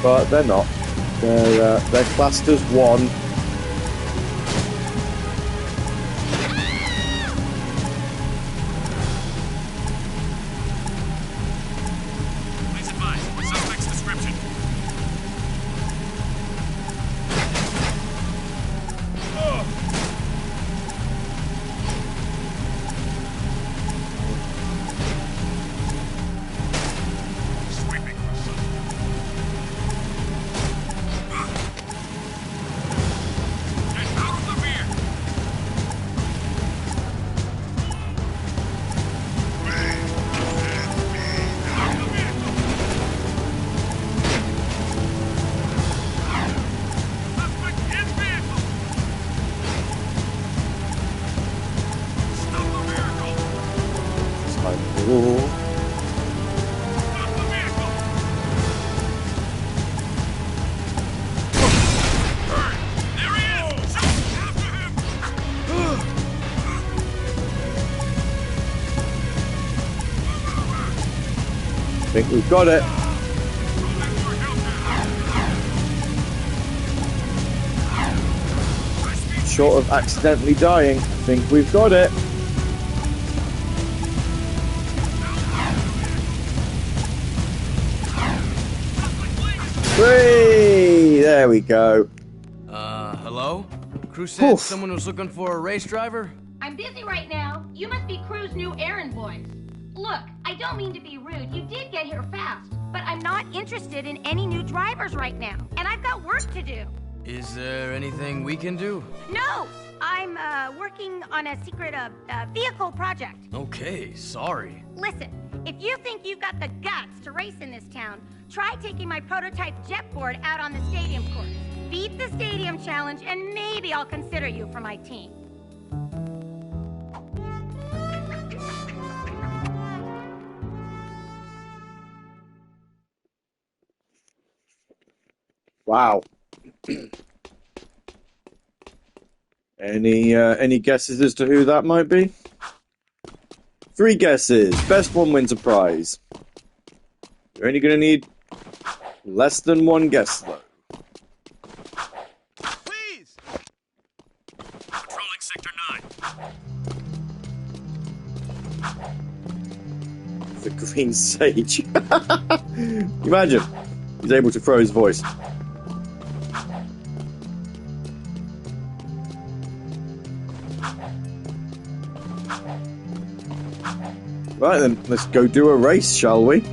But they're not. They're classed as one. Please advise, suspect's description. I think we've got it. Short of accidentally dying, I think we've got it. Whee! There we go. Hello? Crew said someone was looking for a race driver? I'm busy right now. You must be Crew's new errand boys. Look, I don't mean to be rude. You did get here fast. But I'm not interested in any new drivers right now. And I've got work to do. Is there anything we can do? No! I'm, working on a secret, vehicle project. Okay, sorry. Listen, if you think you've got the guts to race in this town, try taking my prototype jet board out on the stadium course. Beat the stadium challenge, and maybe I'll consider you for my team. Wow. Any guesses as to who that might be? 3 guesses. Best one wins a prize. You're only going to need less than 1 guess, though. Please! Patrolling Sector 9. The Green Sage. Imagine. He's able to throw his voice. Right then, let's go do a race, shall we? You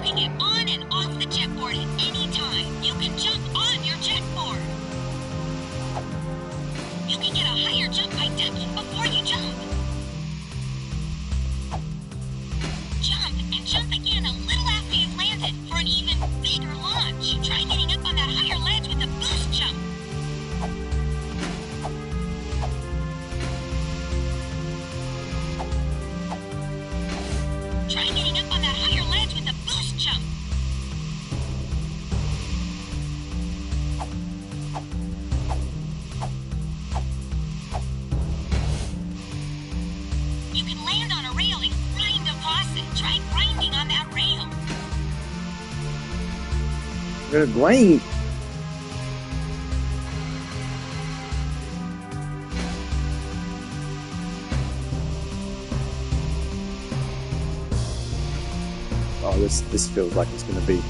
can get on and off the jetboard at any time. You can jump on your jetboard. You can get a higher jump height depth before you jump. Jump and jump again a little after you've landed for an even bigger launch. Try getting up on that higher ledge with a boost jump. Try getting up on that higher ledge with a boost jump. You can land on a rail and grind across it. Try grinding on that rail. I'm gonna grind. Oh, this feels like it's gonna be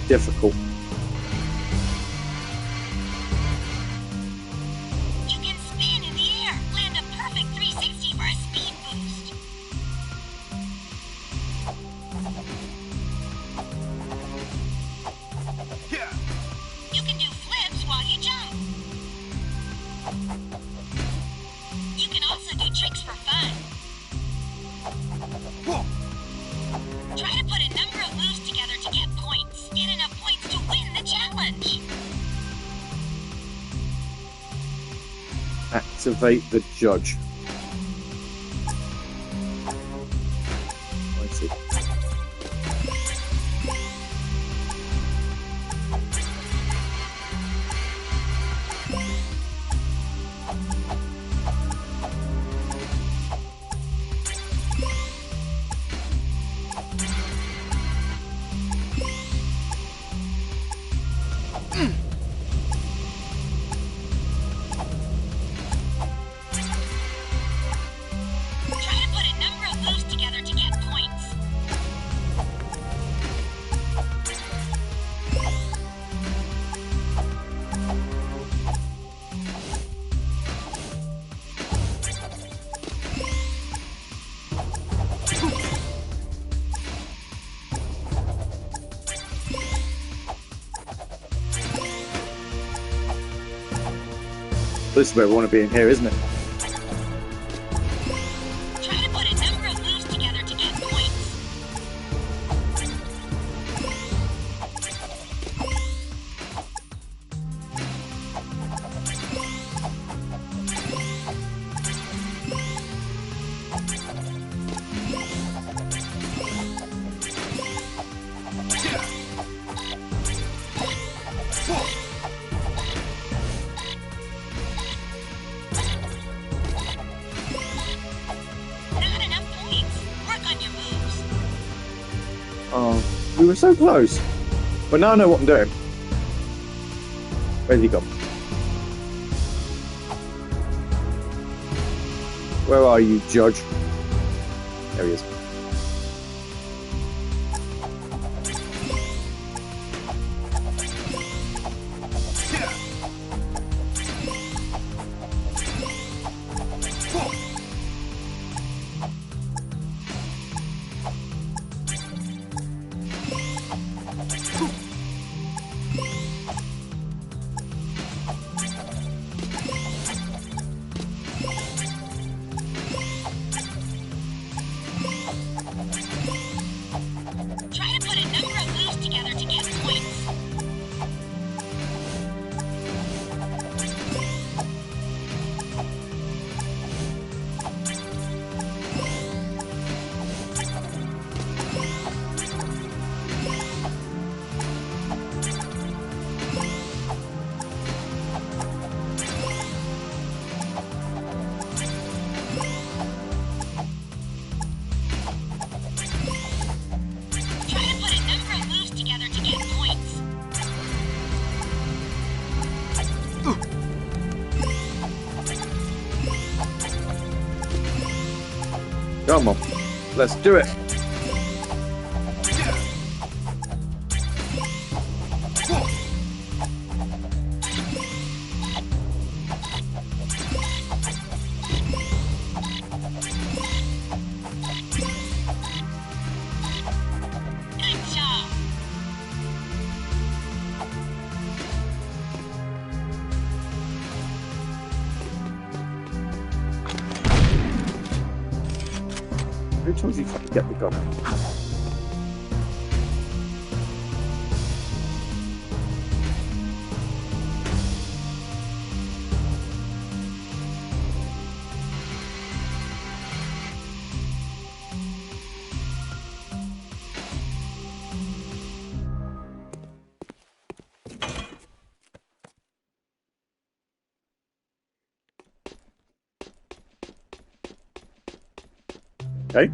difficult. You can spin in the air. Land a perfect 360 for a speed boost. You can do flips while you jump. You can also do tricks for fun. Try to put a number of moves together to get points. Get enough points to win the challenge. Activate the judge. I see. Try to put a number of moves together to get points. This is where we want to be in here, isn't it? Try to put a number of moves together to get points. Not enough points. Work on your moves. Oh, we were so close. But now I know what I'm doing. Where's he gone? Where are you, Judge? There he is. Come on. Let's do it. Who told you to get the gun out? Okay.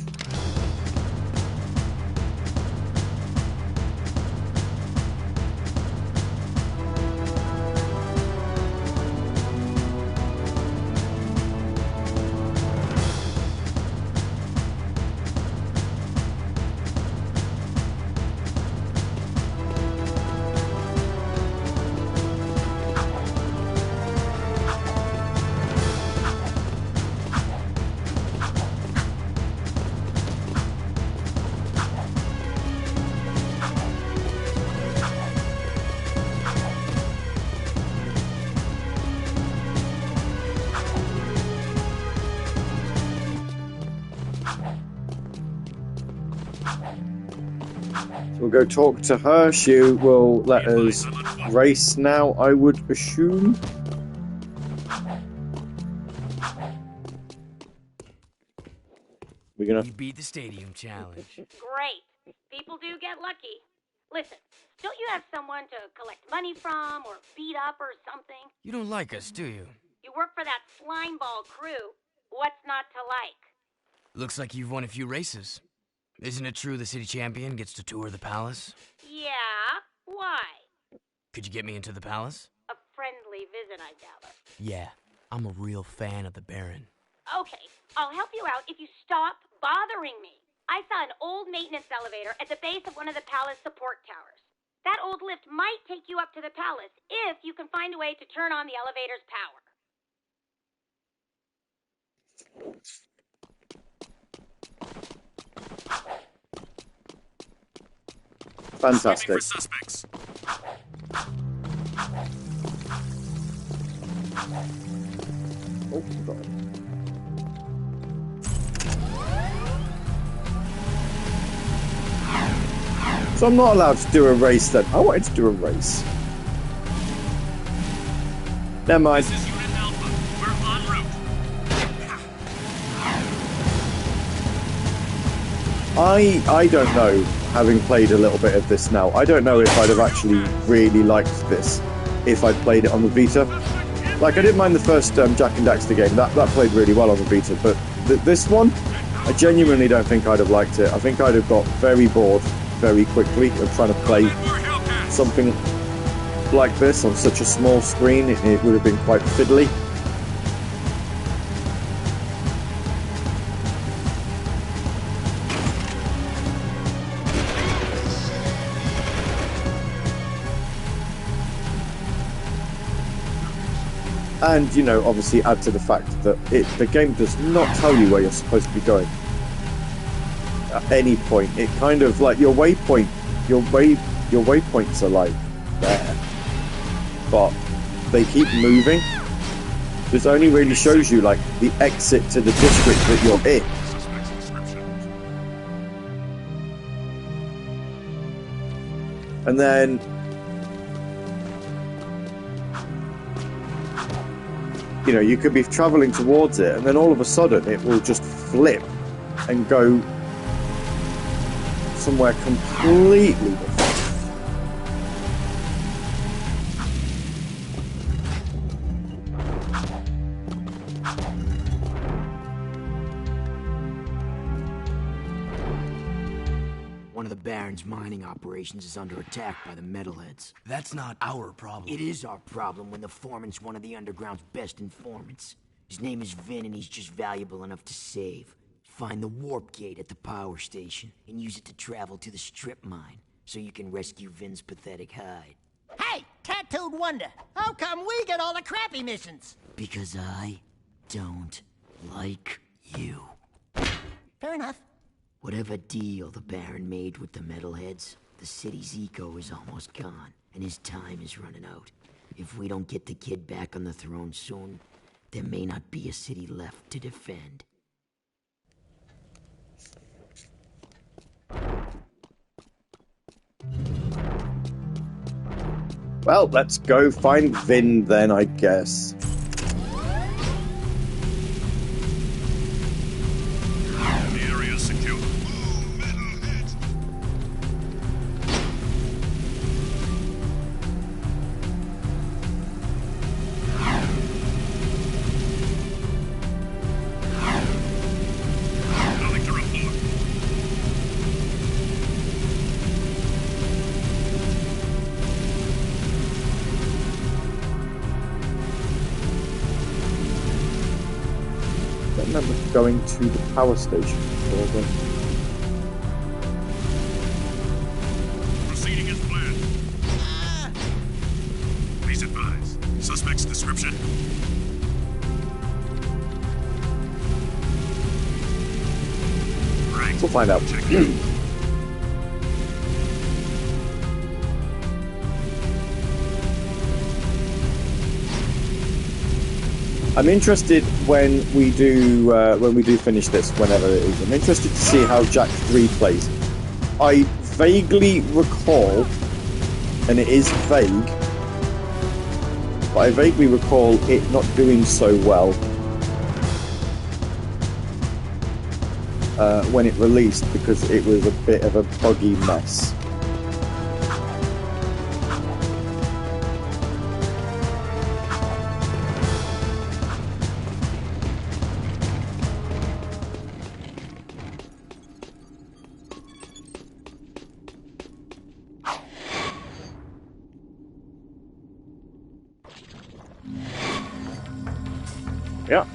We'll go talk to her. She will let us race now, I would assume. We're gonna. You beat the stadium challenge. Great. People do get lucky. Listen, don't you have someone to collect money from or beat up or something? You don't like us, do you? You work for that slimeball crew. What's not to like? Looks like you've won a few races. Isn't it true the city champion gets to tour the palace? Yeah? Why? Could you get me into the palace? A friendly visit, I gather. Yeah, I'm a real fan of the Baron. Okay, I'll help you out if you stop bothering me. I saw an old maintenance elevator at the base of one of the palace support towers. That old lift might take you up to the palace if you can find a way to turn on the elevator's power. Fantastic. For suspects. Oh, God. So I'm not allowed to do a race then. I wanted to do a race. Never mind. This is Unit Alpha. We're en route. I don't know, having played a little bit of this now, I don't know if I'd have actually really liked this if I'd played it on the Vita. Like, I didn't mind the first Jak and Daxter game, that played really well on the Vita, but this one, I genuinely don't think I'd have liked it. I think I'd have got very bored very quickly of trying to play something like this on such a small screen. It would have been quite fiddly. And, you know, obviously add to the fact that the game does not tell you where you're supposed to be going at any point. It kind of, like, your waypoints are, like, there. But they keep moving. This only really shows you, like, the exit to the district that you're in. And then you know, you could be traveling towards it, and then all of a sudden it will just flip and go somewhere completely different. One of the Baron's mining operations is under attack by the metalheads. That's not our problem. It is our problem when the foreman's one of the underground's best informants. His name is Vin, and he's just valuable enough to save. Find the warp gate at the power station and use it to travel to the strip mine so you can rescue Vin's pathetic hide. Hey, tattooed wonder, how come we get all the crappy missions? Because I don't like you. Fair enough. Whatever deal the Baron made with the metalheads, the city's eco is almost gone, and his time is running out. If we don't get the kid back on the throne soon, there may not be a city left to defend. Well, let's go find Vin then, I guess. The area's secure. Nothing to report. I remember going to the power station before then. Proceeding as planned. Please advise. Suspect's description. Right. We'll find out. I'm interested when we do finish this, whenever it is. I'm interested to see how Jak II plays. I vaguely recall, and it is vague, but I vaguely recall it not doing so well when it released because it was a bit of a buggy mess. Yeah.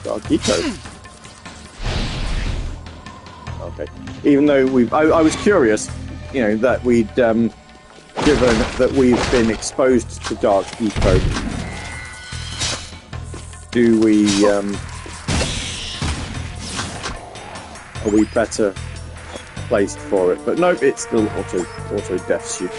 Got a code. Okay. Even though I was curious, you know, that we'd given that we've been exposed to dark eco. Do we are we better placed for it? But nope, it's still auto deaths you.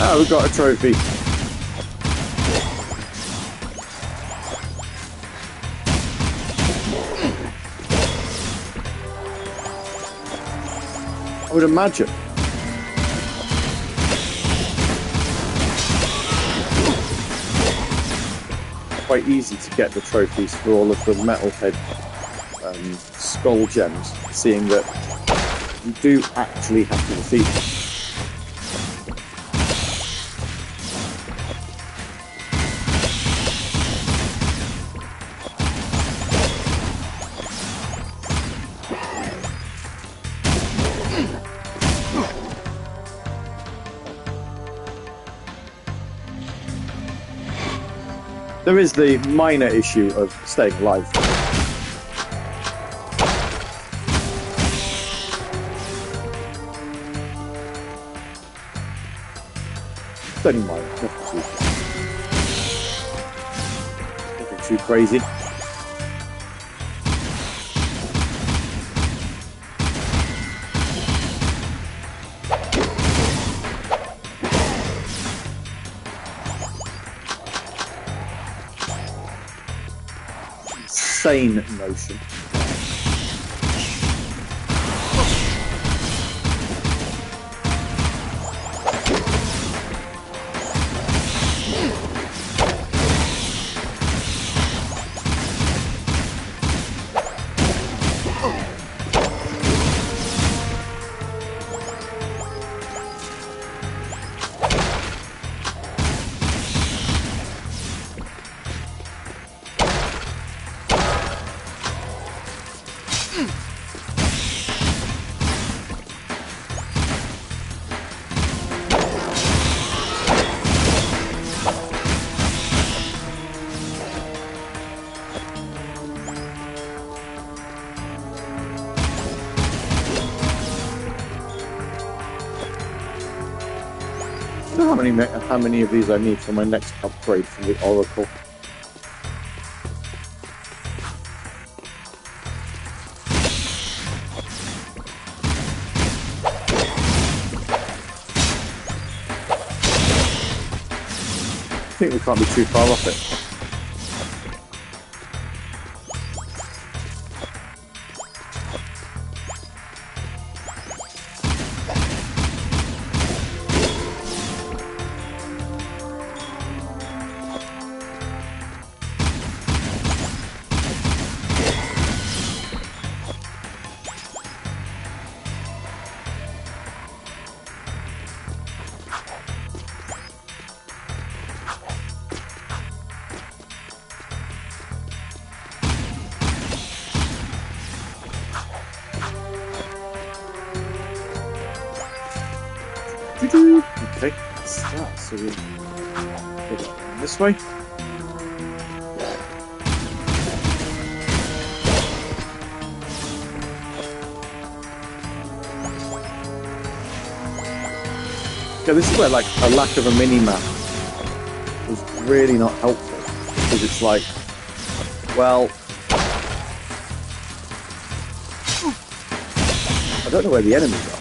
Oh, we got a trophy. I would imagine. Quite easy to get the trophies for all of the Metalhead skull gems, seeing that you do actually have to defeat them. There is the minor issue of staying alive. It's only minor, nothing too crazy. insane notion. I don't know how many of these I need for my next upgrade from the Oracle. I think we can't be too far off it. Okay, that's that. So we go this way. Yeah, this is where like a lack of a mini map was really not helpful, because it's like, well, I don't know where the enemies are.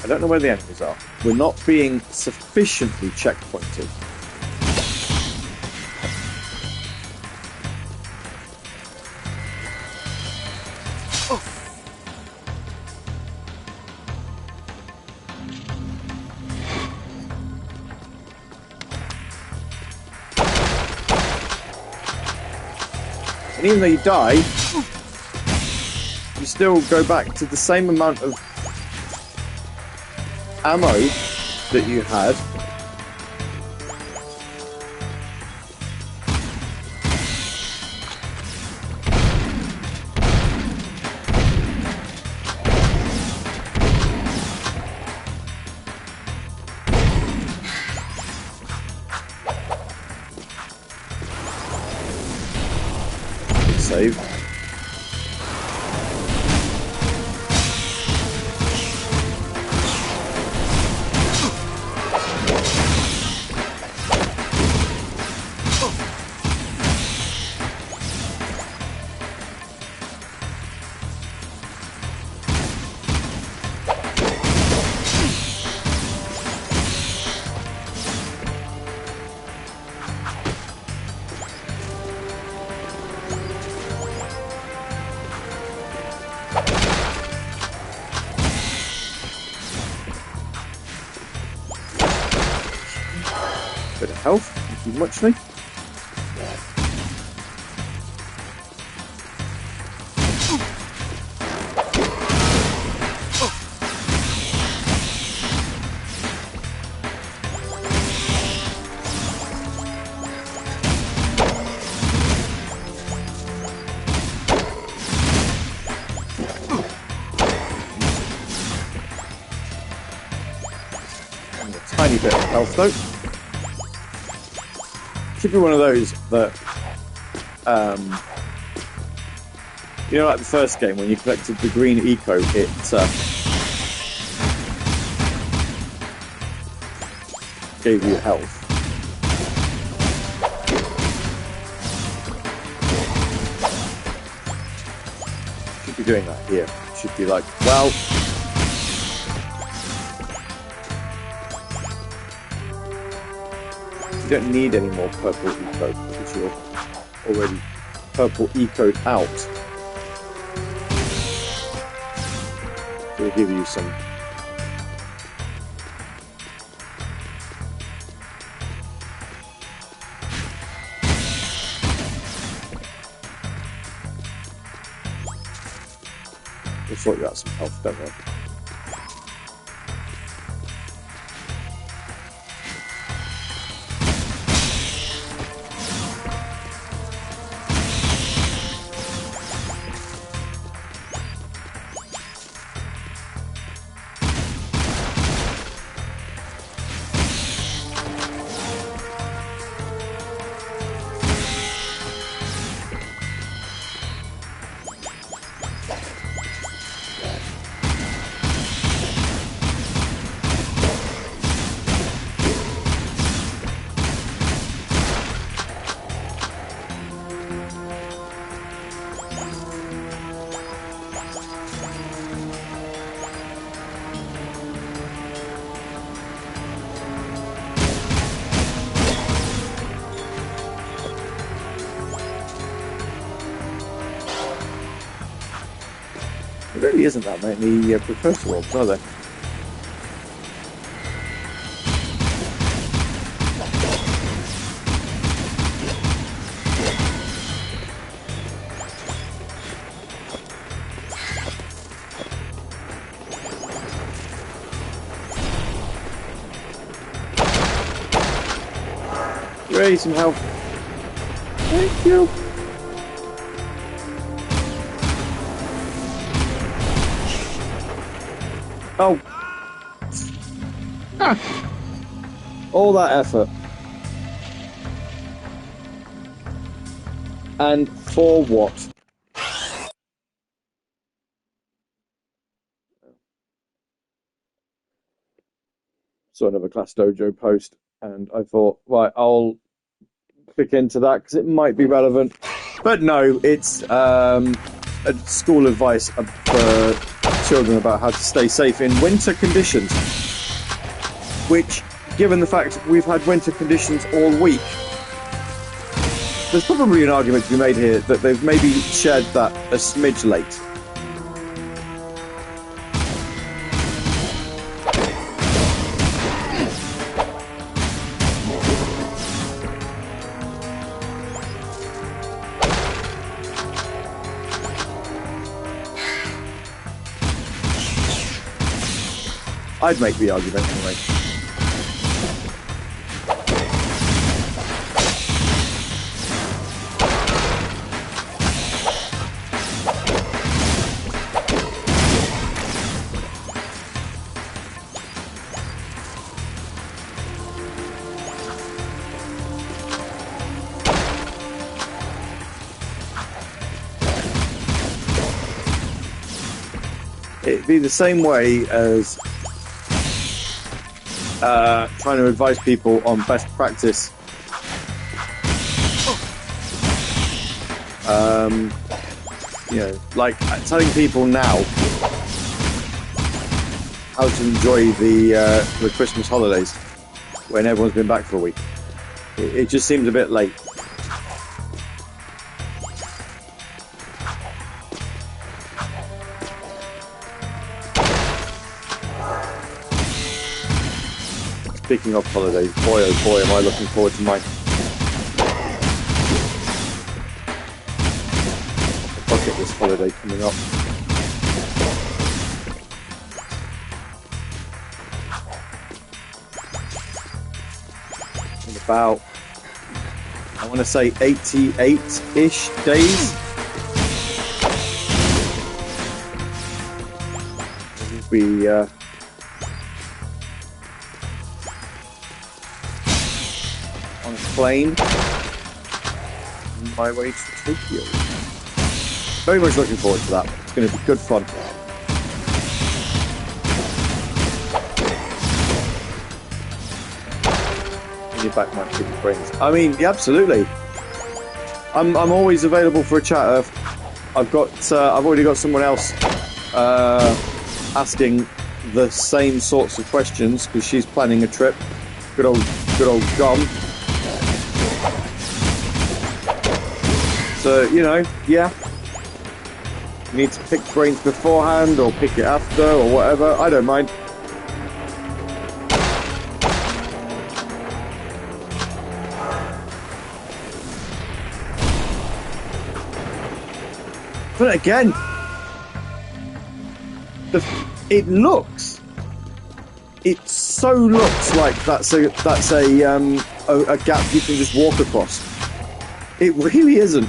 I don't know where the enemies are. We're not being sufficiently checkpointed. And even though you die, you still go back to the same amount of ammo that you had. Save. Bit of health, thank you muchly. And a tiny bit of health though. Should be one of those that, you know, like the first game when you collected the green eco, gave you health. Should be doing that here. Should be like, well, you don't need any more purple eco because you're already purple ecoed out. So we'll give you some. We'll sort you out some health, don't worry. There really isn't that many precursor orbs, are there? Raise some health. Thank you. Oh. Ah. All that effort. And for what? Saw another Class Dojo post, and I thought, right, I'll click into that because it might be relevant. But no, it's a school advice for children about how to stay safe in winter conditions, which, given the fact we've had winter conditions all week, there's probably an argument to be made here that they've maybe shared that a smidge late. I'd make the argument anyway. It'd be the same way as trying to advise people on best practice. You know, like telling people now how to enjoy the Christmas holidays when everyone's been back for a week. It just seems a bit late. Speaking of holidays, boy oh boy am I looking forward to mine. Bucket this holiday coming up. In about, I want to say 88-ish days. It'll be on a plane on my way to Tokyo. Very much looking forward to that. It's going to be good fun. in your back might pick your brains. I mean, yeah, absolutely. I'm always available for a chat. I've already got someone else asking the same sorts of questions because she's planning a trip. Good old Dom. So, you know, yeah. You need to pick brains beforehand or pick it after or whatever. I don't mind. But again, it so looks like that's a gap you can just walk across. It really isn't.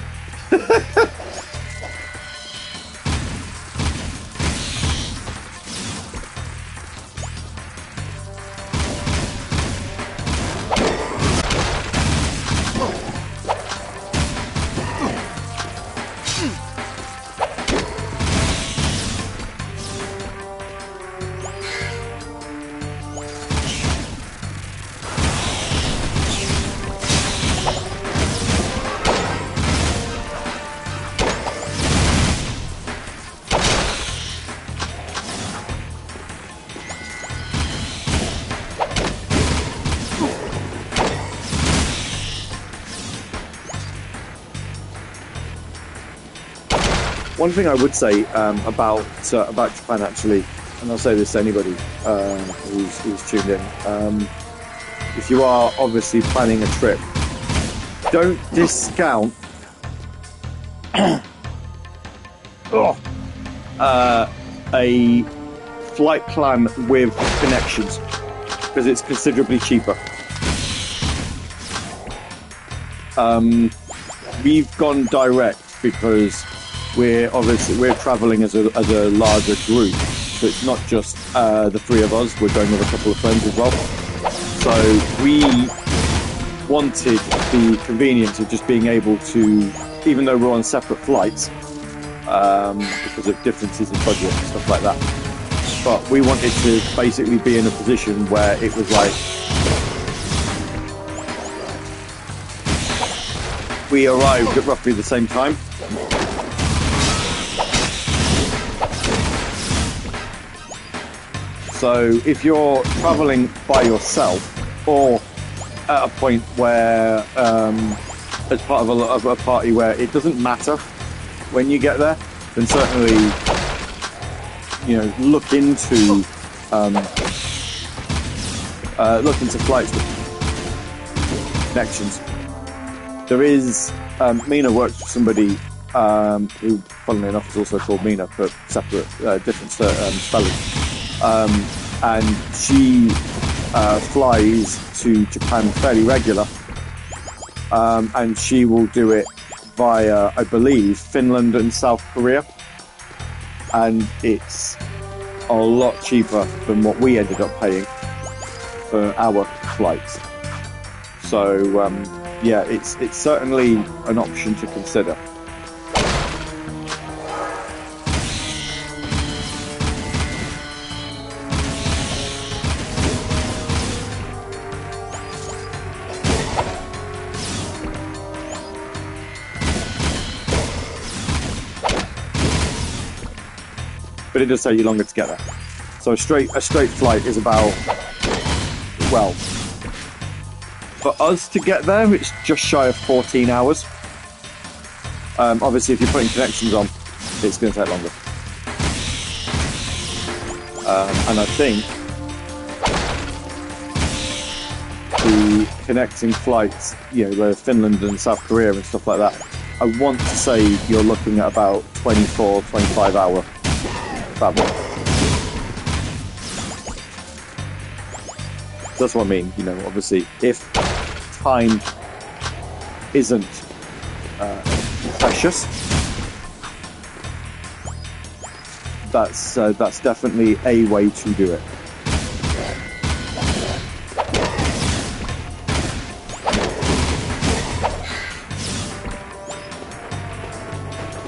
One thing I would say about Japan, actually, and I'll say this to anybody who's tuned in, if you are obviously planning a trip, don't discount a flight plan with connections, because it's considerably cheaper. We've gone direct because we're traveling as a larger group, so it's not just the three of us. We're going with a couple of friends as well. So we wanted the convenience of just being able to, even though we're on separate flights, because of differences in budget and stuff like that. But we wanted to basically be in a position where it was like we arrived at roughly the same time. So if you're traveling by yourself, or at a point where, as part of a party where it doesn't matter when you get there, then certainly, you know, look into flights with connections. There is Mina works with somebody who, funnily enough, is also called Mina, but separate, different spelling. And she flies to Japan fairly regular, and she will do it via, I believe, Finland and South Korea, and it's a lot cheaper than what we ended up paying for our flights. So yeah, it's certainly an option to consider. But it does take you longer to get there. So a straight flight is about, well, for us to get there, it's just shy of 14 hours. Obviously, if you're putting connections on, it's going to take longer. And I think the connecting flights, you know, where Finland and South Korea and stuff like that, I want to say you're looking at about 24, 25 hour travel. That's what I mean, you know, obviously, if time isn't precious, that's definitely a way to do it.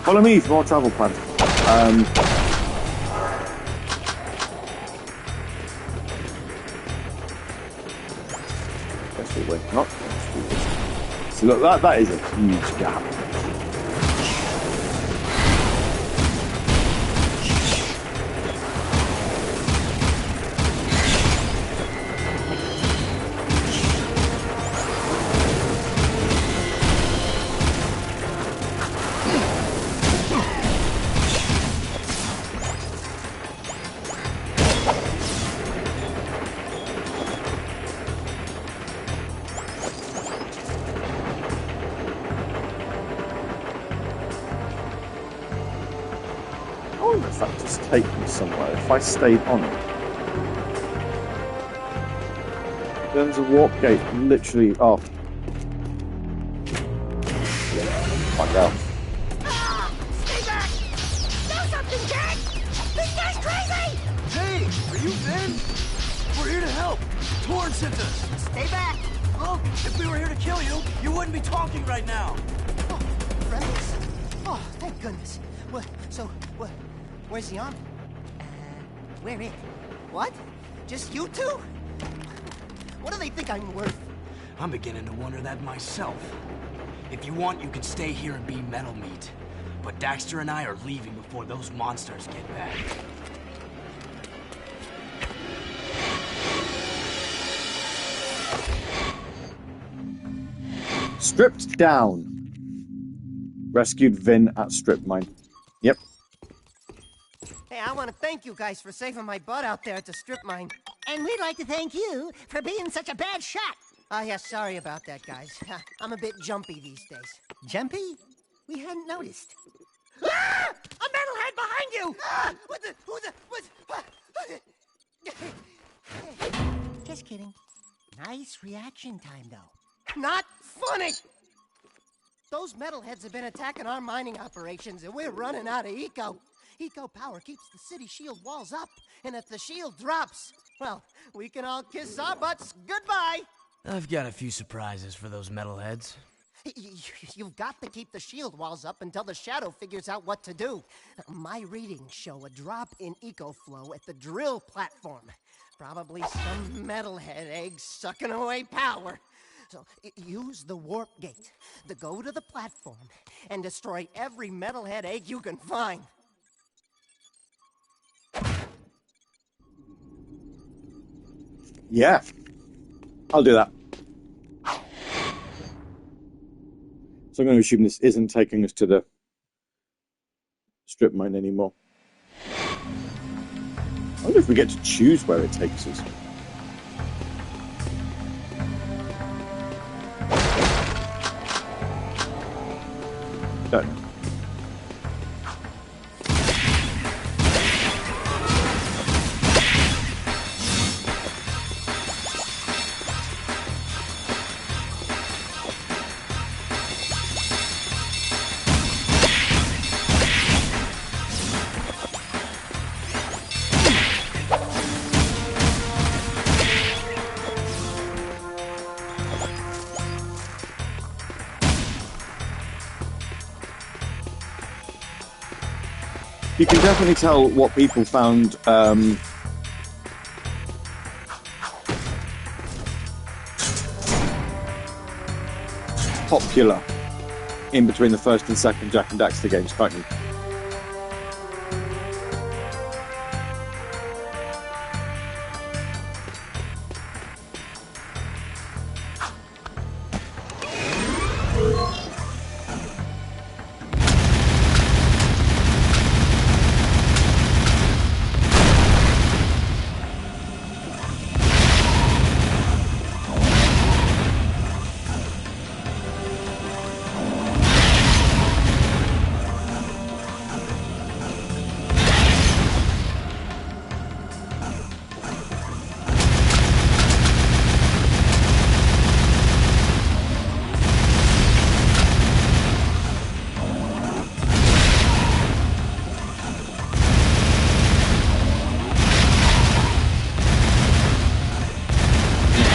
Follow me for more travel plans. but we're not going to do this. So look, that is a huge gap. That just take me somewhere if I stayed on it. There's a warp gate literally off. Find out. Stay back! Do something, Jack! This guy's crazy! Hey, are you Vin? We're here to help. Torn sent us. Stay back! Well, if we were here to kill you, you wouldn't be talking right now. Oh, friends? Oh, thank goodness. What? So, what? Where's the army? Where it? What? Just you two? What do they think I'm worth? I'm beginning to wonder that myself. If you want, you can stay here and be metal meat. But Daxter and I are leaving before those monsters get back. Stripped down. Rescued Vin at strip mine. Yep. Hey, I want to thank you guys for saving my butt out there at the strip mine. And we'd like to thank you for being such a bad shot. Oh, yeah, sorry about that, guys. I'm a bit jumpy these days. Jumpy? We hadn't noticed. Ah! A metalhead behind you! Ah! What the? Who the? What? Just kidding. Nice reaction time, though. Not funny! Those metalheads have been attacking our mining operations, and we're running out of eco. Eco power keeps the city shield walls up, and if the shield drops, well, we can all kiss our butts goodbye. I've got a few surprises for those metalheads. You've got to keep the shield walls up until the Shadow figures out what to do. My readings show a drop in eco flow at the drill platform. Probably some metalhead egg sucking away power. So use the warp gate to go to the platform and destroy every metalhead egg you can find. Yeah, I'll do that. So I'm going to assume this isn't taking us to the strip mine anymore. I wonder if we get to choose where it takes us. Don't know. You can definitely tell what people found popular in between the first and second Jak and Daxter games, can't you?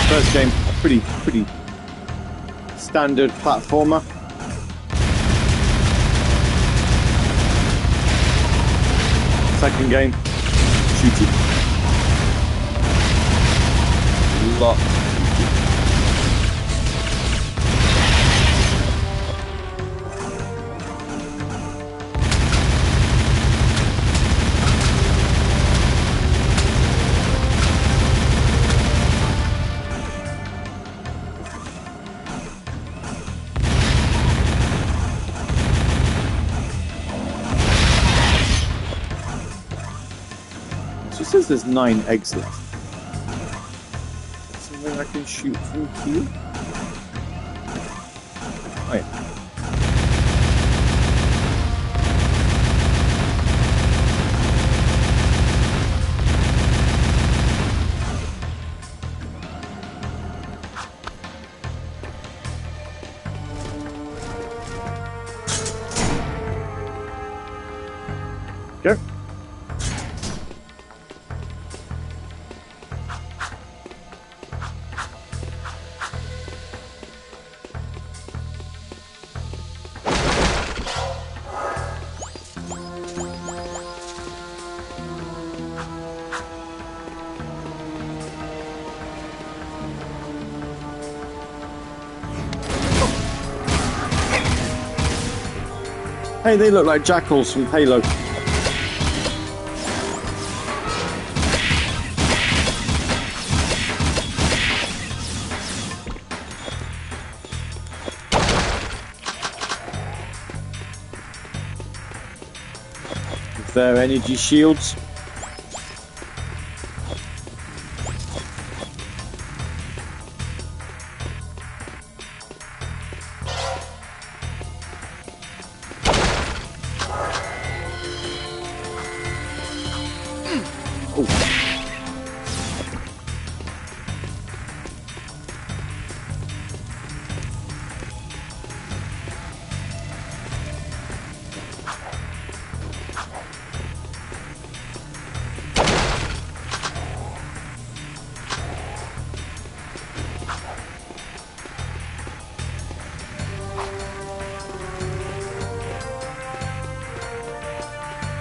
First game, pretty standard platformer. Second game, shooting. Lot. says there's 9 eggs left. Something I can shoot from here? Oh yeah. Go. Hey, they look like jackals from Halo. With their energy shields.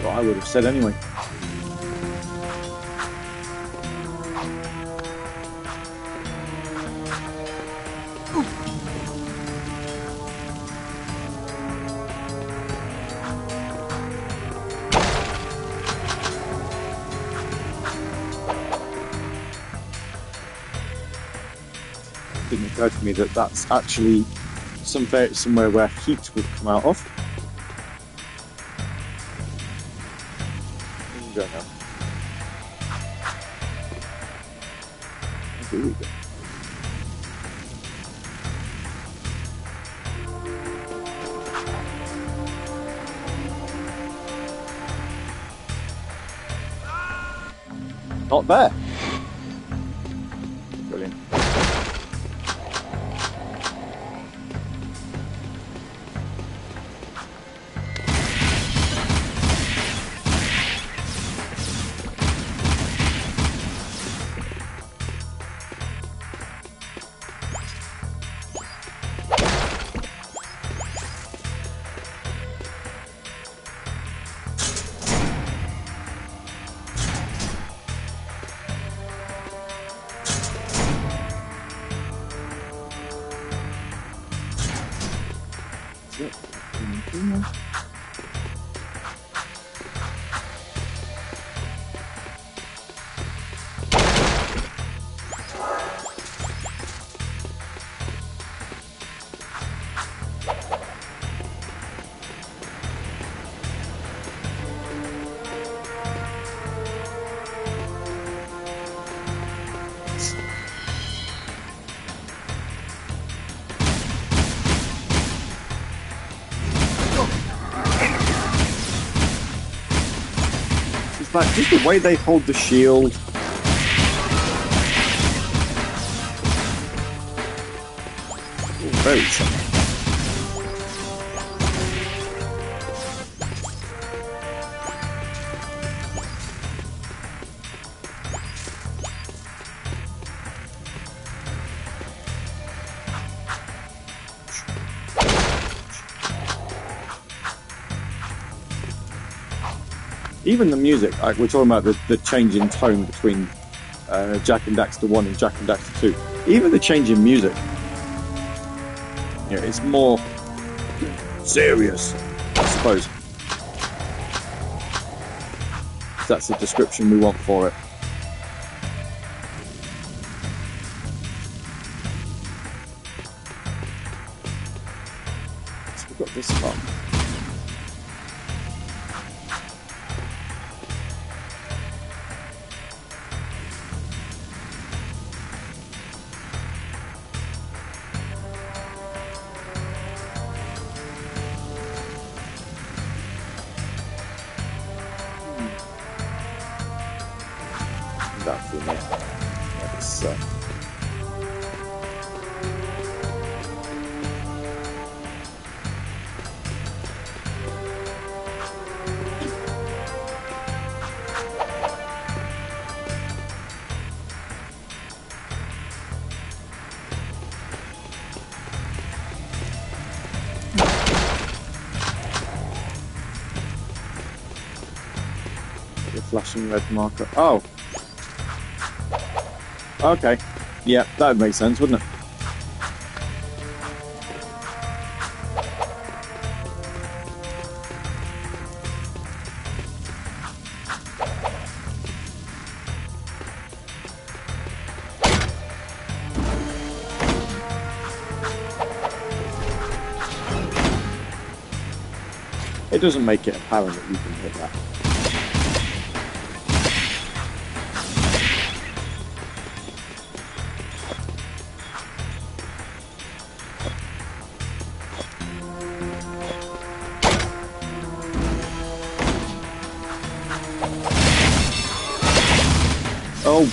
What I would have said anyway. It didn't occur to me that that's actually somewhere where heat would come out of. Go now. Here we go. Not there. Brilliant. But just the way they hold the shield. Ooh, very something. Even the music, like we're talking about the change in tone between Jak and Daxter 1 and Jak and Daxter 2. Even the change in music, you know, it's more serious, I suppose. That's the description we want for it. So we've got this far. marker. The flashing red marker. Oh. Okay. Yeah, that would make sense, wouldn't it? It doesn't make it apparent that you can hit that. Oh,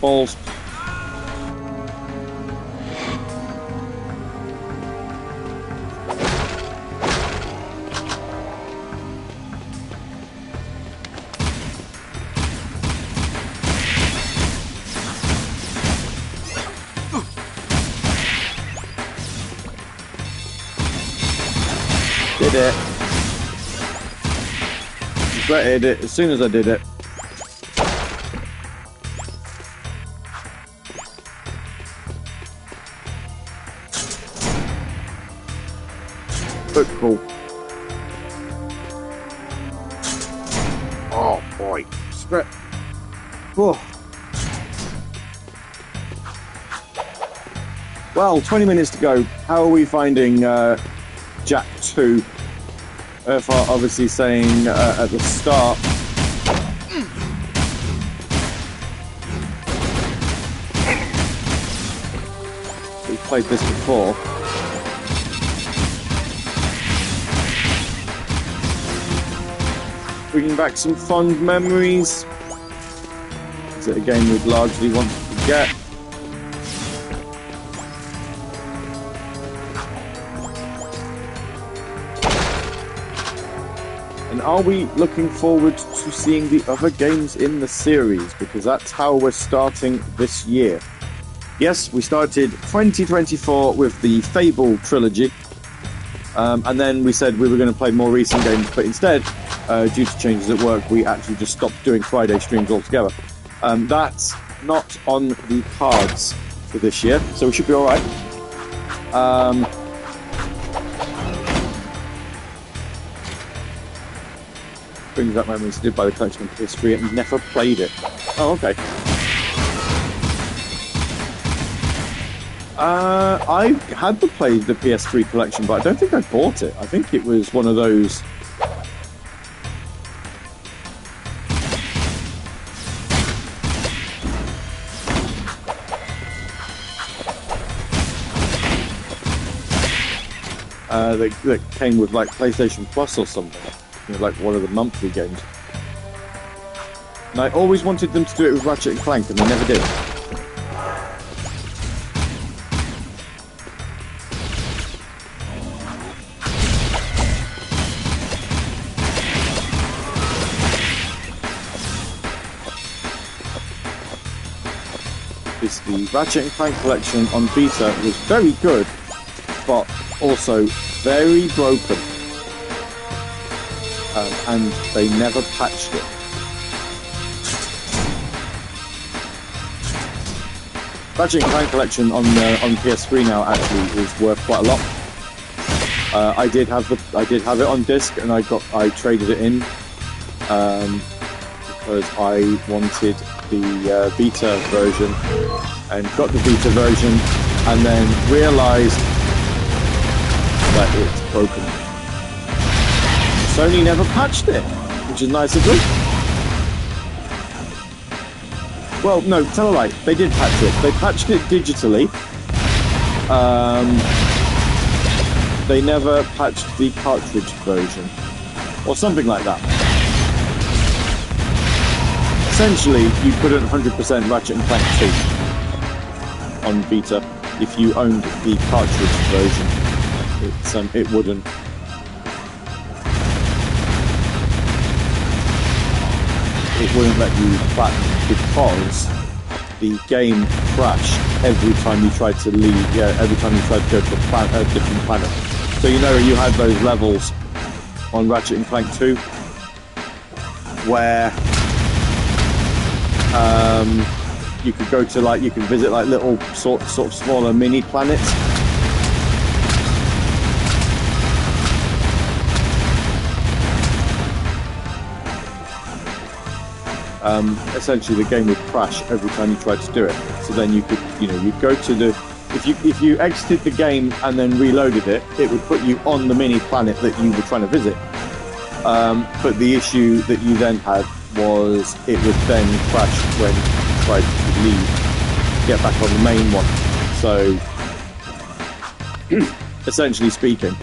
balls. Did it. Regretted it as soon as I did it. But cool. Oh boy. Oh. Well, 20 minutes to go. How are we finding Jak II? Urfa obviously saying at the start. We've played this before. Bringing back some fond memories. Is it a game we'd largely want to forget? And are we looking forward to seeing the other games in the series? Because that's how we're starting this year. Yes, we started 2024 with the Fable trilogy. And then we said we were going to play more recent games, but instead, due to changes at work, we actually just stopped doing Friday streams altogether. That's not on the cards for this year, so we should be alright. Brings back memories did by the collection of history and never played it. Oh, okay. I had the PS3 collection, but I don't think I bought it. I think it was one of those. That came with like PlayStation Plus or something. You know, like one of the monthly games. And I always wanted them to do it with Ratchet and Clank, and they never did. The Ratchet and Clank collection on Vita was very good, but also very broken. And they never patched it. Ratchet and Clank collection on PS3 now actually is worth quite a lot. I did have it on disc, and I traded it in because I wanted the Vita version, and got the Vita version, and then realised that it's broken. Sony never patched it, which is nice of them. Well, no, tell a lie. They did patch it. They patched it digitally. They never patched the cartridge version, or something like that. Essentially, you couldn't 100% Ratchet and Clank 2. on Vita, if you owned the cartridge version, it wouldn't. It wouldn't let you platinum because the game crashed every time you tried to leave. Yeah, every time you tried to go to a different planet. So you know you had those levels on Ratchet and Clank 2 where you could go to you can visit little sort of smaller mini planets. Essentially the game would crash every time you tried to do it. So then you could, you'd go to the, if you exited the game and then reloaded it, it would put you on the mini planet that you were trying to visit. But the issue that you then had was it would then crash when you tried to leave, get back on the main one. So, essentially speaking,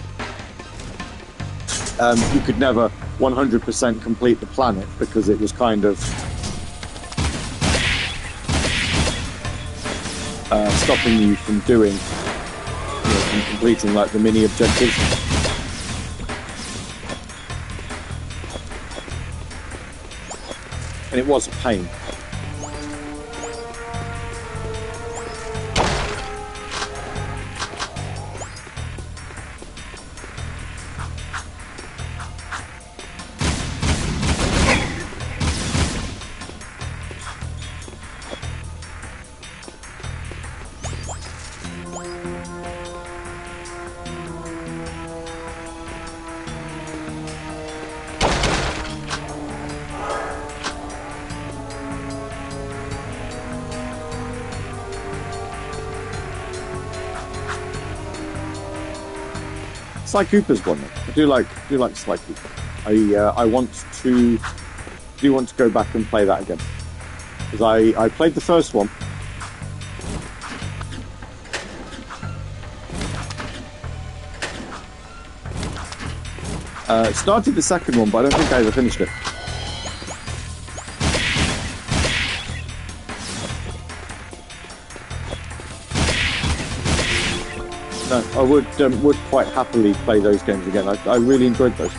you could never 100% complete the planet because it was kind of stopping you from doing, from completing the mini objectives. And it was a pain. Sly Cooper's one. I do like Sly Cooper. I do want to go back and play that again because I played the first one. Started the second one, but I don't think I ever finished it. No, I would quite happily play those games again. I really enjoyed those.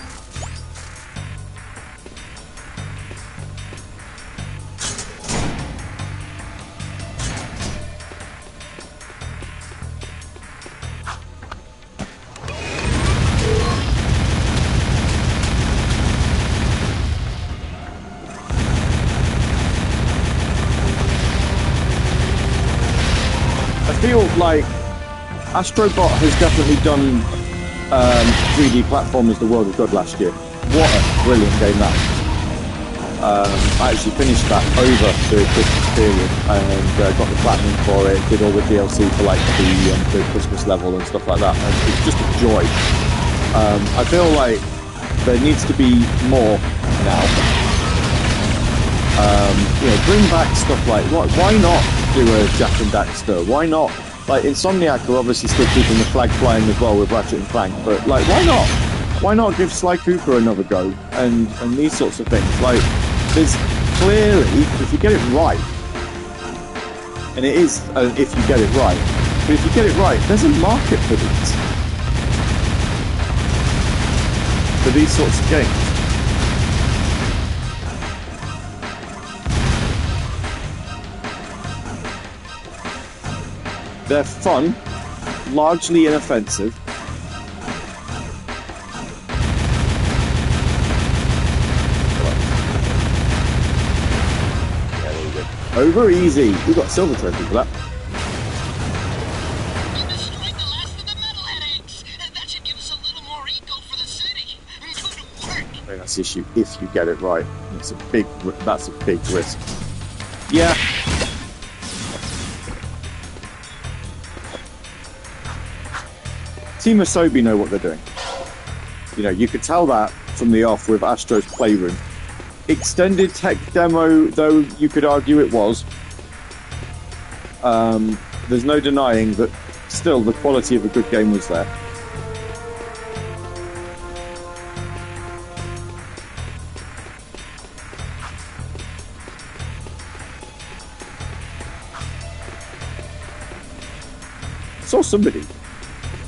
I feel like Astrobot has definitely done 3D platformers The World of God last year. What a brilliant game that is. I actually finished that over the Christmas period and got the platinum for it, did all the DLC for the Christmas level and stuff like that, and it's just a joy. I feel like there needs to be more now. Bring back stuff like, why not do a Jak and Daxter? Why not? Insomniac are obviously still keeping the flag flying as well with Ratchet and Clank, but why not? Why not give Sly Cooper another go and these sorts of things? There's clearly, if you get it right, and it is if you get it right, but if you get it right, there's a market for these sorts of games. They're fun, largely inoffensive. Yeah, there you go. Over easy. We got a silver trophy for that. You destroyed the last of the metal headaches. That should give us a little more eco for the city. Good work. I mean, that's the issue. If you get it right, that's a big risk. Yeah. Team Asobi know what they're doing. You could tell that from the off with Astro's Playroom. Extended tech demo, though you could argue it was. There's no denying that still the quality of a good game was there. saw somebody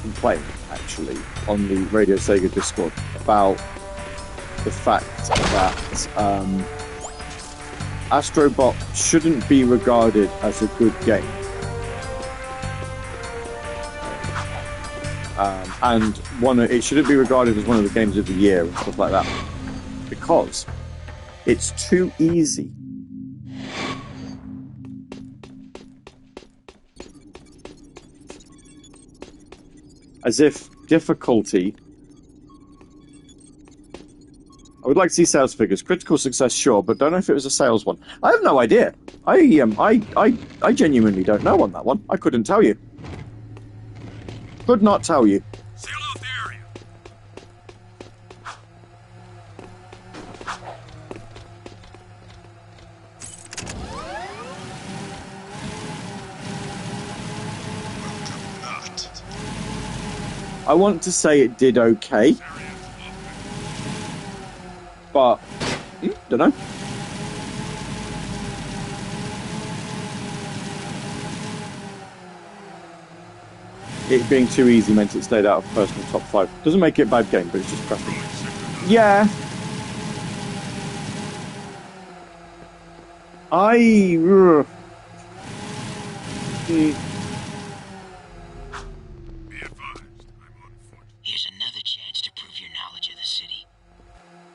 complain, actually, on the Radio Sega Discord about the fact that Astro Bot shouldn't be regarded as a good game. And it shouldn't be regarded as one of the games of the year and stuff like that. Because it's too easy. As if difficulty... I would like to see sales figures. Critical success, sure, but don't know if it was a sales one. I have no idea. I genuinely don't know on that one. I couldn't tell you. Could not tell you. Seal off the area. I want to say it did okay. But, don't know. It being too easy meant it stayed out of personal top 5. Doesn't make it a bad game, but it's just crappy. Yeah. Here's another chance to prove your knowledge of the city.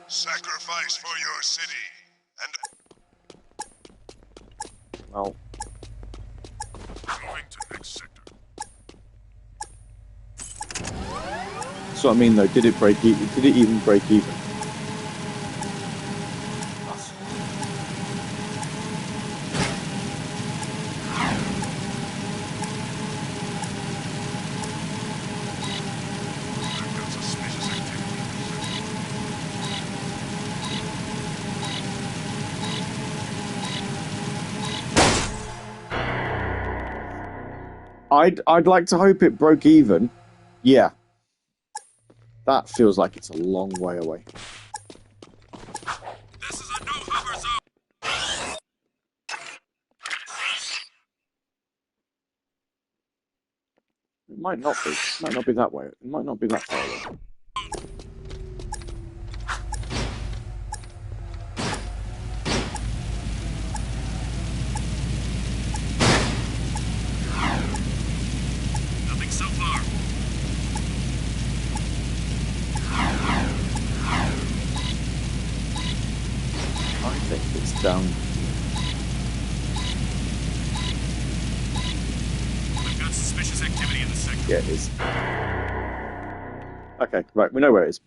Sacrifice for your city, and... Well. Going to next sector. That's what I mean, though. Did it break even? Did it even break even? I'd like to hope it broke even. Yeah. That feels like it's a long way away. This is a no-hover zone. It might not be. It might not be that way. It might not be that far away. Nothing so far. I think it's down. We've got suspicious activity in the sector. Yeah, it is. Okay, right, we know where it is.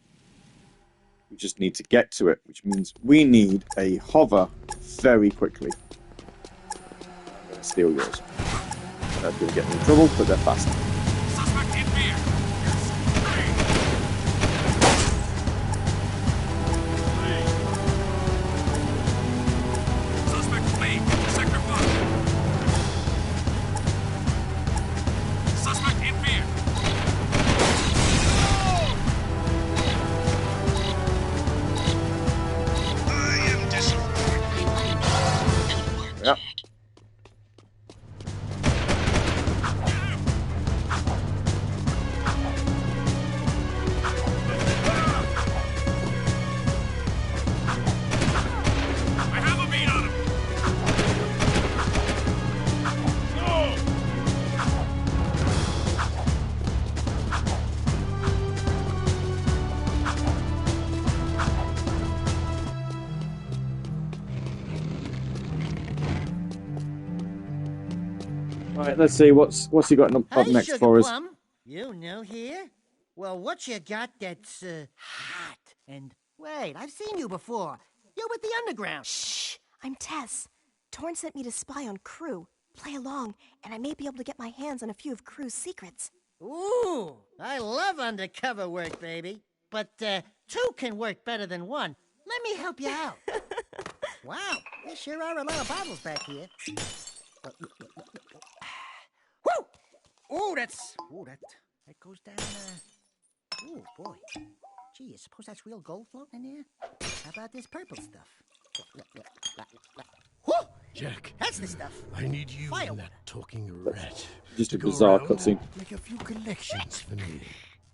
We just need to get to it, which means we need a hover very quickly. I'm going to steal yours. That's going to get me in trouble, but they're fast. Suspect in rear. Suspect fleeing. Sector 1. Suspect in rear. I am disappointed. Yep. I have a beat on him. Right, let's see what's he got up Hey, next Sugar for us. Plum. You new here? Well, what you got that's hot? And wait, I've seen you before. You're with the underground. Shh! I'm Tess. Torn sent me to spy on Crew. Play along, and I may be able to get my hands on a few of Crew's secrets. Ooh, I love undercover work, baby. But two can work better than one. Let me help you out. Wow, there sure are a lot of bottles back here. Woo! Ooh, that goes down. Ooh, boy. Gee, you suppose that's real gold floating in there? How about this purple stuff? Woo! Jak, That's the stuff. I need you Fire and water. that talking rat. Just a To go bizarre around cutscene. and make a few collections for me.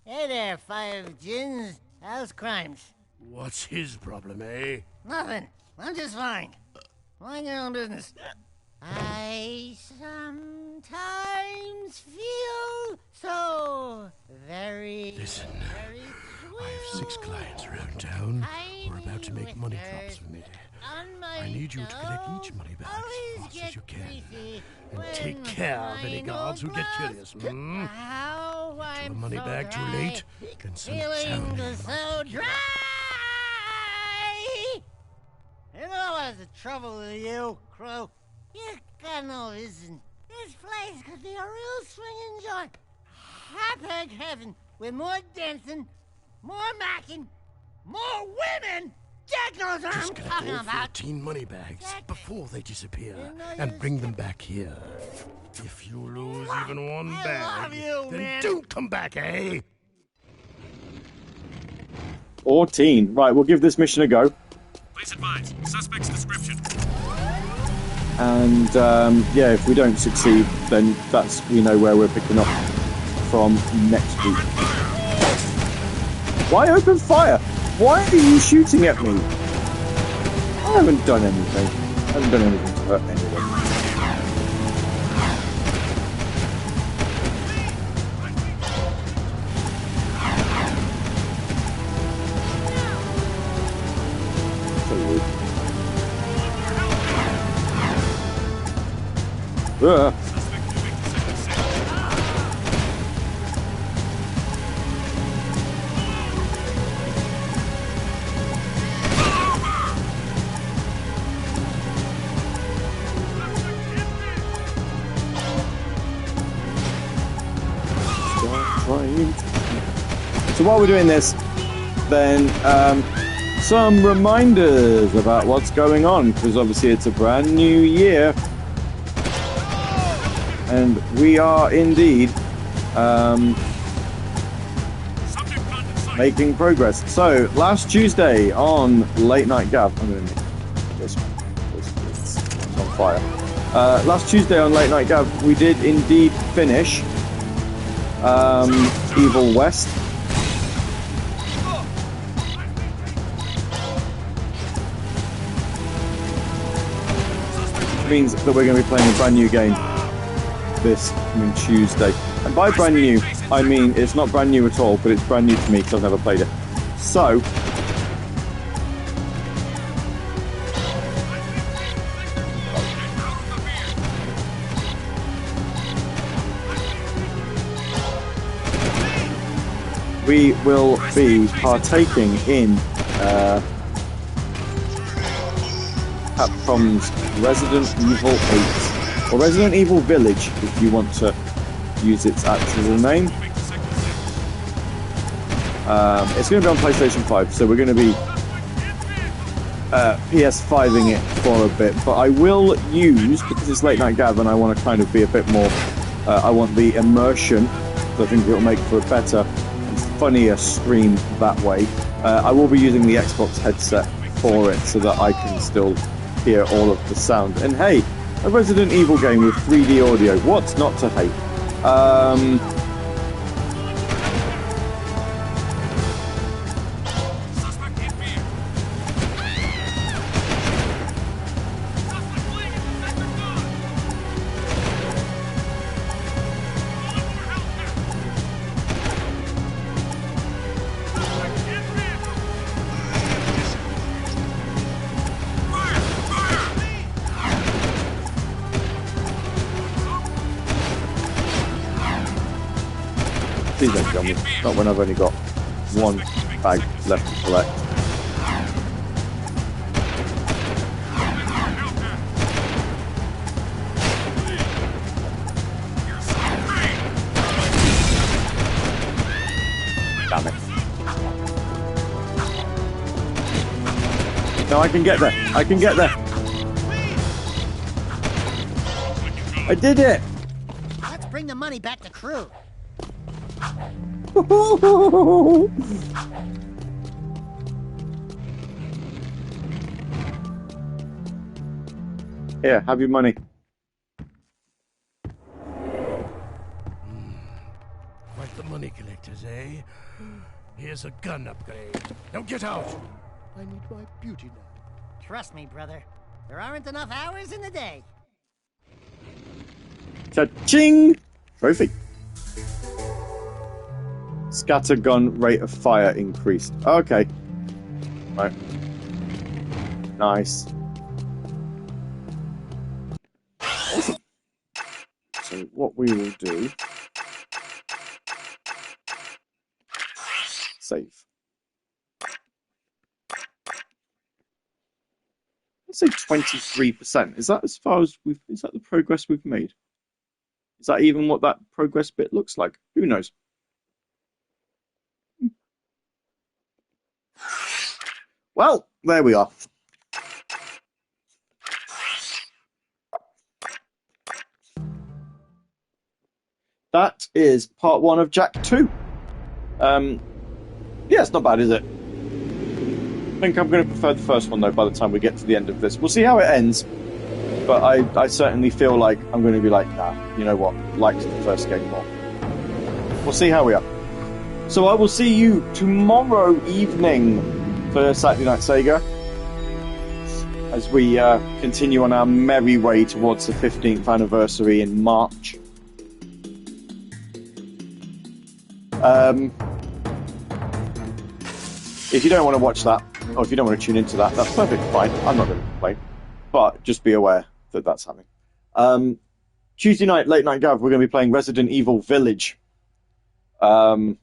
Hey there, Five Gins. How's crimes? What's his problem, eh? Nothing. I'm just fine. Mind your own business. I sometimes feel so very... Listen, I have 6 clients around town who are about to make money drops for me. I need you to collect each money back as fast as you can. And take care of any guards who get curious. Get your money back too late, then some Feeling town so dry! You know what's the trouble with you, Crow? You got no vision. This place could be a real swinging joint. Hot-egg heaven with more dancing, more macking, more women! Jack knows what I'm talking Go about. 14 money bags before they disappear and bring them back here. If you lose even one bag, then man. don't come back, eh? 14. Right, we'll give this mission a go. Please advise. Suspect's description. And yeah, if we don't succeed, then we know where we're picking up from next week. Why open fire? Why are you shooting at me? I haven't done anything. I haven't done anything to hurt anyone. So rude. So while we're doing this, then some reminders about what's going on, because obviously it's a brand new year, and we are indeed making progress. So last Tuesday on Late Night Gav, I'm going to make this it's on fire. Last Tuesday on Late Night Gav, we did indeed finish Evil West. Means that we're going to be playing a brand new game this coming Tuesday. And by brand new, I mean it's not brand new at all, but it's brand new to me because I've never played it. So, we will be partaking in Capcom's Resident Evil 8, or Resident Evil Village if you want to use its actual name. It's going to be on PlayStation 5, so we're going to be PS5ing it for a bit, but I will use, because it's Late Night Gav and I want to kind of be a bit more, I want the immersion, so I think it'll make for a better and funnier stream that way. I will be using the Xbox headset for it so that I can still hear all of the sound. And hey, a Resident Evil game with 3D audio, what's not to hate? Please don't kill me. Not when I've only got one bag left to collect. Damn it. No, I can get there. I can get there. I did it! Let's bring the money back to crew. Here, have your money. money collectors, eh? Here's a gun upgrade. Now get out! I need my beauty now. Trust me, brother. There aren't enough hours in the day. Cha-ching! Trophy. Scattergun rate of fire increased. Okay. Right. Nice. Awesome. So what we will do... Save. Let's say 23%. Is that as far as we've... Is that the progress we've made? Is that even what that progress bit looks like? Who knows? Well, there we are. That is part 1 of Jak II. Yeah, it's not bad, is it? I think I'm going to prefer the first one, though, by the time we get to the end of this. We'll see how it ends. But I certainly feel like I'm going to be like, nah, you know what? Liked the first game more. We'll see how we are. So I will see you tomorrow evening for Saturday Night Sega, as we continue on our merry way towards the 15th anniversary in March. If you don't want to watch that, or if you don't want to tune into that, that's perfectly fine. I'm not going to complain. But just be aware that that's happening. Tuesday night, late night Gav, we're going to be playing Resident Evil Village on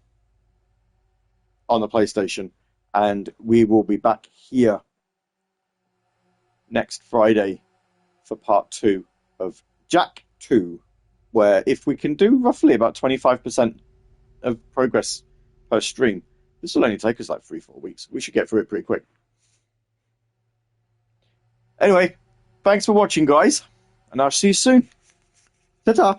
the PlayStation. And we will be back here next Friday for part 2 of Jak II, where if we can do roughly about 25% of progress per stream, this will only take us like 3-4 weeks. We should get through it pretty quick. Anyway, thanks for watching, guys, and I'll see you soon. Ta-ta!